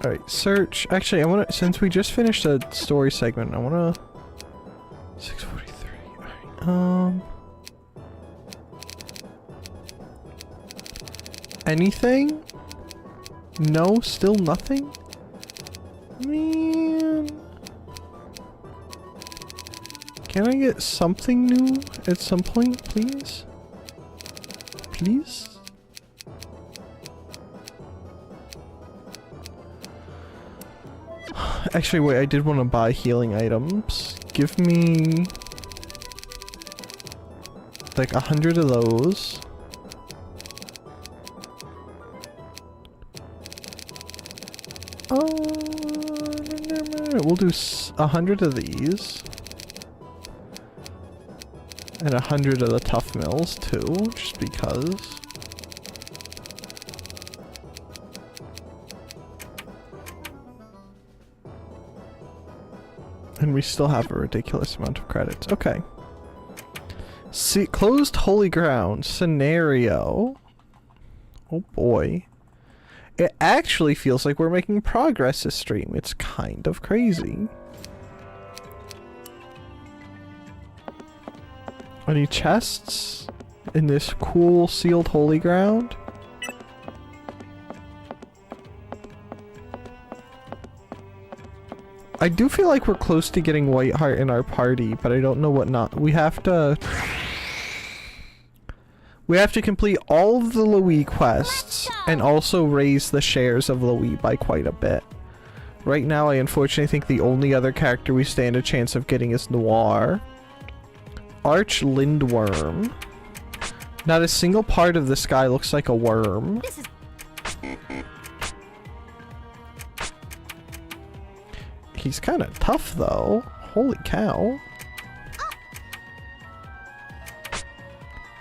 Alright, search. Actually, I wanna, since we just finished a story segment, I wanna... 643, alright, anything? No, still nothing? Man... Can I get something new at some point, please? Please? Actually, wait, I did want to buy healing items. Give me... like 100 of those. We'll do 100 of these. And 100 of the tough mills too, just because. And we still have a ridiculous amount of credits. Okay. See, closed holy ground scenario. Oh boy. It actually feels like we're making progress this stream. It's kind of crazy. Any chests in this cool sealed holy ground? I do feel like we're close to getting Whiteheart in our party, but I don't know what not. We have to complete all of the Louis quests and also raise the shares of Louis by quite a bit. Right now, I unfortunately think the only other character we stand a chance of getting is Noir. Arch Lindworm. Not a single part of this guy looks like a worm. He's kind of tough though. Holy cow.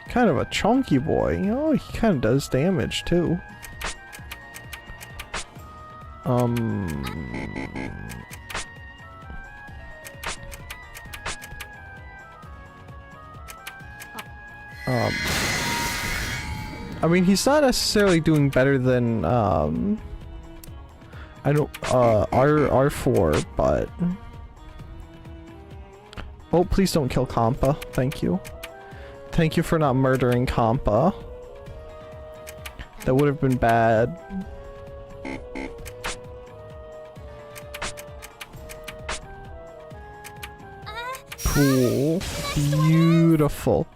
Kind of a chunky boy. Oh, he kind of does damage too. I mean, he's not necessarily doing better than, I don't, R4, but... Oh, please don't kill Compa. Thank you. Thank you for not murdering Compa. That would have been bad. cool. Beautiful.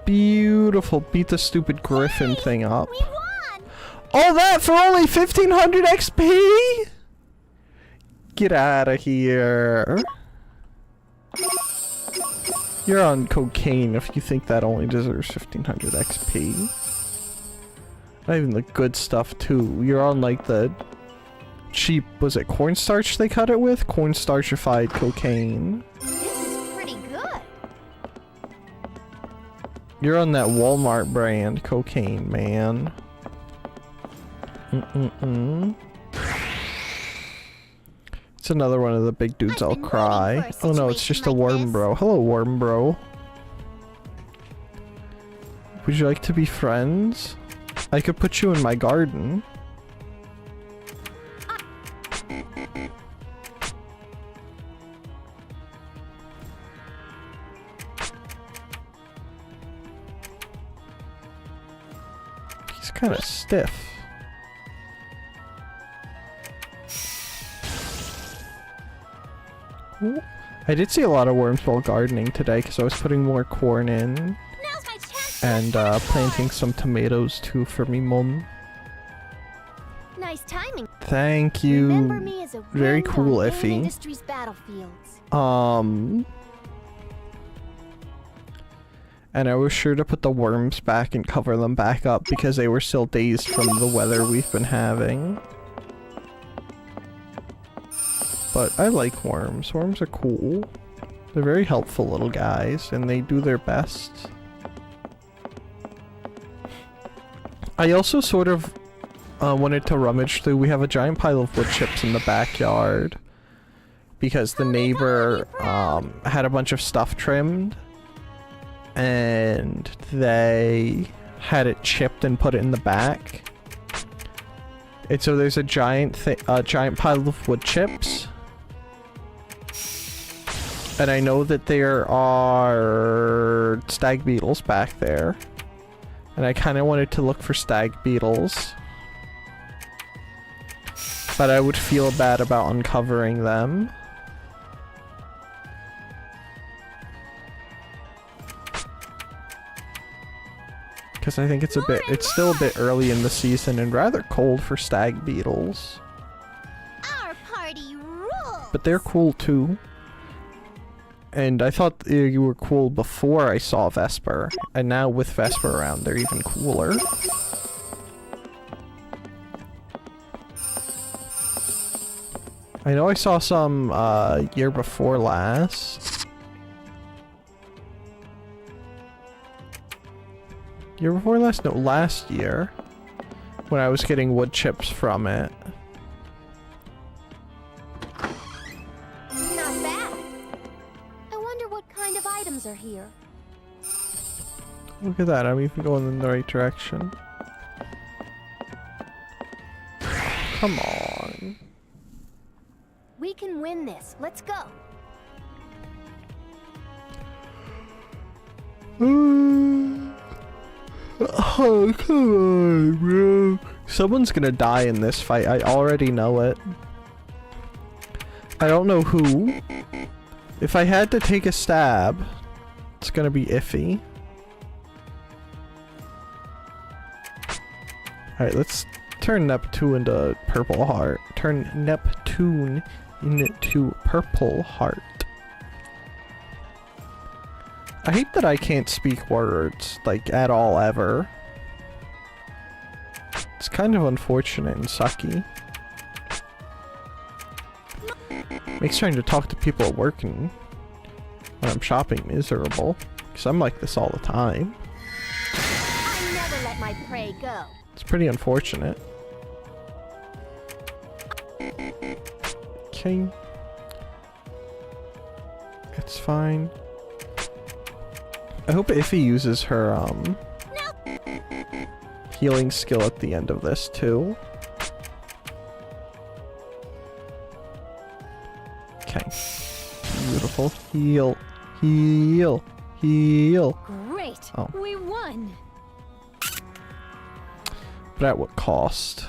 Beautiful. Beat the stupid griffin thing up. We won! All that for only 1500 XP? Get out of here. You're on cocaine if you think that only deserves 1500 XP. Not even the good stuff too. You're on like the cheap, was it cornstarch they cut it with? Cornstarchified cocaine. This is pretty good. You're on that Walmart brand cocaine, man. It's another one of the big dudes. I'll cry. Oh no, it's just a worm bro. Hello, worm bro. Would you like to be friends? I could put you in my garden. He's kind of stiff. Ooh. I did see a lot of worms while gardening today because I was putting more corn in. Now's my chance. And planting some tomatoes too for me mum. Nice timing. Thank you. Remember me as a Very worm cool, on Iffy. Industries battlefields. And I was sure to put the worms back and cover them back up because they were still dazed from the weather we've been having. But I like worms. Worms are cool. They're very helpful little guys, and they do their best. I also sort of wanted to rummage through. We have a giant pile of wood chips in the backyard because the neighbor had a bunch of stuff trimmed, and they had it chipped and put it in the back. And so there's a giant pile of wood chips. And I know that there are stag beetles back there. And I kind of wanted to look for stag beetles. But I would feel bad about uncovering them. Because I think it's still a bit early in the season and rather cold for stag beetles. Our party rules. But they're cool too. And I thought you were cool before I saw Vesper. And now with Vesper around, they're even cooler. I know I saw some year before last. Year before last? No, last year. When I was getting wood chips from it. Not bad. I wonder what kind of items are here. Look at that, I'm even going in the right direction. Come on. We can win this. Let's go. Oh, come on, bro. Someone's gonna die in this fight. I already know it. I don't know who. If I had to take a stab, it's gonna be Iffy. Alright, let's turn Neptune into Purple Heart. Turn Neptune into Purple Heart. I hate that I can't speak words, like, at all, ever. It's kind of unfortunate and sucky. Makes trying to talk to people at work and when I'm shopping miserable. Because I'm like this all the time. I never let my prey go. It's pretty unfortunate. Okay. It's fine. I hope Iffy uses her, healing skill at the end of this, too. Okay. Beautiful. Heal. Heal. Heal. Great. Oh. We won. But at what cost?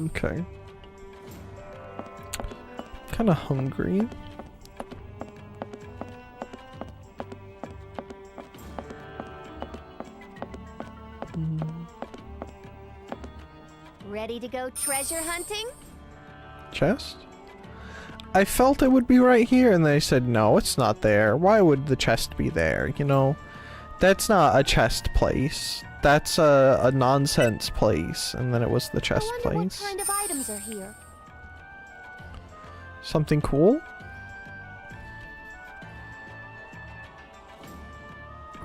Okay. Kinda hungry. Ready to go treasure hunting? Chest? I felt it would be right here, and they said, no, it's not there. Why would the chest be there, you know? That's not a chest place. That's a nonsense place, and then it was the chest I wonder place. what kind of items are here. Something cool?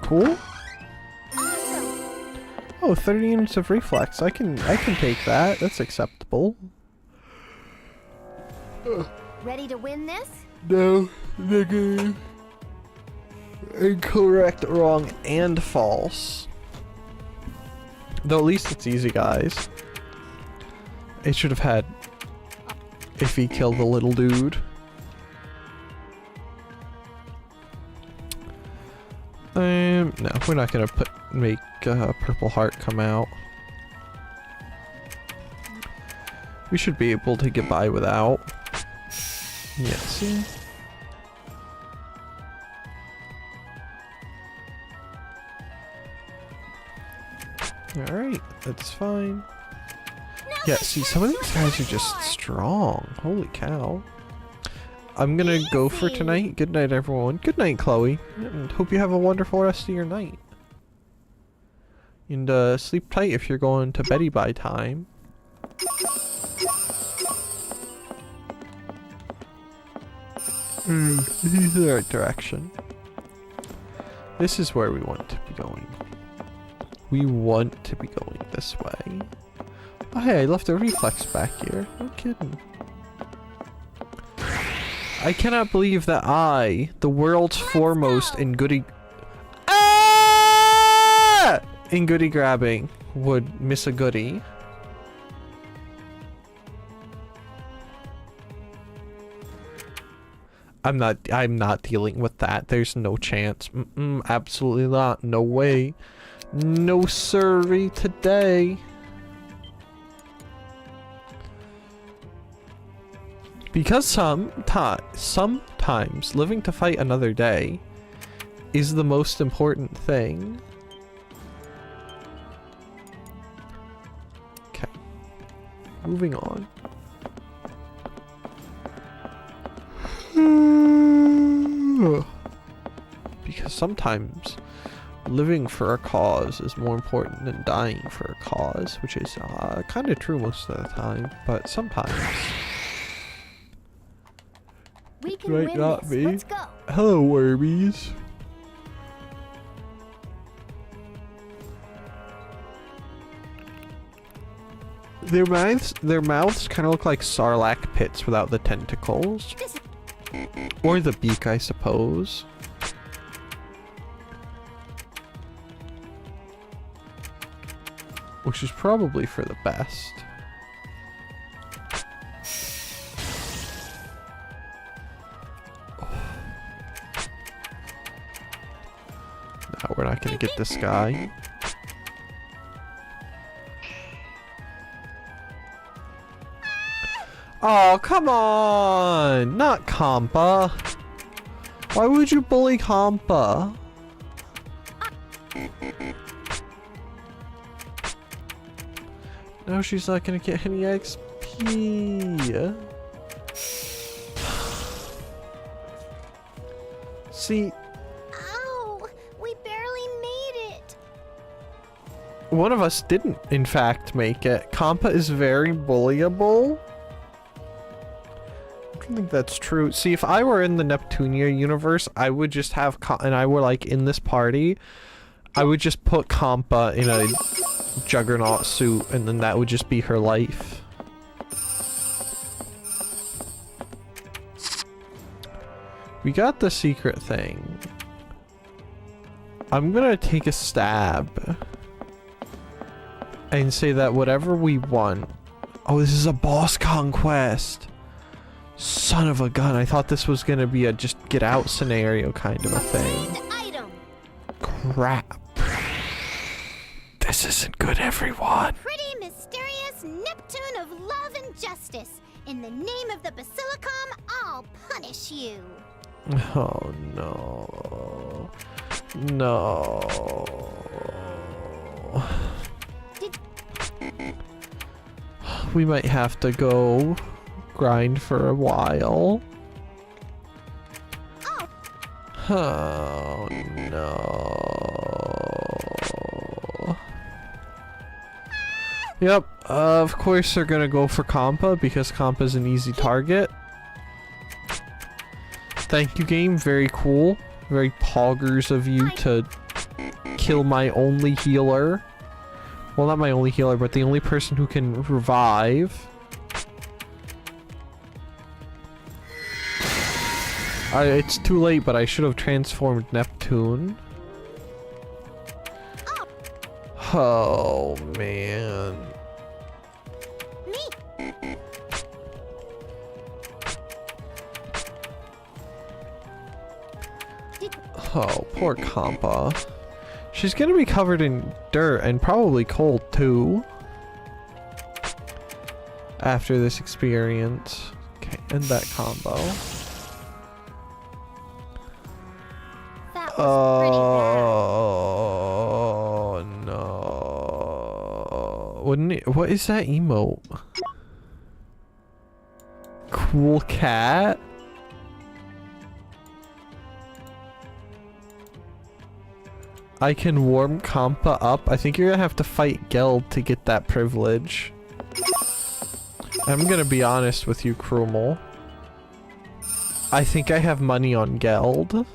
Cool? Oh, 30 units of reflex. I can take that. That's acceptable. Ready to win this? No, negative. Incorrect, wrong, and false. Though at least it's easy, guys. It should have had if he killed the little dude. No, we're not gonna make Purple Heart come out. We should be able to get by without. Yeah, see? Alright, that's fine. Yeah, see, some of these guys are just strong. Holy cow. I'm gonna go for tonight. Good night, everyone. Good night, Chloe. And hope you have a wonderful rest of your night. And sleep tight if you're going to beddy by time. This is the right direction. This is where we want to be going. We want to be going this way. Oh hey, I left a reflex back here. No kidding. I cannot believe that I, the world's foremost in goodie... Ah! In goodie grabbing, would miss a goodie. I'm not dealing with that. There's no chance. Absolutely not. No way. No sirree today. Because sometimes living to fight another day is the most important thing. Okay. Moving on. Because sometimes living for a cause is more important than dying for a cause, which is kind of true most of the time, but sometimes. We can Right, win not this. me. Let's go. Hello, wormies. Their mouths kind of look like sarlacc pits without the tentacles. Or the beak, I suppose. Which is probably for the best. No, we're not gonna get this guy. Oh, come on! Not Compa. Why would you bully Compa? No, she's not gonna get any XP. See, Ow! We barely made it. one of us didn't, in fact, make it. Compa is very bullyable. I don't think that's true. See, if I were in the Neptunia universe, I would just have and I were like in this party, I would just put Compa in a juggernaut suit, and then that would just be her life. We got the secret thing. I'm gonna take a stab and say that whatever we want. Oh, this is a boss conquest. Son of a gun, I thought this was gonna be a just get out scenario kind of a thing. Crap. This This isn't good, everyone. Pretty mysterious Neptune of love and justice. In the name of the Basilicom, I'll punish you. Oh no. No. We might have to go grind for a while. Oh no. Yep, of course they're gonna go for Compa because Compa's an easy target. Thank you, game. Very cool. Very poggers of you to kill my only healer. Well, not my only healer, but the only person who can revive. It's too late, but I should have transformed Neptune. Oh, man. Oh, poor Compa. She's gonna be covered in dirt and probably cold too. After this experience. Okay, end that combo. That was pretty Oh no. Wouldn't it, what is that emote? Cool cat? I can warm Compa up. I think you're gonna have to fight Geld to get that privilege. I'm gonna be honest with you, Krumel. I think I have money on Geld.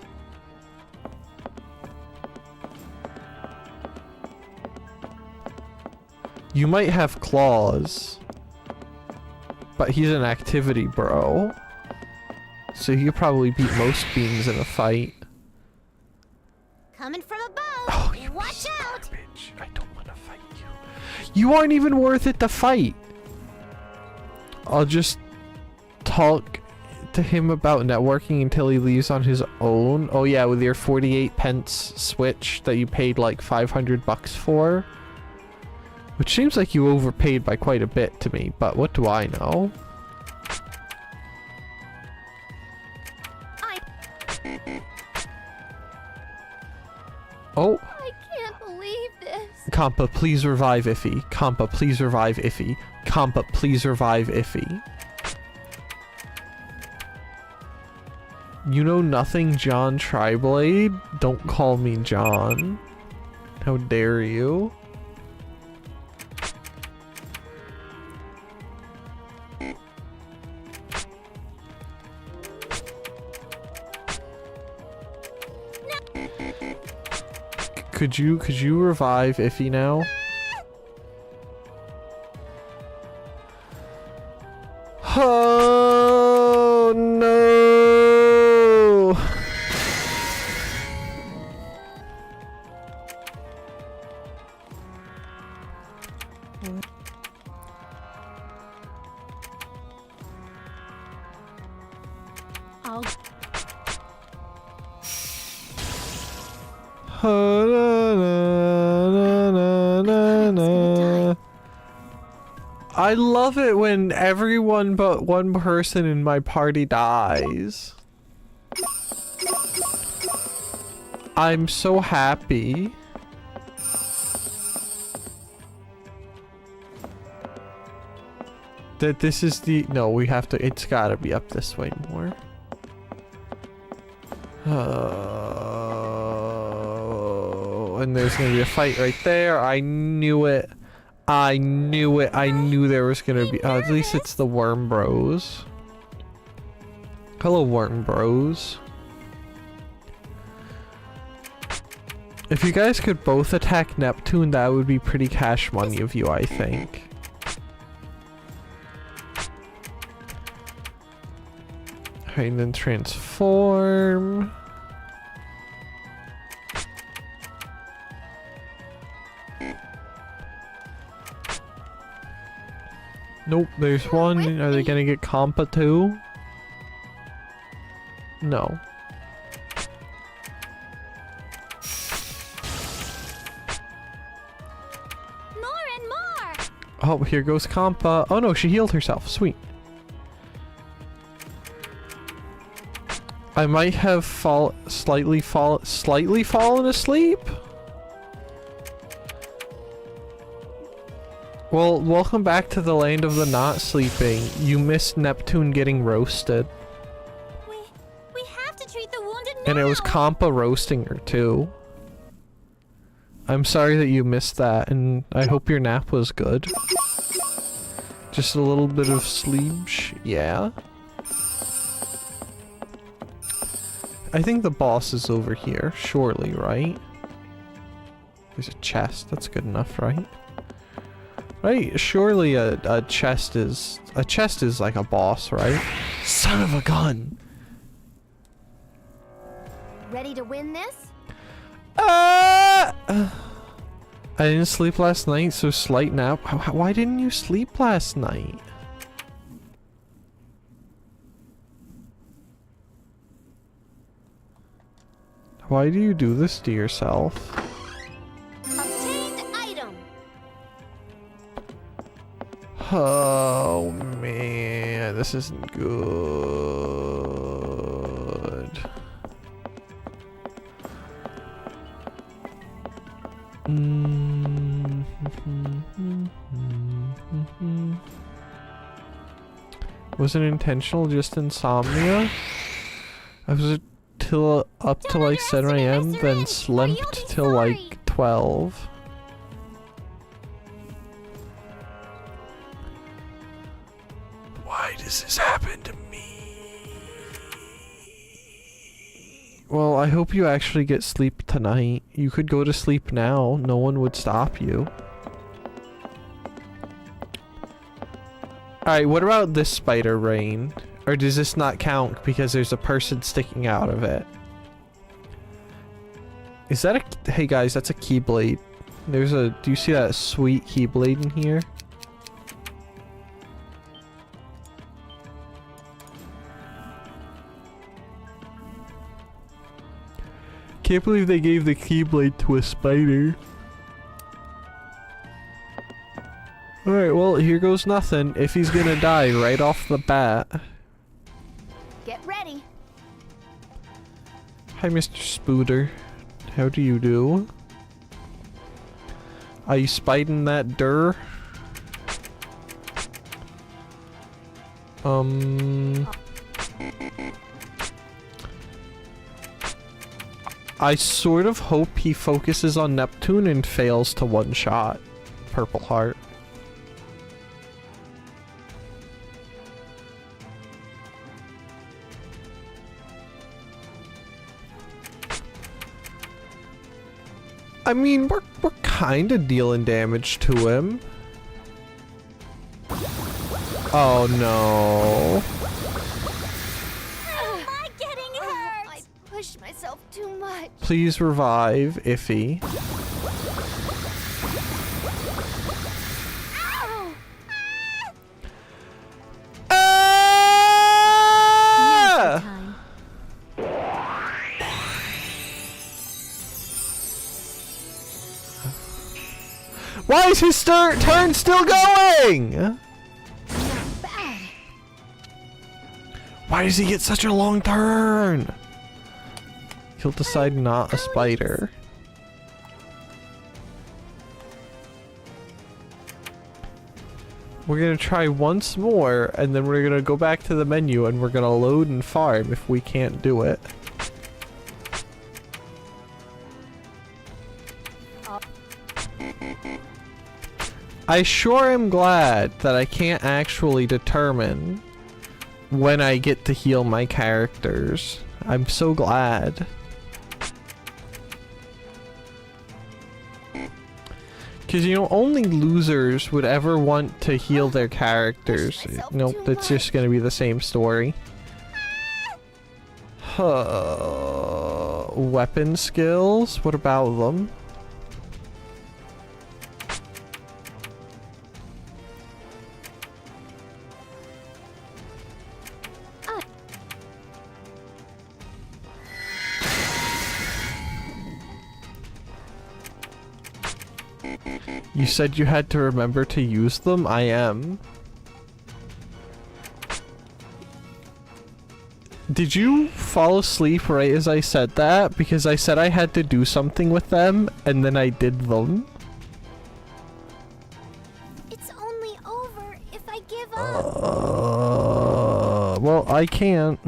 You might have claws. But he's an activity bro. So you could probably beat most beings in a fight. Coming from above. Oh, you Watch out! Bitch. I don't want to fight you. You aren't even worth it to fight. I'll just talk to him about networking until he leaves on his own. Oh yeah, with your 48 pence switch that you paid like 500 bucks for. Which seems like you overpaid by quite a bit to me, but what do I know? Oh. I can't believe this. Compa, please revive Iffy. Compa, please revive Iffy. Compa, please revive Iffy. You know nothing, John Triblade? Don't call me John. How dare you? Could you revive Iffy now? Oh no! I love it when everyone but one person in my party dies. I'm so happy. That this is the... No, we have to... It's gotta be up this way more. And there's gonna be a fight right there. I knew it. I knew it. I knew there was gonna be... at least it's the Worm Bros. Hello, Worm Bros. If you guys could both attack Neptune, that would be pretty cash money of you, I think. Alright, and then transform. Nope, there's one. Are they gonna get Compa too? No. Oh, here goes Compa. Oh no, she healed herself. Sweet. I might have slightly fallen asleep. Well, welcome back to the land of the not sleeping. You missed Neptune getting roasted. We have to treat the wounded now. And it was Compa roasting her too. I'm sorry that you missed that, and I hope your nap was good. Just a little bit of sleep, yeah. I think the boss is over here, surely, right? There's a chest, that's good enough, right? Right, surely a chest is like a boss, right? Son of a gun! Ready to win this? I didn't sleep last night, so slight nap. Why didn't you sleep last night? Why do you do this to yourself? Obtained item. Oh man, this isn't good. Was it intentional, just insomnia? I was up till like 7 AM, then slept till like 12. Why does this happen to me? Well, I hope you actually get sleep tonight. You could go to sleep now. No one would stop you. Alright, what about this spider rain? Or does this not count because there's a person sticking out of it? Is that a... Hey guys, that's a keyblade. There's a... Do you see that sweet keyblade in here? Can't believe they gave the keyblade to a spider. Alright, well, here goes nothing. If he's gonna die right off the bat. Get ready. Hi, Mr. Spooter. How do you do? Are you spiting that dur? I sort of hope he focuses on Neptune and fails to one-shot Purple Heart. I mean, we're kind of dealing damage to him. Oh no. Am I getting hurt? I pushed myself too much. Please revive, Iffy. Ow! Ah! Time. Why is his turn still going? Bad. Why does he get such a long turn? He'll decide not a spider. We're gonna try once more, and then we're gonna go back to the menu and we're gonna load and farm if we can't do it. I sure am glad that I can't actually determine when I get to heal my characters. I'm so glad. Because, you know, only losers would ever want to heal their characters. Nope, that's just gonna be the same story. Weapon skills? What about them? You said you had to remember to use them? I am. Did you fall asleep right as I said that? Because I said I had to do something with them, and then I did them. It's only over if I give up. Well, I can't.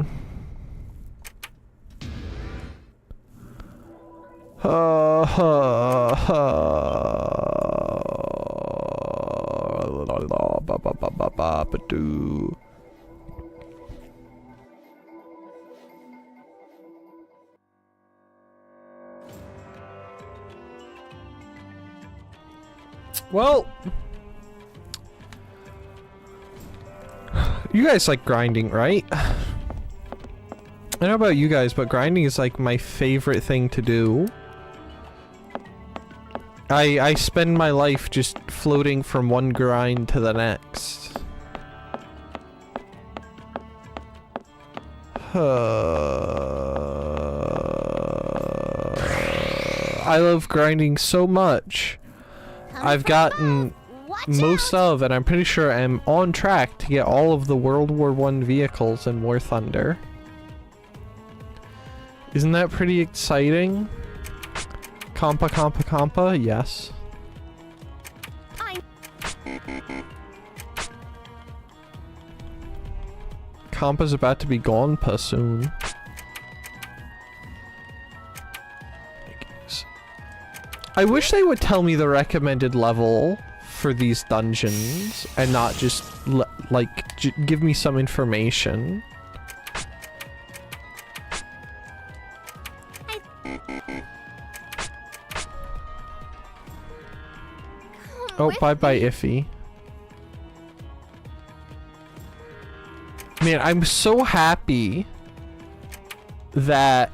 Well, you guys like grinding, right? I don't know about you guys, but grinding is like my favorite thing to do. I spend my life just floating from one grind to the next. I love grinding so much. I've gotten most of, and I'm pretty sure I'm on track to get all of the World War I vehicles in War Thunder. Isn't that pretty exciting? Compa, compa, compa, yes. Compa's about to be gone soon. I wish they would tell me the recommended level for these dungeons and not just give me some information. Oh, bye-bye, Iffy. Man, I'm so happy that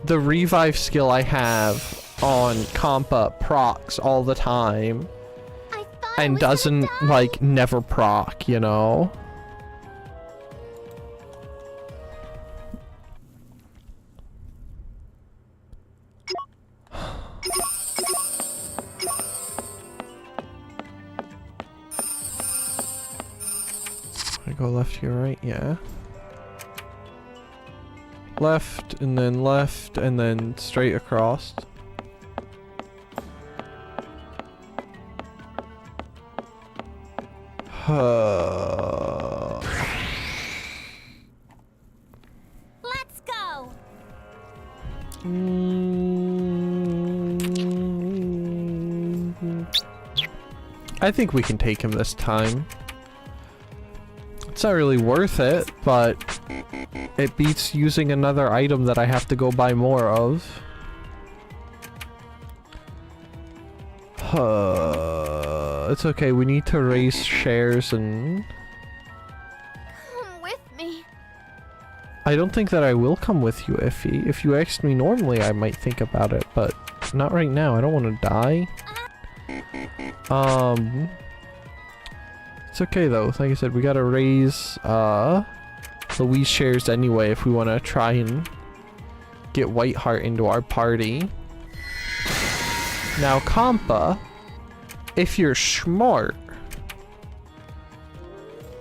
the revive skill I have on Compa procs all the time and doesn't, like, never proc, you know? I go left here, right? Yeah. Left, and then straight across. Let's go. I think we can take him this time. It's not really worth it, but it beats using another item that I have to go buy more of. It's okay, we need to raise shares and... Come with me. I don't think that I will come with you, Iffy. If you asked me normally, I might think about it, but not right now. I don't want to die. It's okay though. Like I said, we gotta raise Louise shares anyway if we want to try and get Whiteheart into our party. Now, Compa, if you're smart,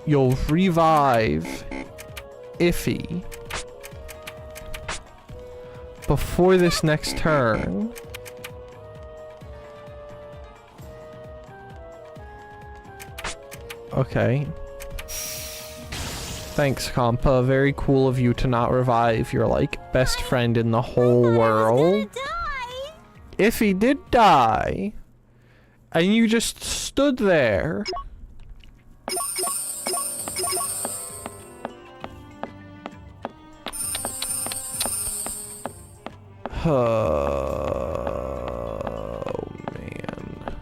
you'll revive Iffy before this next turn. Okay. Thanks, Compa. Very cool of you to not revive your, like, best friend in the whole world. If he did die, and you just stood there. Oh, man.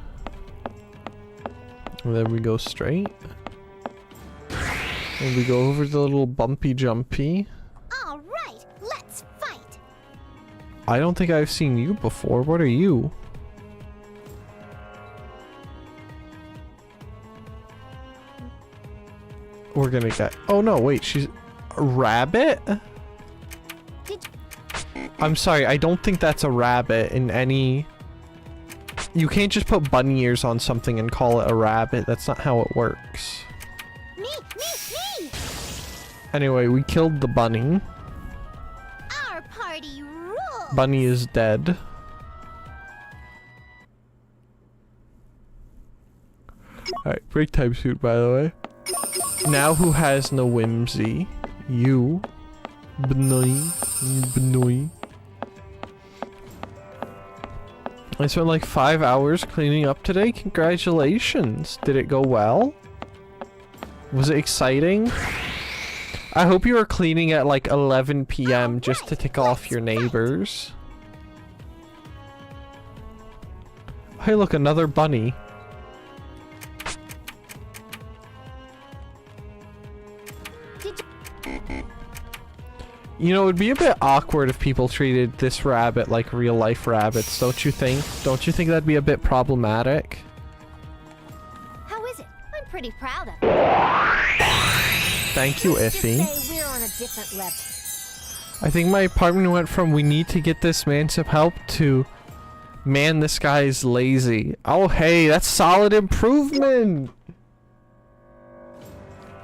And then we go straight. And we go over the little bumpy jumpy. All right, let's fight. I don't think I've seen you before. What are you? We're gonna get... Oh no, wait, she's a rabbit? I'm sorry, I don't think that's a rabbit in any... You can't just put bunny ears on something and call it a rabbit. That's not how it works. Me! Anyway, we killed the bunny. Our party rules! Bunny is dead. Alright, break time suit, by the way. Now who has no whimsy? You. Bnoy. I spent like 5 hours cleaning up today. Congratulations. Did it go well? Was it exciting? I hope you were cleaning at like 11 p.m. just to tick off your neighbors. Hey, look, another bunny. You know, it would be a bit awkward if people treated this rabbit like real life rabbits, don't you think? Don't you think that'd be a bit problematic? How is it? I'm pretty proud of it. Thank you, Let's Iffy. just say we're on a different level. I think my apartment went from we need to get this man some help to man, this guy is lazy. Oh, hey, that's solid improvement.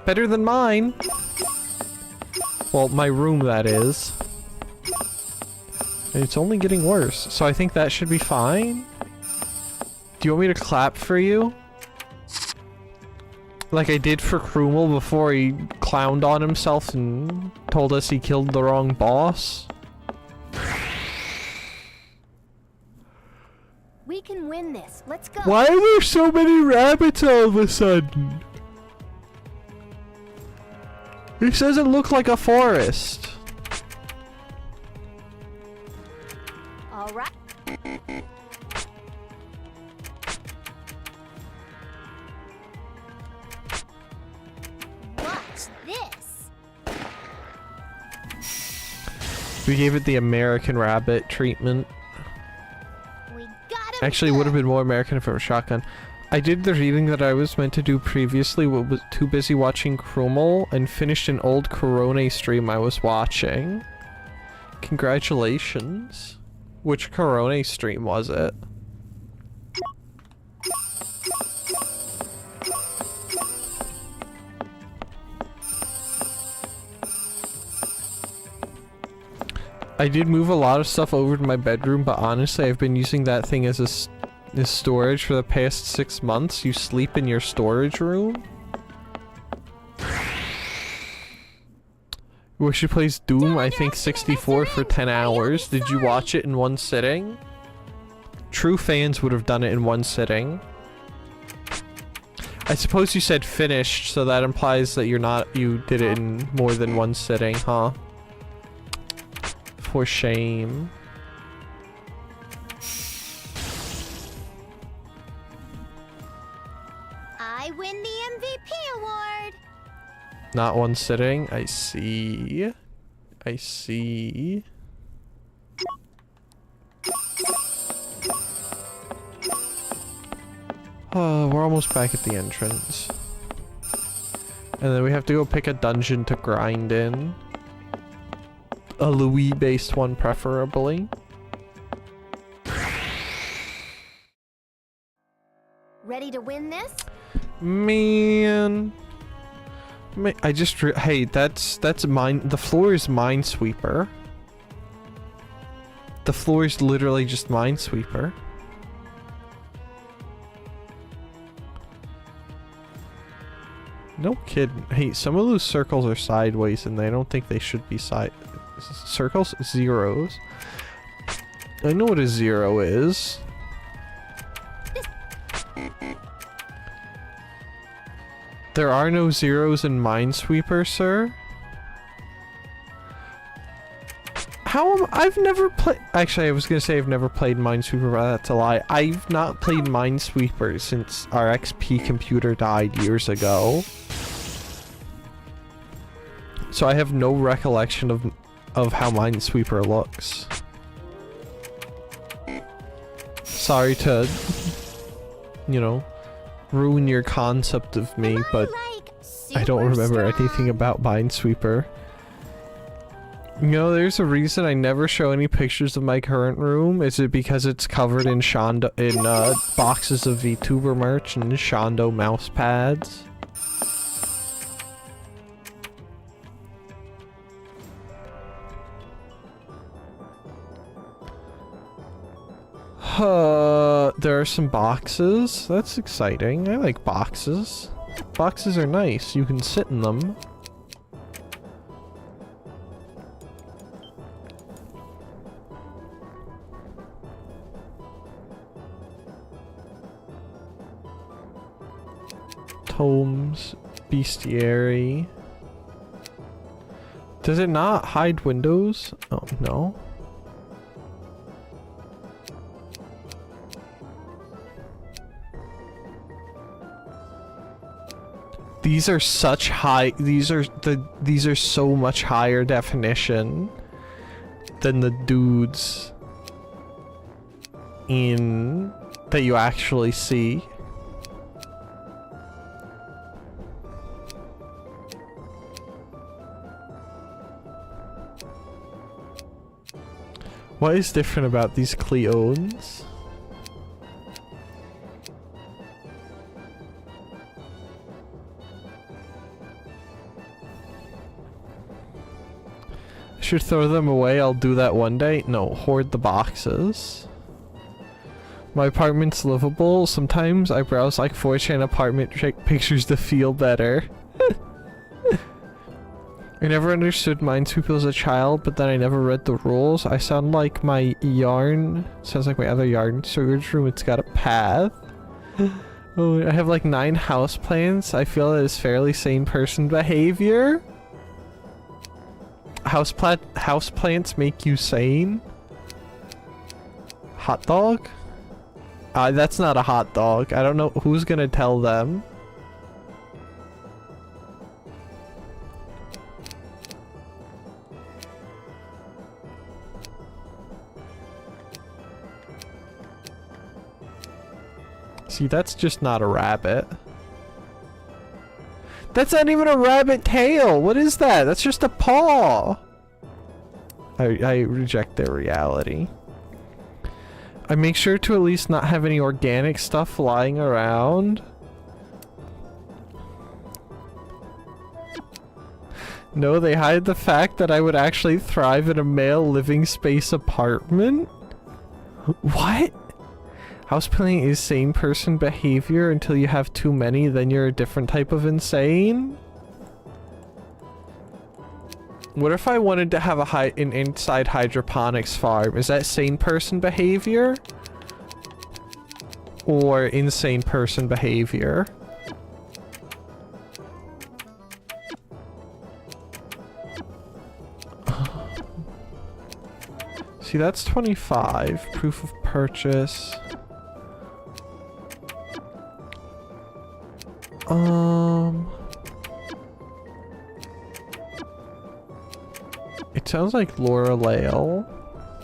Better than mine. Well, my room, that is. And it's only getting worse, so I think that should be fine. Do you want me to clap for you? Like I did for Krumel before he clowned on himself and told us he killed the wrong boss? We can win this. Let's go. Why are there so many rabbits all of a sudden? This doesn't look like a forest. All right. Watch this. We gave it the American rabbit treatment. We got him. Actually, it would have been more American if it were shotgun. I did the reading that I was meant to do previously, but was too busy watching Krumel and finished an old Corone stream I was watching. Congratulations. Which Corone stream was it? I did move a lot of stuff over to my bedroom, but honestly, I've been using that thing as a storage for the past 6 months. You sleep in your storage room? Wish you plays Doom, I think 64 for 10 hours. Did you watch it in one sitting? True fans would have done it in one sitting. I suppose you said finished, so that implies that you did it in more than one sitting, huh? For shame. I win the MVP award. Not one sitting. I see. I see. Oh, we're almost back at the entrance. And then we have to go pick a dungeon to grind in. A Louis-based one, preferably. Ready to win this? Man. I just hey, that's mine. The floor is Minesweeper. The floor is literally just Minesweeper. No kidding. Hey, some of those circles are sideways and I don't think they should be circles? Zeros. I know what a zero is. There are no zeros in Minesweeper, sir. I've never played... Actually, I was gonna say I've never played Minesweeper, but that's a lie. I've not played Minesweeper since our XP computer died years ago. So I have no recollection of how Minesweeper looks. Sorry to, you know, ruin your concept of me, but I don't remember anything about Minesweeper. You know, there's a reason I never show any pictures of my current room. Is it because it's covered in boxes of VTuber merch and Shondo mouse pads? There are some boxes. That's exciting. I like boxes. Boxes are nice. You can sit in them. Tomes, bestiary. Does it not hide windows? Oh, no. These are such high, these are so much higher definition than the dudes in that you actually see. What is different about these Cleones? I should throw them away. I'll do that one day. No, hoard the boxes. My apartment's livable. Sometimes I browse like 4chan apartment pictures to feel better. I never understood Minesweeper as a child, but then I never read the rules. I sound like my yarn. Sounds like my other yarn storage room. It's got a path. Oh, I have like 9 houseplants. I feel that is fairly sane person behavior. Houseplants make you sane? Hot dog? That's not a hot dog. I don't know who's gonna tell them. See, that's just not a rabbit. That's not even a rabbit tail! What is that? That's just a paw! I reject their reality. I make sure to at least not have any organic stuff flying around. No, they hide the fact that I would actually thrive in a male living space apartment? What? Houseplanting is sane person behavior until you have too many, then you're a different type of insane? What if I wanted to have an inside hydroponics farm? Is that sane person behavior? Or insane person behavior? See, that's 25. Proof of purchase. It sounds like Lorelei?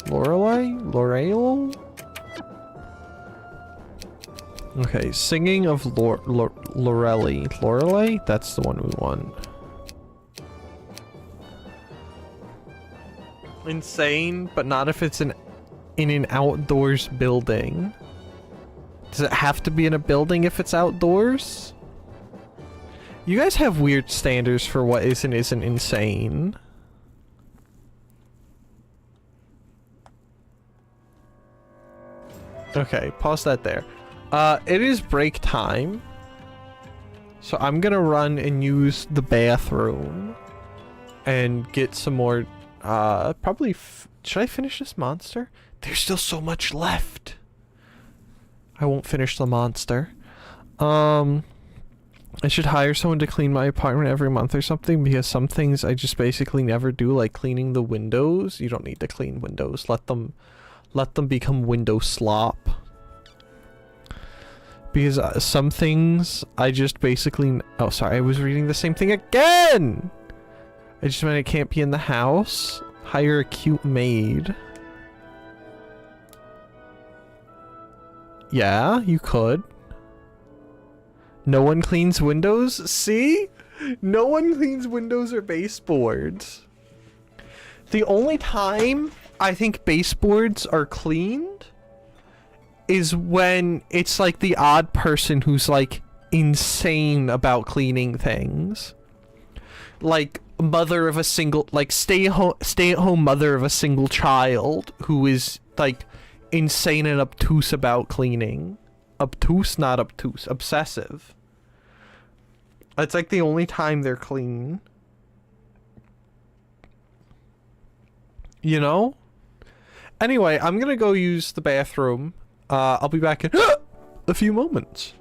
Lorelei? Okay, singing of Lorelei. Lorelei? That's the one we want. Insane, but not if it's in an outdoors building. Does it have to be in a building if it's outdoors? You guys have weird standards for what is and isn't insane. Okay, pause that there. It is break time. So I'm gonna run and use the bathroom. And get some more, probably, should I finish this monster? There's still so much left. I won't finish the monster. I should hire someone to clean my apartment every month or something, because some things I just basically never do, like cleaning the windows. You don't need to clean windows. Let them become window slop. Because some things I just basically... Oh, sorry, I was reading the same thing again! I just meant it can't be in the house. Hire a cute maid. Yeah, you could. No one cleans windows? See? No one cleans windows or baseboards. The only time I think baseboards are cleaned is when it's like the odd person who's like insane about cleaning things. Like mother of a single, like stay-at-home mother of a single child who is like insane and obtuse about cleaning. Obtuse, not obtuse, obsessive. It's like the only time they're clean. You know? Anyway, I'm gonna go use the bathroom. I'll be back in a few moments.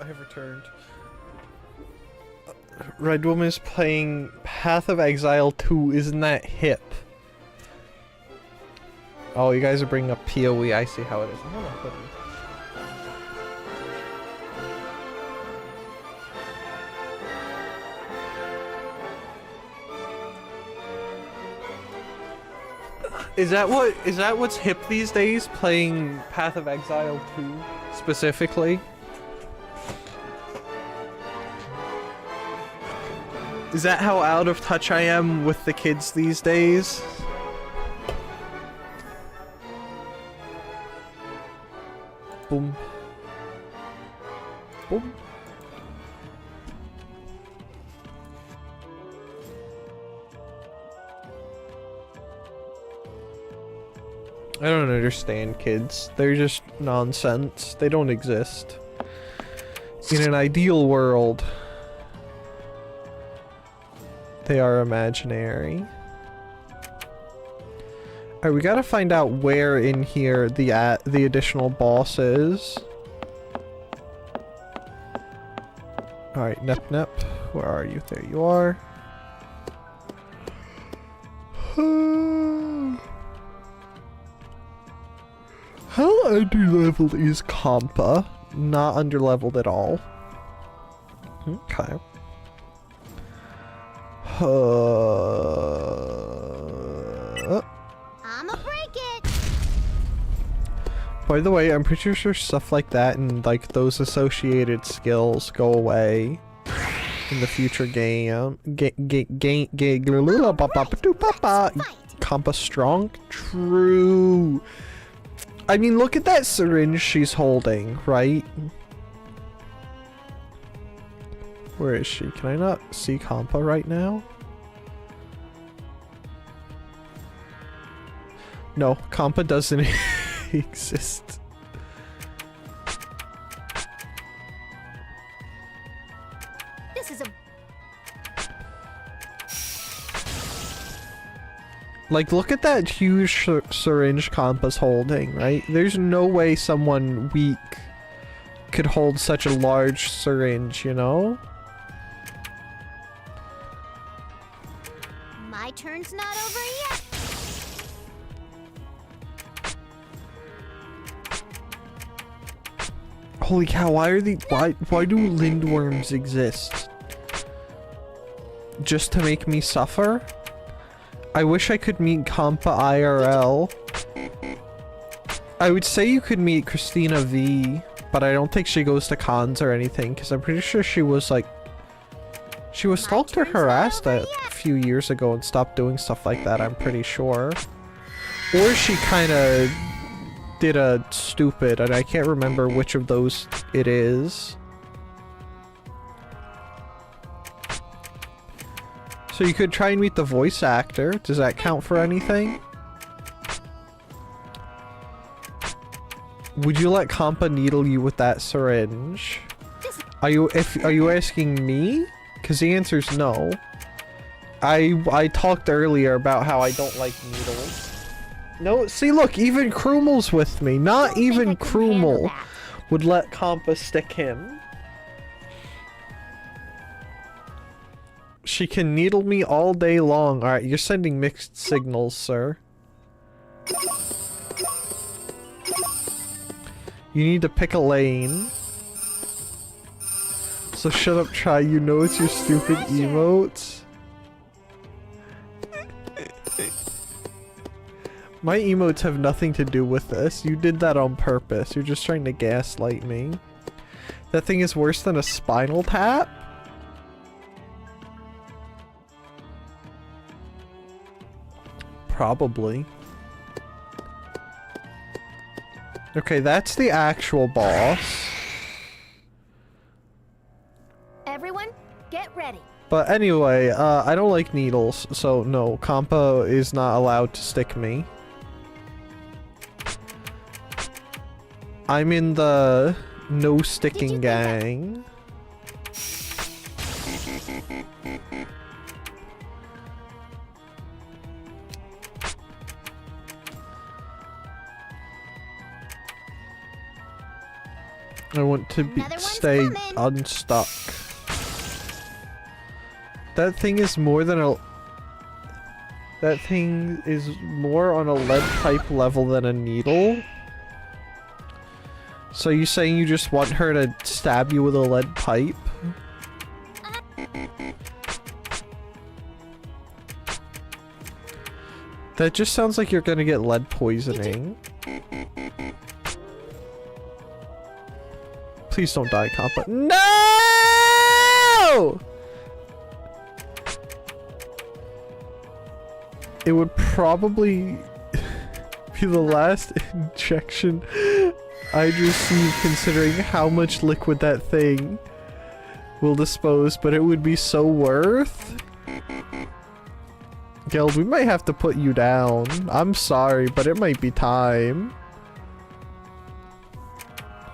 I have returned. Red Woman is playing Path of Exile 2. Isn't that hip? Oh, you guys are bringing up PoE. I see how it is. Hold on, Is that what's hip these days? Playing Path of Exile 2 specifically? Is that how out of touch I am with the kids these days? Boom. Boom. I don't understand kids. They're just nonsense. They don't exist. In an ideal world, they are imaginary. Alright, we gotta find out where in here the additional boss is. Alright, Nep, where are you? There you are. How underleveled is Compa? Not underleveled at all. Okay. I'ma break it. By the way, I'm pretty sure stuff like that and like those associated skills go away in the future game. Compa strong? True. I mean, look at that syringe she's holding, right? Where is she? Can I not see Compa right now? No, Compa doesn't exist. This is a Like, look at that huge syringe Compa's holding, right? There's no way someone weak could hold such a large syringe, you know? My turn's not over yet. Holy cow, why do lindworms exist? Just to make me suffer? I wish I could meet Compa IRL. I would say you could meet Christina V, but I don't think she goes to cons or anything, because I'm pretty sure she was like... She was stalked or harassed a few years ago and stopped doing stuff like that, I'm pretty sure. Or she kinda did a stupid, and I can't remember which of those it is. So you could try and meet the voice actor. Does that count for anything? Would you let Compa needle you with that syringe? Are you asking me? Because the answer is no. I talked earlier about how I don't like needles. No, see look, even Krumel's with me. Not even Krumel would let Compa stick him. She can needle me all day long. Alright, you're sending mixed signals, sir. You need to pick a lane. So shut up, try. You know it's your stupid emotes. My emotes have nothing to do with this. You did that on purpose. You're just trying to gaslight me. That thing is worse than a spinal tap? Probably. Okay, that's the actual boss. Everyone, get ready. But anyway, I don't like needles, so no, Compa is not allowed to stick me. I'm in the no sticking gang. I want to stay unstuck. That thing is more than a... That thing is more on a lead pipe level than a needle. So you saying you just want her to stab you with a lead pipe? That just sounds like you're gonna get lead poisoning. Please don't die, Compa. No! It would probably be the last injection I'd receive considering how much liquid that thing will dispose, but it would be so worth. Geld, we might have to put you down. I'm sorry, but it might be time.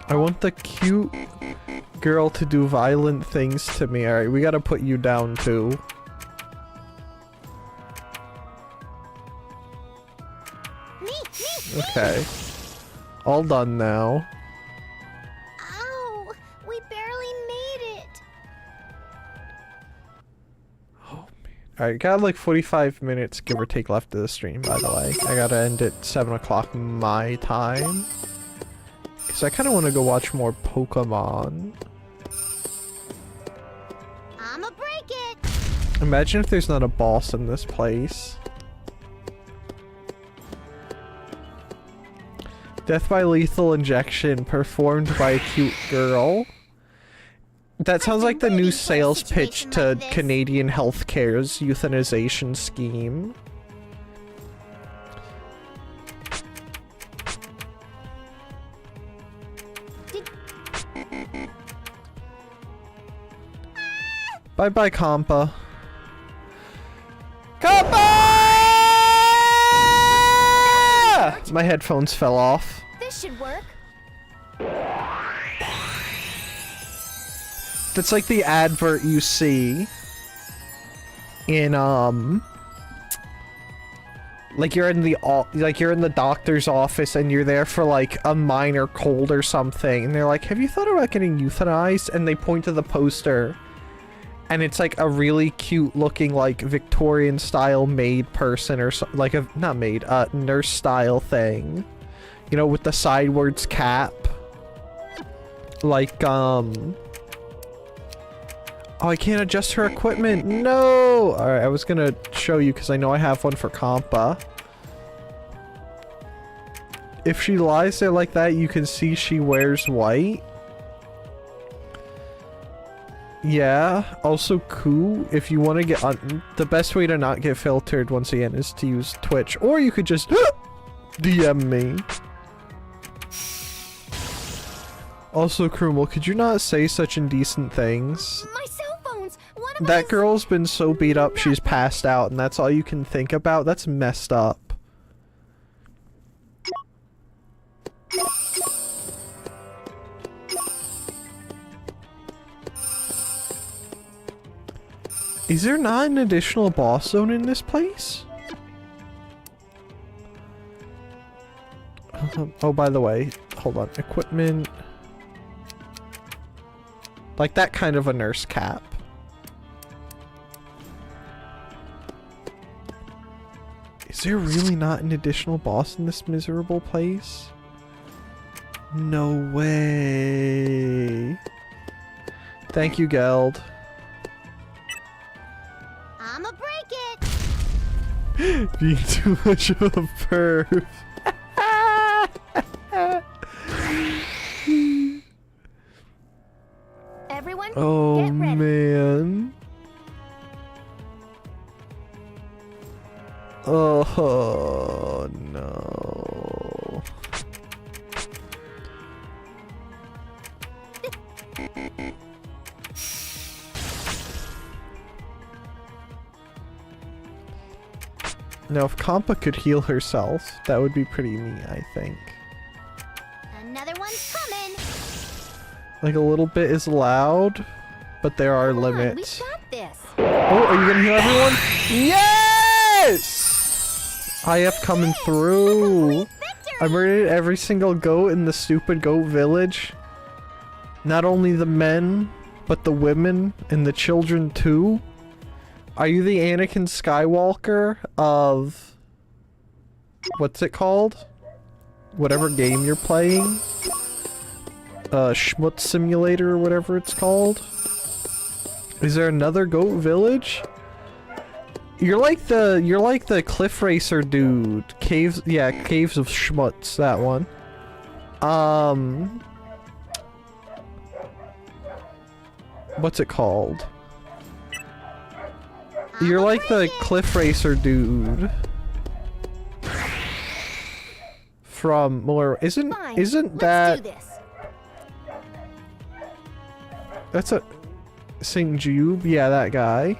I want the cute girl to do violent things to me. Alright, we gotta put you down too. Okay. All done now. Ow! We barely made it. Oh man. Alright, got like 45 minutes give or take left of the stream, by the way. I gotta end at 7 o'clock my time. Because I kind of want to go watch more Pokemon. I'ma break it. Imagine if there's not a boss in this place. Death by lethal injection performed by a cute girl. That sounds like the new sales pitch to Canadian Healthcare's euthanization scheme. Bye-bye, Compa. Compa! My headphones fell off. This should work. That's like the advert you see in like you're in the doctor's office and you're there for like a minor cold or something, and they're like, "Have you thought about getting euthanized?" And they point to the poster. And it's like a really cute looking like Victorian style maid person or so, like a, not maid, nurse style thing. You know, with the sidewards cap. Like, oh, I can't adjust her equipment. No! Alright, I was gonna show you because I know I have one for Compa. If she lies there like that, you can see she wears white. Yeah, also cool, if you want to get on, the best way to not get filtered once again is to use Twitch, or you could just DM me. Also, Krumel, could you not say such indecent things? My cell phones! One of That girl's been so beat up she's passed out and that's all you can think about? That's messed up. Is there not an additional boss zone in this place? Oh, by the way, hold on. Equipment. Like that kind of a nurse cap. Is there really not an additional boss in this miserable place? No way. Thank you, Geld. I'ma break it. Being too much of a perv. Everyone, Oh get ready. man. Oh no. Now if Compa could heal herself, that would be pretty neat, I think. Another one's coming. Like a little bit is allowed, but there are Come on, limits. we got this. Oh, are you gonna heal everyone? Yes! IF coming through. I murdered every single goat in the stupid goat village. Not only the men, but the women and the children too? Are you the Anakin Skywalker of... what's it called? Whatever game you're playing? Schmutz Simulator or whatever it's called? Is there another goat village? You're like the Cliff Racer dude. Caves, yeah, Caves of Schmutz, that one. What's it called? You're like the Cliff Racer dude. From more isn't that that's a St. Jude? Yeah, that guy.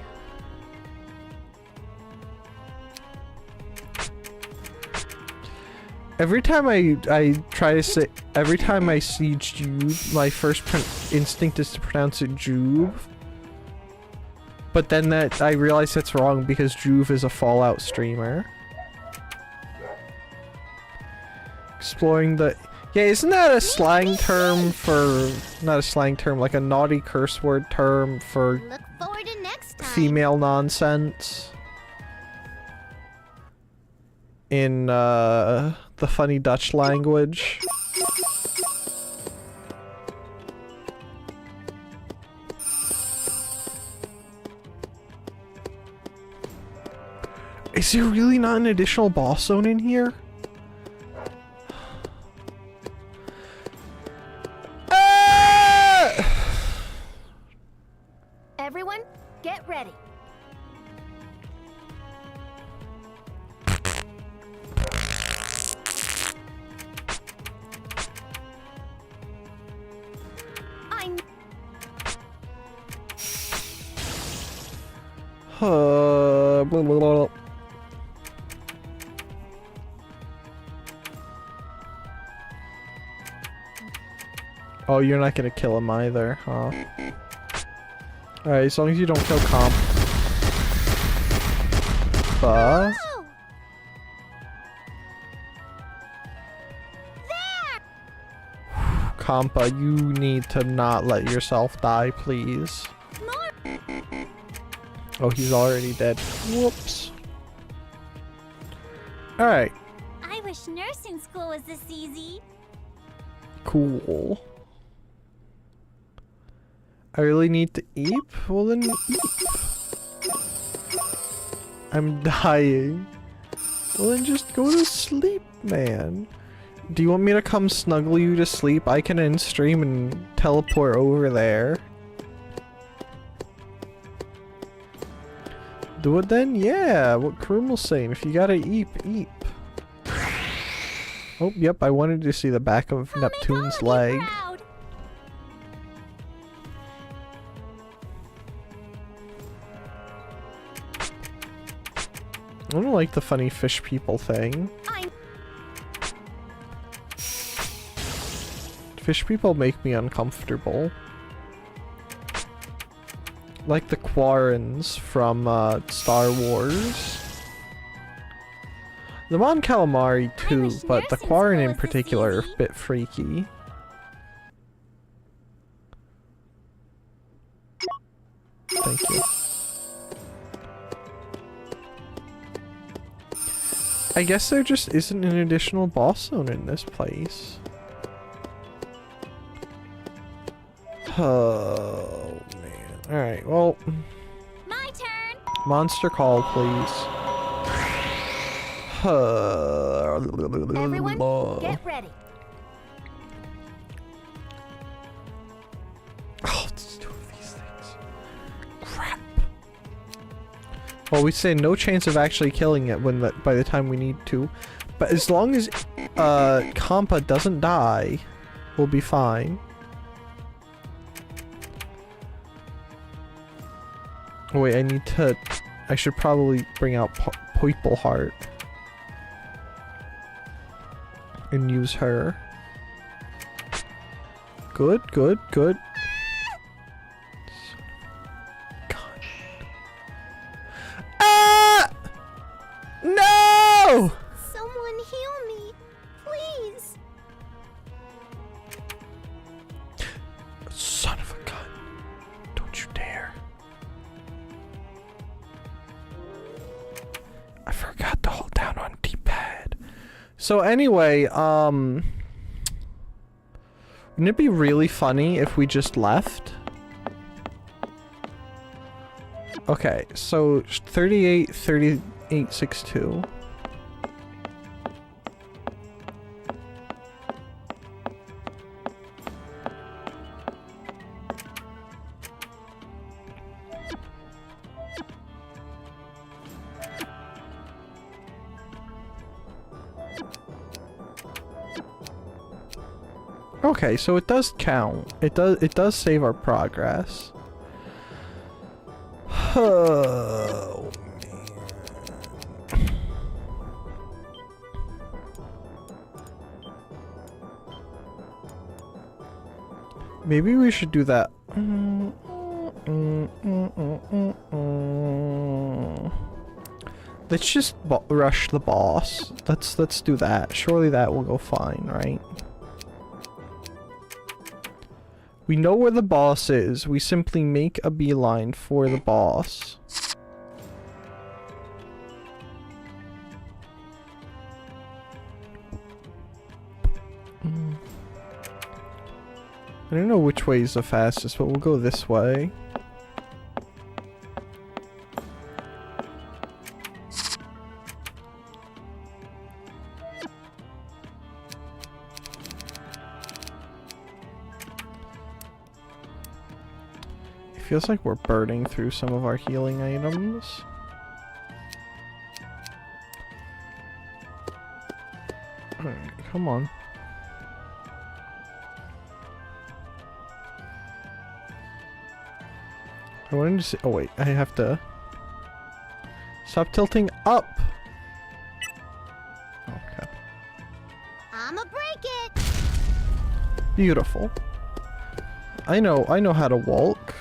Every time I try to say, every time I see Jude, my first instinct is to pronounce it Juve. But then I realize that's wrong because Juve is a Fallout streamer. Exploring the... Yeah, isn't that a slang term for... Not a slang term, like a naughty curse word term for Look forward to next time. female nonsense? In, the funny Dutch language. Is there really not an additional boss zone in here? Everyone, get ready. Blah, blah, blah. Oh, you're not gonna kill him either, huh? Alright, as long as you don't kill Comp. But... Compa, you need to not let yourself die, please. Oh, he's already dead. Whoops. Alright. I wish nursing school was this easy. Cool. I really need to eat? Well then eat. I'm dying. Well then just go to sleep, man. Do you want me to come snuggle you to sleep? I can end stream and teleport over there. Do it then? Yeah, what Krum was saying. If you gotta eat, eat. Oh, yep, I wanted to see the back of Neptune's leg. I don't like the funny fish people thing. Fish people make me uncomfortable. Like the Quarrens from Star Wars. The Mon Calamari too, but the Quarren in particular are a bit freaky. Thank you. I guess there just isn't an additional boss zone in this place. Oh man. Alright, well. My turn. Monster call, please. Everyone, get ready. Oh, it's two of these things. Crap. Well, we say no chance of actually killing it when by the time we need to. But as long as Compa doesn't die, we'll be fine. Oh, wait, I should probably bring out Poiple Heart. And use her. Good, good, good. God. Ah! No! Someone heal me, please. So anyway, wouldn't it be really funny if we just left? Okay, so 38, 38, 62. Okay, so it does count. It does save our progress. Oh, man. Maybe we should do that. Let's just rush the boss. Let's do that. Surely that will go fine, right? We know where the boss is. We simply make a beeline for the boss. I don't know which way is the fastest, but we'll go this way. Feels like we're burning through some of our healing items. Alright, come on. I wanted to see— oh wait, I have to stop tilting up. Okay. I'ma break it. Beautiful. I know how to walk.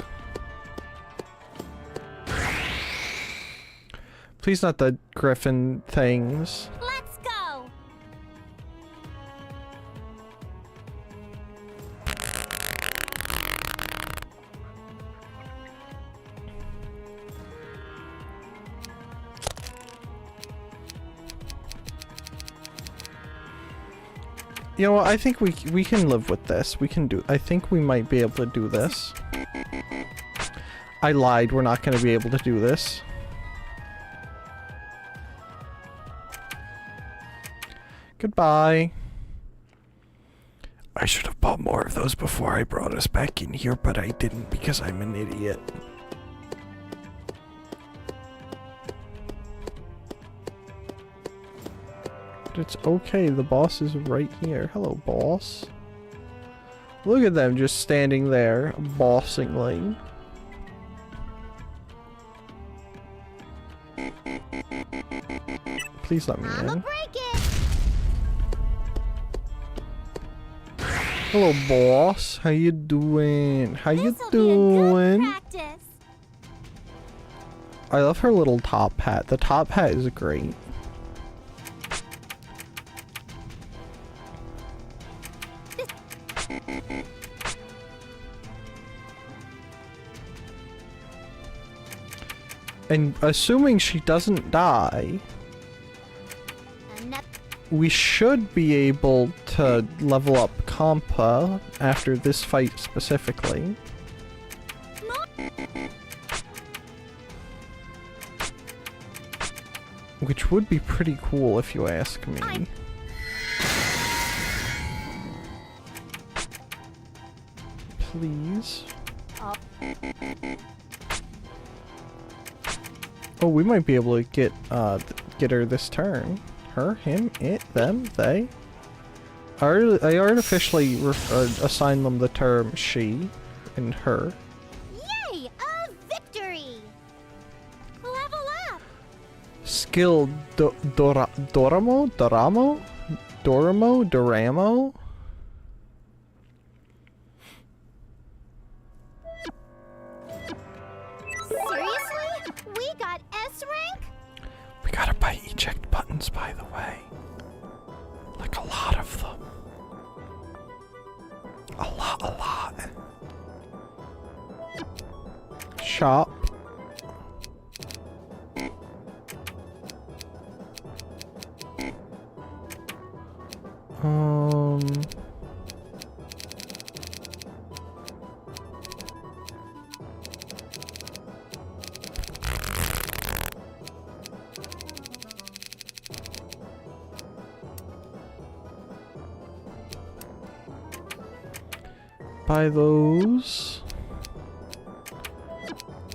Please not the griffin things. Let's go. You know what? I think we can live with this. We can do— I think we might be able to do this. I lied. We're not going to be able to do this. Goodbye. I should have bought more of those before I brought us back in here, but I didn't because I'm an idiot. But it's okay, the boss is right here. Hello, boss. Look at them just standing there, bossingly. Please let me in. Hello, boss. How you doing? How you doing? I love her little top hat. The top hat is great. And assuming she doesn't die, we should be able to level up Compa after this fight specifically. Which would be pretty cool if you ask me. Please. Oh, we might be able to get her this turn. Her, him, it, them, they. I artificially assign them the term she and her. Yay! A victory! Level up! Skill Doramo? Seriously? We got S rank? We gotta buy eject buttons, by the way. Like a lot of them. A lot. Shop. Buy those.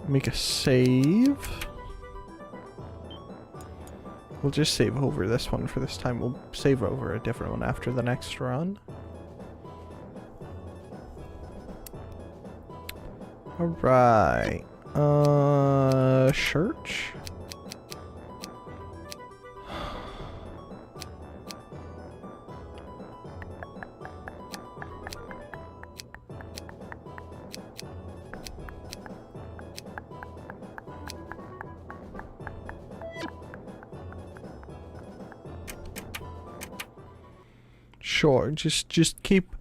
Make a save. We'll just save over this one for this time. We'll save over a different one after the next run. Alright. Church? Sure, just keep,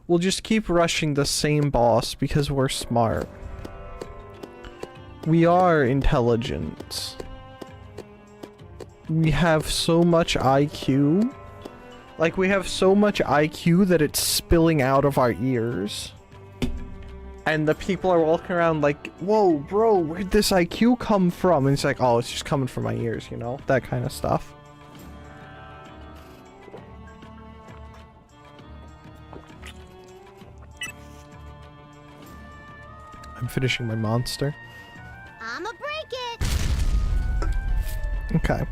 we'll just keep rushing the same boss because we're smart. We are intelligent. We have so much IQ. Like, we have so much IQ that it's spilling out of our ears. And the people are walking around like, whoa, bro, where'd this IQ come from? And it's like, oh, it's just coming from my ears, you know? That kind of stuff. I'm finishing my monster. I'ma break it. Okay.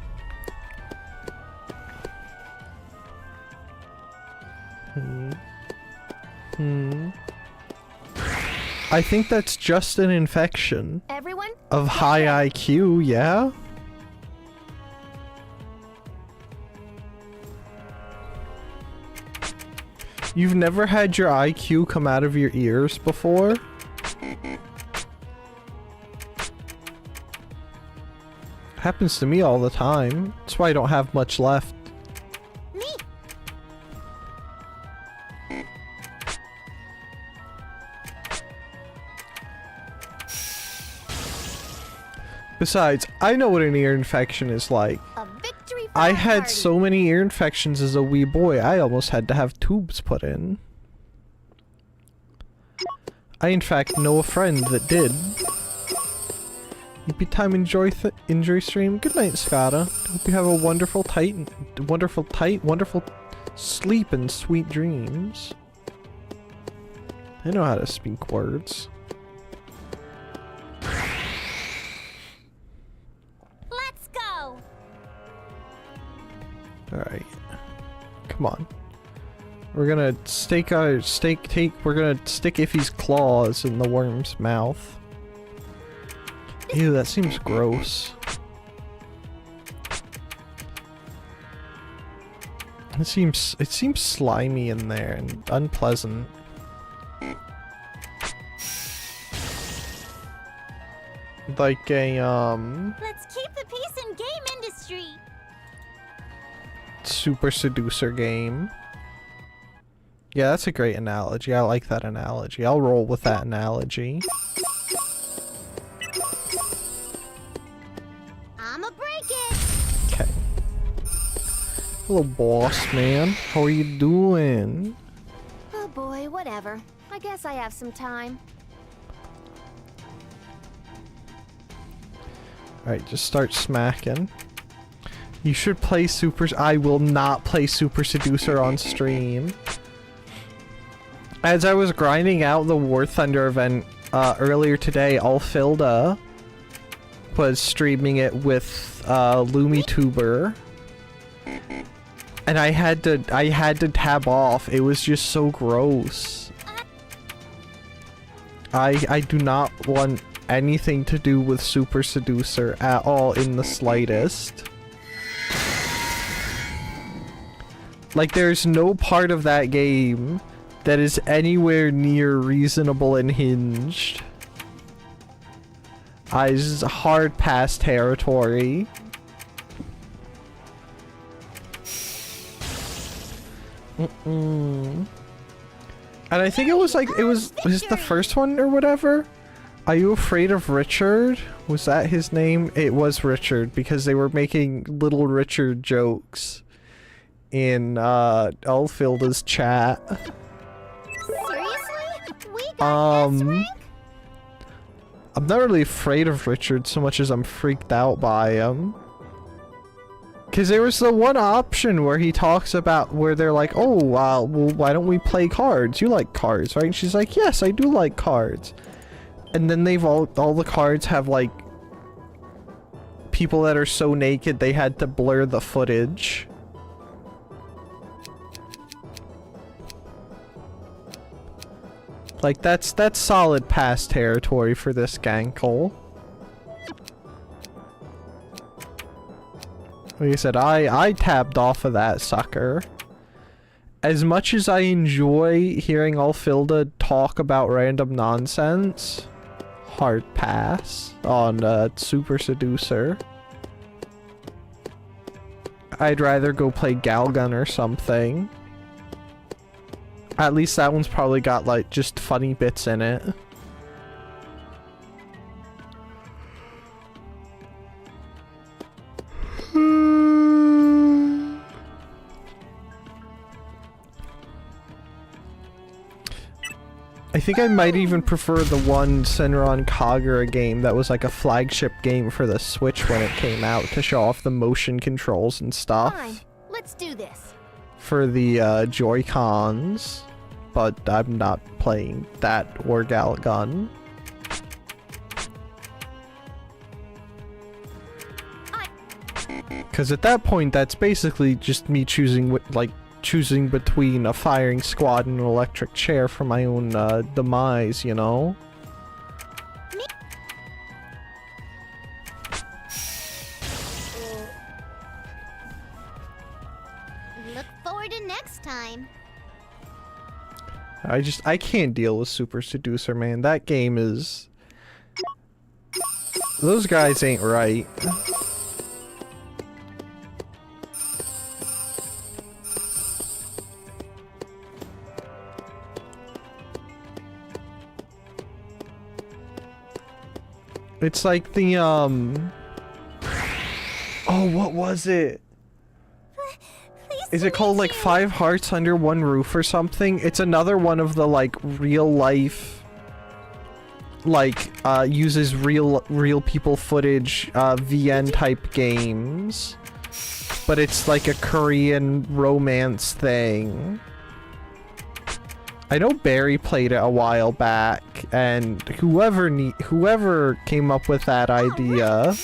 I think that's just an infection. Everyone? Of high IQ, yeah? You've never had your IQ come out of your ears before? Happens to me all the time. That's why I don't have much left. Me. Besides, I know what an ear infection is like. A victory for I our had party. so many ear infections as a wee boy, I almost had to have tubes put in. I in fact know a friend that did. Yippee time injury stream. Good night, Skada. Hope you have a wonderful wonderful sleep and sweet dreams. I know how to speak words. Let's go. Alright. Come on. We're gonna stick Iffy's claws in the worm's mouth. Ew, that seems gross. It seems slimy in there and unpleasant. Like a Let's keep the peace in game industry. super seducer game. Yeah, that's a great analogy. I like that analogy. I'll roll with that analogy. I'ma break it. Okay. Hello, boss man. How are you doing? Oh boy, whatever. I guess I have some time. Alright, just start smacking. You should play Super... I will not play Super Seducer on stream. As I was grinding out the War Thunder event earlier today, Alfilda was streaming it with LumiTuber. And I had to tab off. It was just so gross. I do not want anything to do with Super Seducer at all in the slightest. Like, there's no part of that game that is anywhere near reasonable and hinged. This is hard pass territory. And I think it was like, was it the first one or whatever? Are you afraid of Richard? Was that his name? It was Richard, because they were making Little Richard jokes in Alfilda's chat. Seriously? We got this rank? I'm not really afraid of Richard so much as I'm freaked out by him. Because there was the one option where he talks about where they're like, oh, well, why don't we play cards? You like cards, right? And she's like, yes, I do like cards. And then they've all the cards have like people that are so naked they had to blur the footage. Like that's solid past territory for this kancolle. Like I said, I tabbed off of that sucker. As much as I enjoy hearing Philhede talk about random nonsense, hard pass on Super Seducer. I'd rather go play Galgun or something. At least that one's probably got like just funny bits in it. I think I might even prefer the one Senran Kagura game that was like a flagship game for the Switch when it came out to show off the motion controls and stuff. Fine, let's do this. For the Joy-Cons, but I'm not playing that or Galgun. Because at that point, that's basically just me choosing choosing between a firing squad and an electric chair for my own demise, you know? Look forward to next time. I can't deal with Super Seducer, man. That game is... Those guys ain't right. It's like the, oh, what was it? Is it called, like, 5 Hearts Under One Roof or something? It's another one of the, like, real life, like, uses real people footage, VN type games. But it's like a Korean romance thing. I know Barry played it a while back, and whoever came up with that idea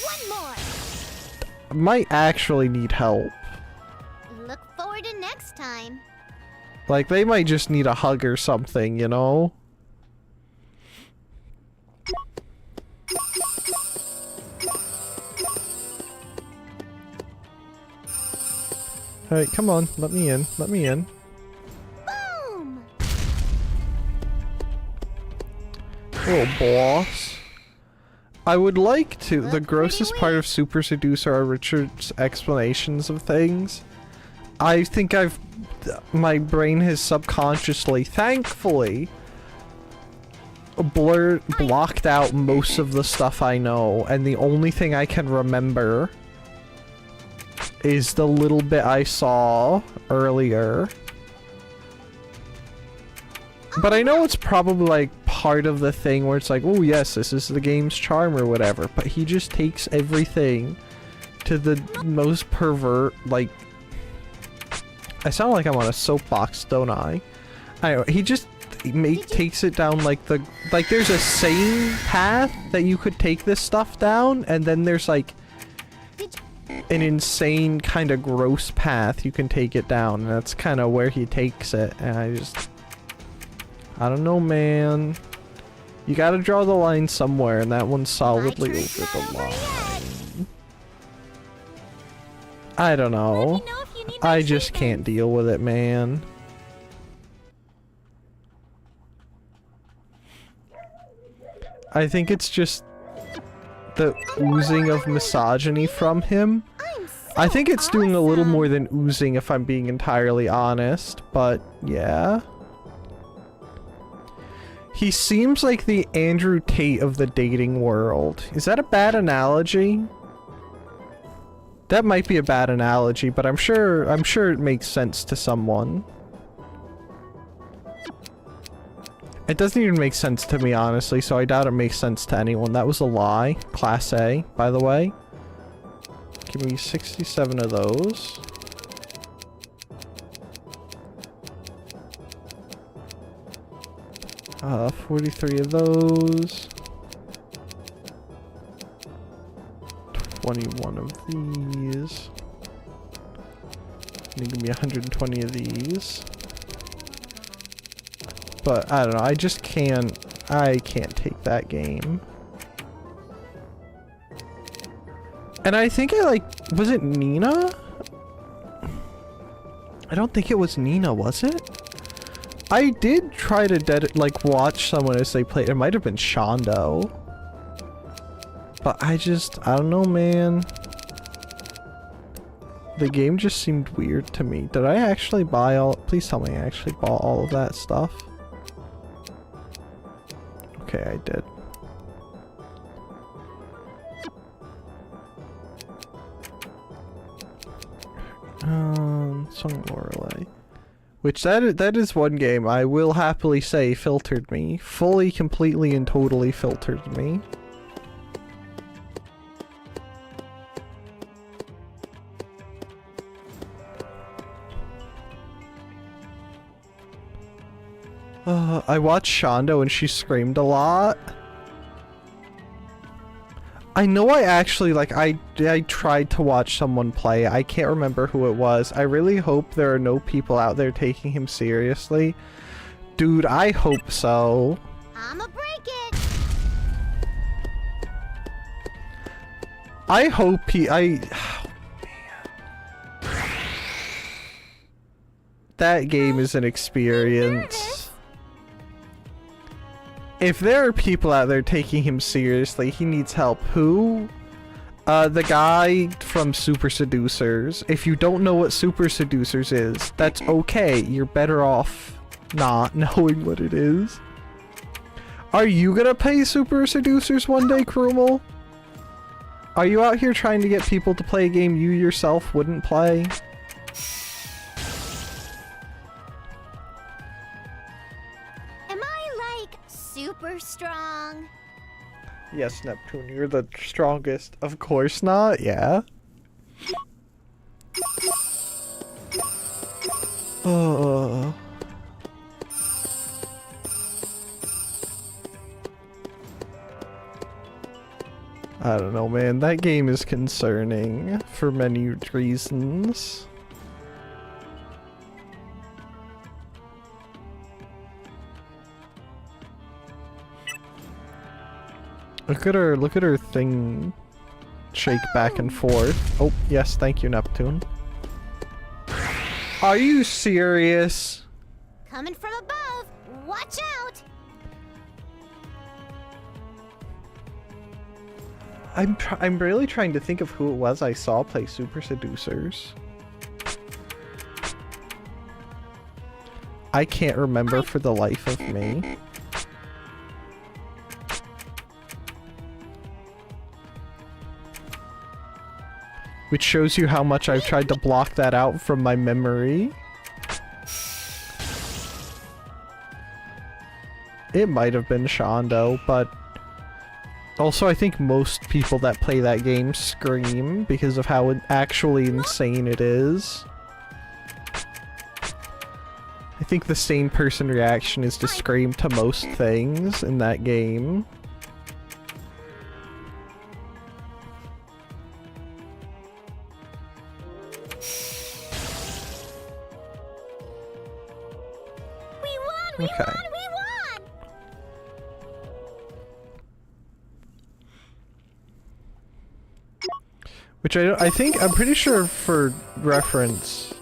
might actually need help. Look forward to next time. Like, they might just need a hug or something, you know? Alright, come on, let me in, let me in. Oh, boss. I would like to. The grossest part of Super Seducer are Richard's explanations of things. I think my brain has subconsciously, thankfully, blocked out most of the stuff I know, and the only thing I can remember is the little bit I saw earlier. But I know it's probably like part of the thing where it's like, oh yes, this is the game's charm or whatever, but he just takes everything to the most pervert, like... I sound like I'm on a soapbox, don't I? Anyway, he just takes it down like the... Like, there's a sane path that you could take this stuff down, and then there's like an insane kind of gross path you can take it down, and that's kind of where he takes it, and I don't know, man. You gotta draw the line somewhere, and that one's solidly over the line. I don't know. I just can't deal with it, man. I think it's just the oozing of misogyny from him. I think it's doing a little more than oozing, if I'm being entirely honest, but yeah. He seems like the Andrew Tate of the dating world. Is that a bad analogy? That might be a bad analogy, but I'm sure it makes sense to someone. It doesn't even make sense to me, honestly, so I doubt it makes sense to anyone. That was a lie. Class A, by the way. Give me 67 of those. Uh, 43 of those. 21 of these. And give me 120 of these. But I don't know, I just can't. I can't take that game. And I think I was it Nina? I don't think it was Nina, was it? I did try to watch someone as they played. It might have been Shondo. But I don't know, man. The game just seemed weird to me. Did I actually buy all? Please tell me I actually bought all of that stuff. Okay, I did. Song Lorelei. Which that is one game I will happily say filtered me. Fully, completely, and totally filtered me. I watched Shondo and she screamed a lot. I know I actually, I tried to watch someone play. I can't remember who it was. I really hope there are no people out there taking him seriously. Dude, I hope so. I'ma break it. I hope he, oh, man. That game is an experience. If there are people out there taking him seriously, he needs help. Who? The guy from Super Seducers. If you don't know what Super Seducers is, that's okay. You're better off not knowing what it is. Are you gonna play Super Seducers one day, Krumel? Are you out here trying to get people to play a game you yourself wouldn't play? Super strong. Yes, Neptune, you're the strongest. Of course not, yeah. Oh. I don't know, man. That game is concerning for many reasons. Look at her thing shake back and forth. Oh, yes, thank you, Neptune. Are you serious? Coming from above. Watch out. I'm really trying to think of who it was I saw play Super Seducers. I can't remember for the life of me. Which shows you how much I've tried to block that out from my memory. It might have been Shondo, but also I think most people that play that game scream because of how actually insane it is. I think the sane person reaction is to scream to most things in that game. We won! Which I'm pretty sure for reference,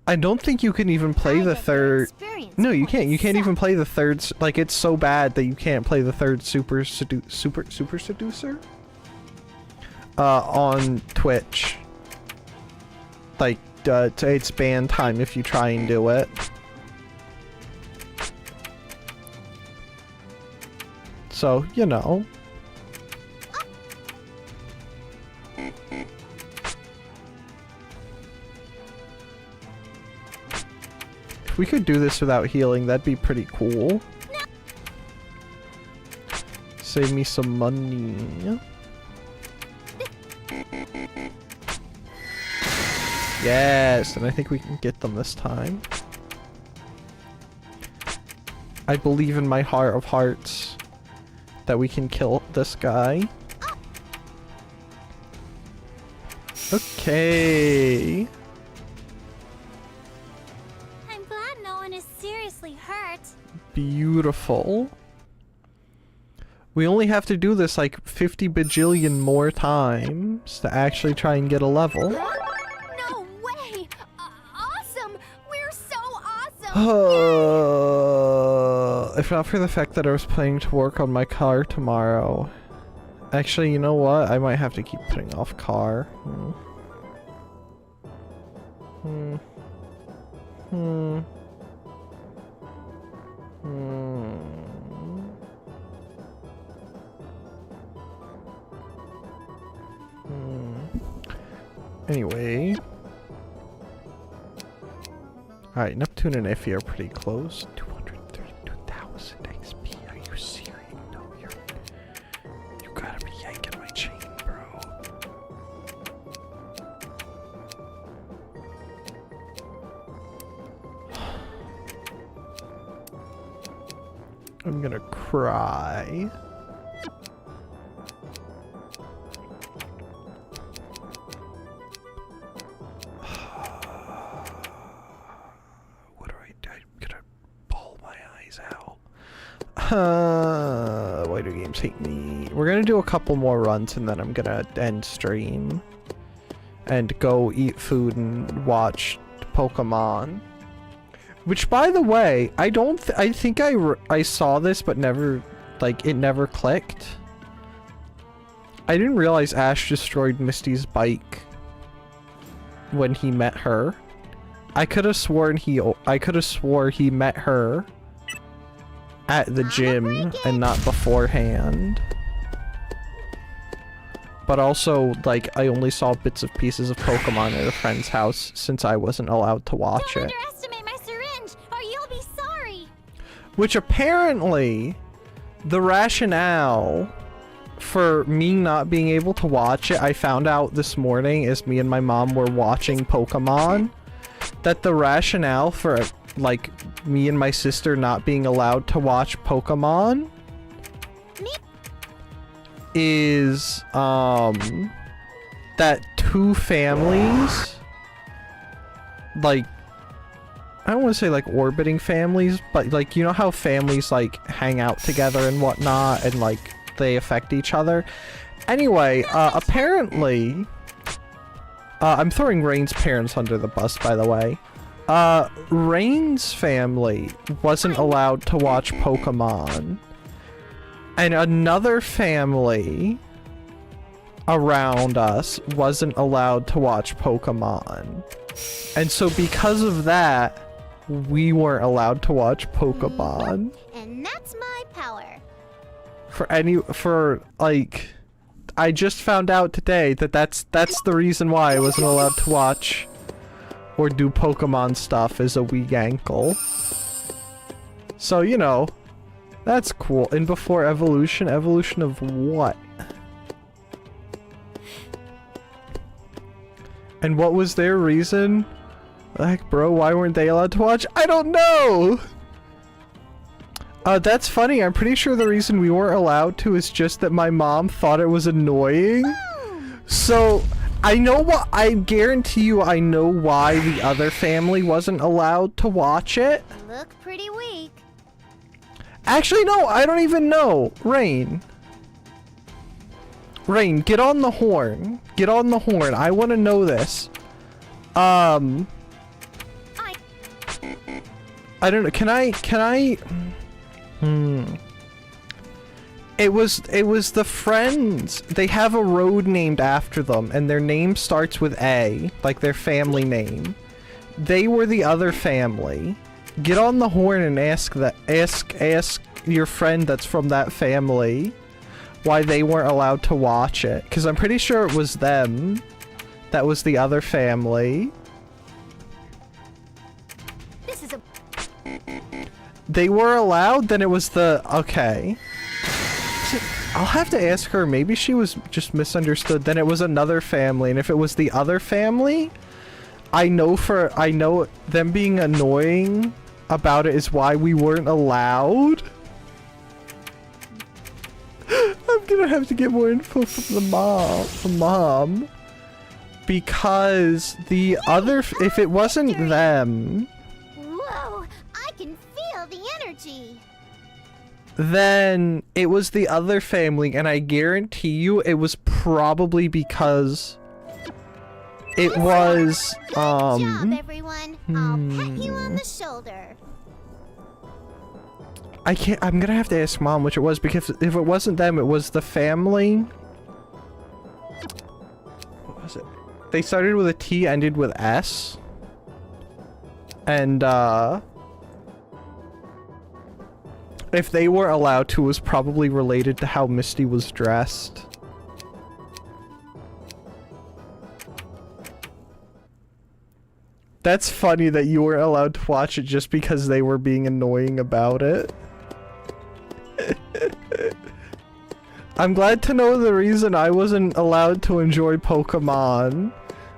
I don't think you can even play the third. No, you can't. You can't even play the third. Like, it's so bad that you can't play the third Super Seducer on Twitch. Like, it's ban time if you try and do it. So, you know. If we could do this without healing, that'd be pretty cool. Save me some money. Yes, and I think we can get them this time. I believe in my heart of hearts that we can kill this guy. Okay. I'm glad no one is seriously hurt. Beautiful. We only have to do this like 50 bajillion more times to actually try and get a level. No way! Awesome! We're so awesome! If not for the fact that I was planning to work on my car tomorrow. Actually, you know what? I might have to keep putting off car. Anyway. Alright, Neptune and Iffy are pretty close. 232,000 XP. Are you serious? No, you gotta be yanking my chain, bro. I'm gonna cry. Why do games hate me? We're gonna do a couple more runs and then I'm gonna end stream and go eat food and watch Pokemon. Which, by the way, I think I saw this but never, like, it never clicked. I didn't realize Ash destroyed Misty's bike when he met her. I could have sworn he met her at the gym and not beforehand. But also, like, I only saw bits of pieces of Pokemon at a friend's house since I wasn't allowed to watch it. Don't underestimate my syringe, or you'll be sorry. Which apparently, the rationale for me not being able to watch it, I found out this morning as me and my mom were watching Pokemon, that the rationale for, like, me and my sister not being allowed to watch Pokemon is, that two families, like, I don't want to say, like, orbiting families, but, like, you know how families, like, hang out together and whatnot, and, like, they affect each other? Anyway, apparently, I'm throwing Rain's parents under the bus, by the way. Rain's family wasn't allowed to watch Pokemon. And another family around us wasn't allowed to watch Pokemon. And so because of that, we weren't allowed to watch Pokemon. And that's my power. Like, I just found out today that that's the reason why I wasn't allowed to watch or do Pokemon stuff as a weak ankle. So, you know, that's cool. And before evolution of what? And what was their reason? Like, bro, why weren't they allowed to watch? I don't know! That's funny. I'm pretty sure the reason we weren't allowed to is just that my mom thought it was annoying. So, I guarantee you I know why the other family wasn't allowed to watch it. Look pretty weak. Actually, no, I don't even know. Rain, get on the horn. Get on the horn. I want to know this. I don't know. Can I? It was the friends. They have a road named after them, and their name starts with A, like their family name. They were the other family. Get on the horn and ask your friend that's from that family why they weren't allowed to watch it. Because I'm pretty sure it was them that was the other family. This is a... They were allowed, then it was the... Okay. I'll have to ask her. Maybe she was just misunderstood. Then it was another family, and if it was the other family, I know them being annoying about it is why we weren't allowed. I'm gonna have to get more info from the mom. Because the other, if it wasn't them, Whoa, I can feel the energy. then it was the other family, and I guarantee you it was probably because it was, Good job, everyone. I'll pat you on the shoulder. I'm gonna have to ask Mom which it was, because if it wasn't them, it was the family. What was it? They started with a T, ended with S. And, if they were allowed to, it was probably related to how Misty was dressed. That's funny that you weren't allowed to watch it just because they were being annoying about it. I'm glad to know the reason I wasn't allowed to enjoy Pokemon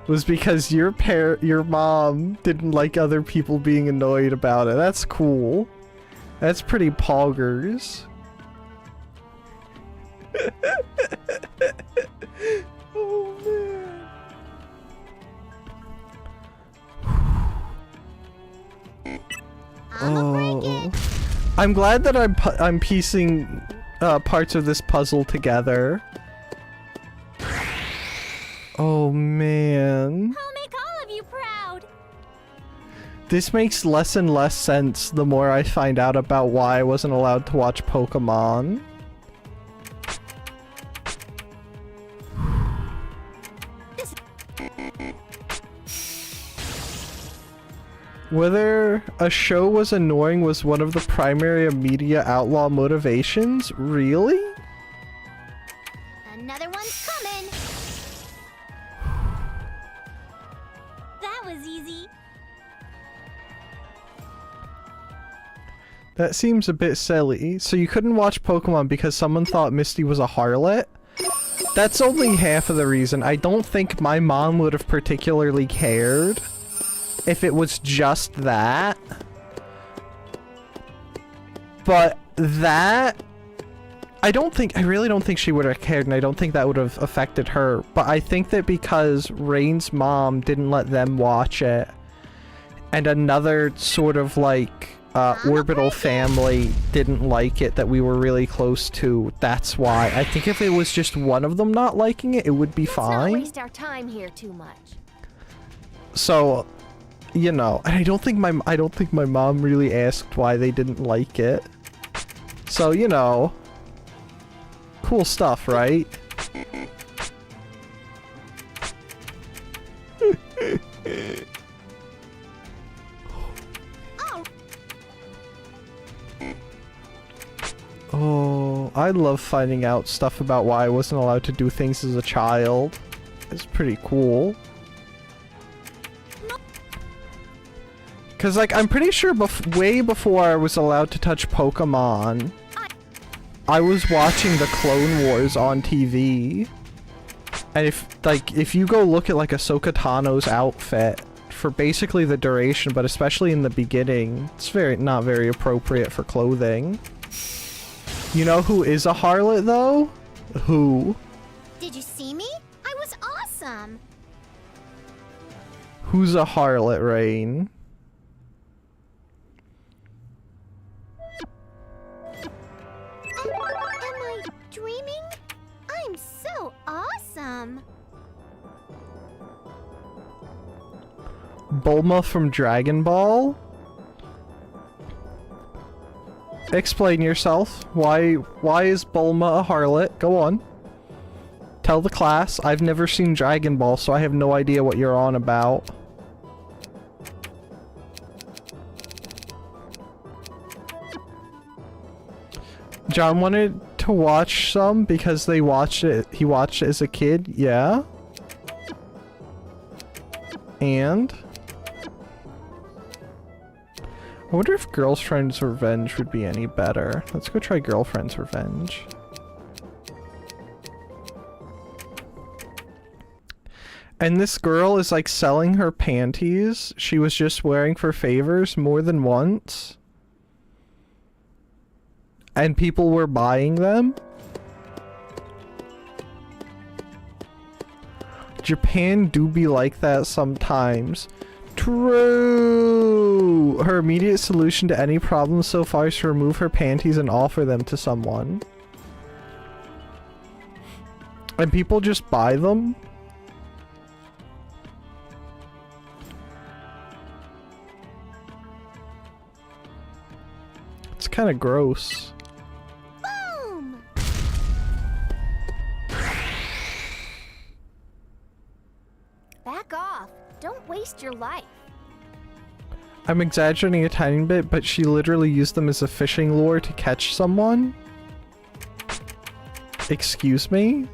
was because your mom didn't like other people being annoyed about it. That's cool. That's pretty poggers. Oh man. Oh. I'm glad that I'm piecing parts of this puzzle together. Oh man. I'll make all of you proud. This makes less and less sense the more I find out about why I wasn't allowed to watch Pokemon. Whether a show was annoying was one of the primary media outlaw motivations? Really? Another one's coming. That was easy. That seems a bit silly. So you couldn't watch Pokemon because someone thought Misty was a harlot? That's only half of the reason. I don't think my mom would have particularly cared if it was just that. But that, I really don't think she would have cared, and I don't think that would have affected her. But I think that because Rain's mom didn't let them watch it, and another sort of like orbital family didn't like it that we were really close to, that's why. I think if it was just one of them not liking it, it would be fine. Let's not waste our time here too much. So, you know, and I don't think my mom really asked why they didn't like it. So, you know, cool stuff, right? Oh, I love finding out stuff about why I wasn't allowed to do things as a child. It's pretty cool. Cause like, I'm pretty sure way before I was allowed to touch Pokemon, I was watching the Clone Wars on TV. And if you go look at like Ahsoka Tano's outfit for basically the duration, but especially in the beginning, it's not very appropriate for clothing. You know who is a harlot though? Who? Did you see me? I was awesome. Who's a harlot, Rain? Am I dreaming? I'm so awesome. Bulma from Dragon Ball? Explain yourself. Why is Bulma a harlot? Go on. Tell the class. I've never seen Dragon Ball, so I have no idea what you're on about. John wanted to watch some because he watched it as a kid. Yeah. And I wonder if Girlfriend's Revenge would be any better. Let's go try Girlfriend's Revenge. And this girl is like selling her panties she was just wearing for favors more than once. And people were buying them. Japan do be like that sometimes. True! Her immediate solution to any problem so far is to remove her panties and offer them to someone. And people just buy them. It's kind of gross. Boom! Back off. Don't waste your life. I'm exaggerating a tiny bit, but she literally used them as a fishing lure to catch someone. Excuse me?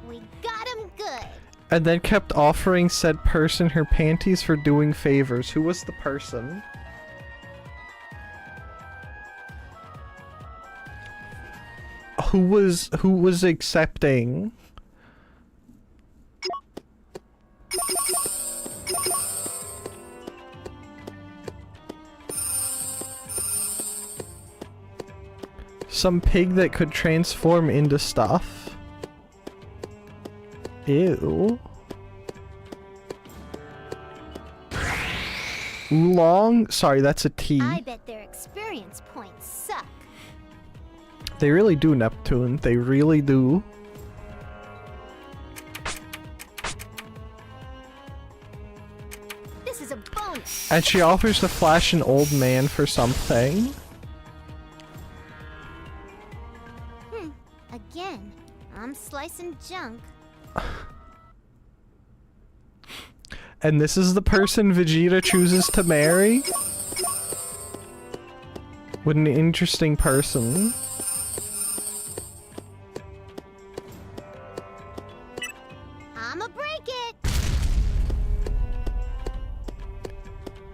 We got him good. And then kept offering said person her panties for doing favors. Who was the person? Who was accepting? Some pig that could transform into stuff. Ew. Oolong? Sorry, that's a T. I bet their experience points suck. They really do, Neptune. They really do. This is a bonus. And she offers to flash an old man for something. Again, I'm slicing junk. And this is the person Vegeta chooses to marry? What an interesting person. I'ma break it.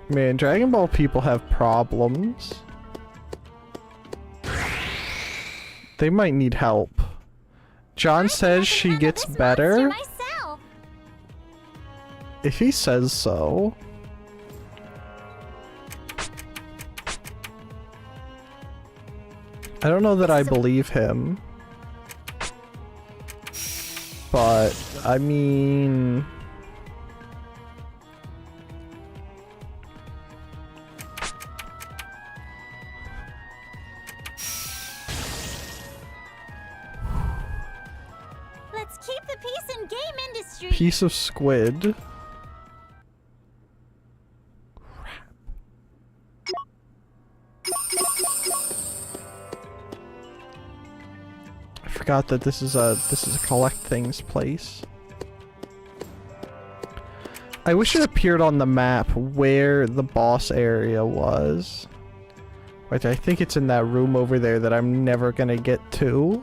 Man, Dragon Ball people have problems. They might need help. John says she gets better. If he says so. I don't know that I believe him. But, I mean... Let's keep the peace in game industry. Piece of squid. I forgot that this is a collect things place. I wish it appeared on the map where the boss area was. Which I think it's in that room over there that I'm never gonna get to.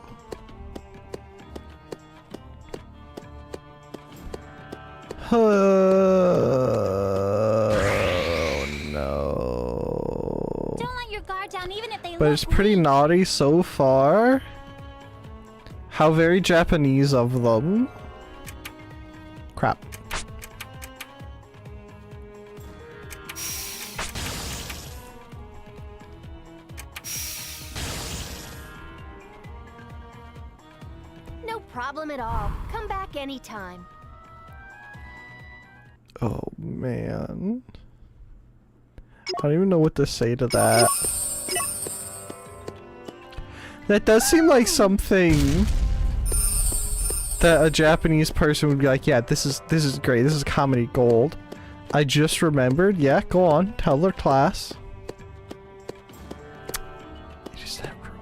Oh no. Don't let your guard down even if they But it's pretty naughty so far. How very Japanese of them. Crap. No problem at all. Come back anytime. Oh man. I don't even know what to say to that. That does seem like something that a Japanese person would be like, yeah, this is great. This is comedy gold. I just remembered. Yeah, go on. Tell their class. It is that room.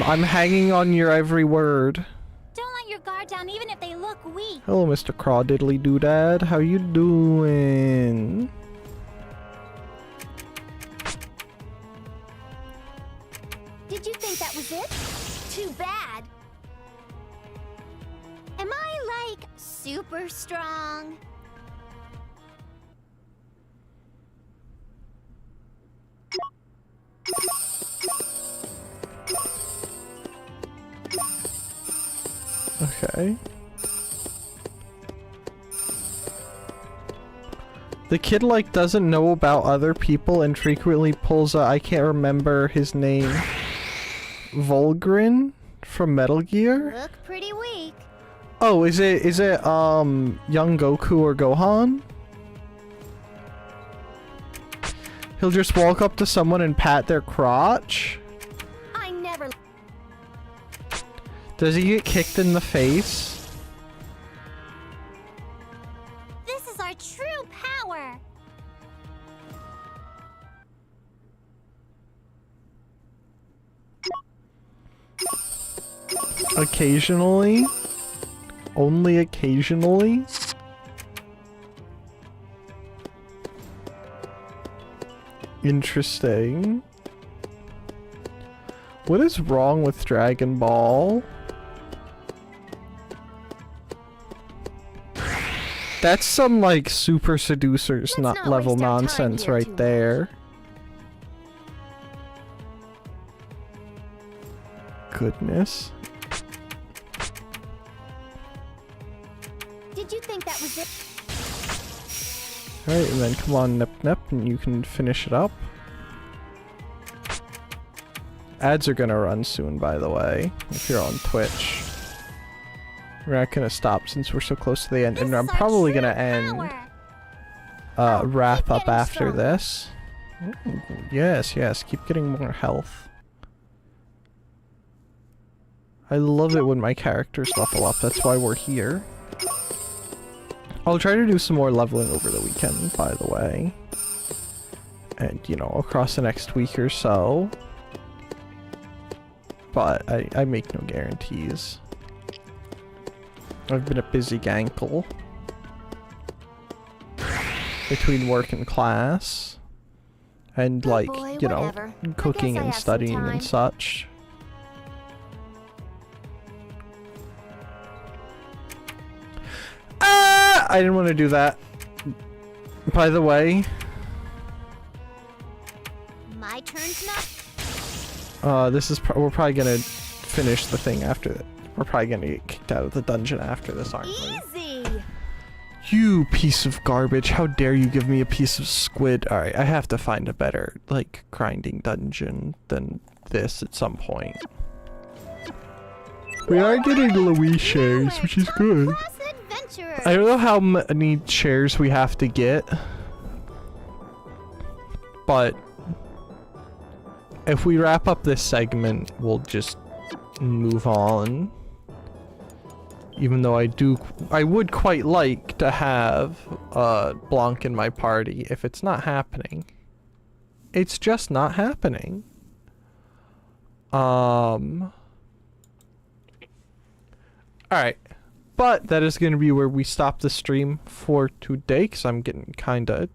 I'm hanging on your every word. Don't let your guard down even if they look weak. Hello, Mr. Crawdiddly Doodad. How you doing? Did you think that was it? Too bad. Am I like super strong? Okay. The kid, like, doesn't know about other people and frequently pulls a, I can't remember his name, Volgrin from Metal Gear? Look pretty weak. Oh, is it, young Goku or Gohan? He'll just walk up to someone and pat their crotch? I never... Does he get kicked in the face? This is our true power. Occasionally? Only occasionally? Interesting. What is wrong with Dragon Ball? That's some, like, super seducers not level waste our time nonsense here right too there. Goodness. Did you think that was it? Alright, and then come on, Nip Nip, and you can finish it up. Ads are gonna run soon, by the way, if you're on Twitch. We're not gonna stop since we're so close to the end, and I'm probably gonna end, wrap up after this. Ooh, yes, yes, keep getting more health. I love it when my characters level up, that's why we're here. I'll try to do some more leveling over the weekend, by the way. And, you know, across the next week or so. But I make no guarantees. I've been a busy gankle. Between work and class. And, Oh like, boy, you know, whatever. I cooking guess I and have some studying time. and such. I didn't want to do that. By the way, My turn's not... this is we're probably gonna finish the thing after that. We're probably gonna get kicked out of the dungeon after this, aren't we? Easy! You piece of garbage! How dare you give me a piece of squid? All right, I have to find a better, like, grinding dungeon than this at some point. We are getting Louis shares, which is good. I don't know how many shares we have to get, but if we wrap up this segment, we'll just move on. Even though I would quite like to have Blanc in my party. If it's not happening, it's just not happening. All right. But that is going to be where we stop the stream for today, because I'm getting kind of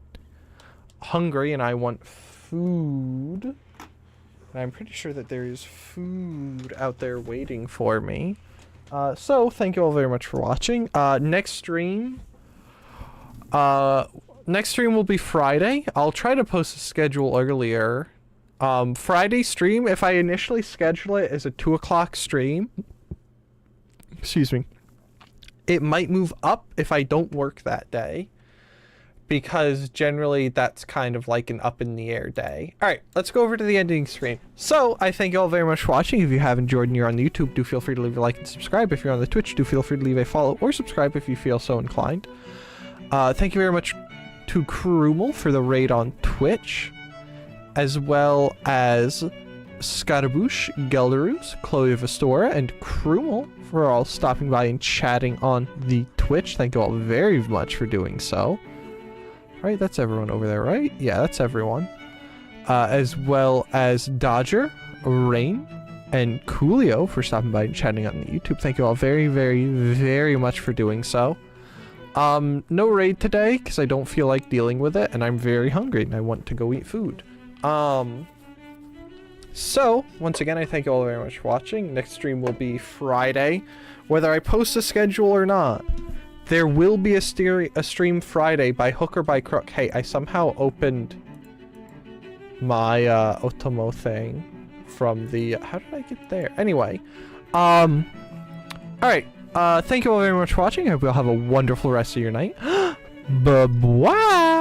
hungry and I want food. And I'm pretty sure that there is food out there waiting for me. So thank you all very much for watching. Next stream will be Friday. I'll try to post a schedule earlier. Friday stream, if I initially schedule it as a 2 o'clock stream, excuse me, it might move up if I don't work that day, because generally that's kind of like an up in the air day. All right, let's go over to the ending screen. So I thank you all very much for watching. If you have enjoyed and you're on the YouTube, do feel free to leave a like and subscribe. If you're on the Twitch, do feel free to leave a follow or subscribe if you feel so inclined. Thank you very much to Krumel for the raid on Twitch, as well as Scaramouche, Gelderus, Chloe Vestora, and Krumel for all stopping by and chatting on the Twitch. Thank you all very much for doing so. Right, that's everyone over there, right? Yeah, that's everyone. As well as Dodger, Rain, and Coolio for stopping by and chatting on the YouTube. Thank you all very, very, very much for doing so. No raid today, because I don't feel like dealing with it, and I'm very hungry, and I want to go eat food. So, once again, I thank you all very much for watching. Next stream will be Friday. Whether I post a schedule or not, there will be a stream Friday by hook or by crook. Hey, I somehow opened my Otomo thing from the... How did I get there? Anyway, alright. Thank you all very much for watching. I hope you all have a wonderful rest of your night. Bye-bye.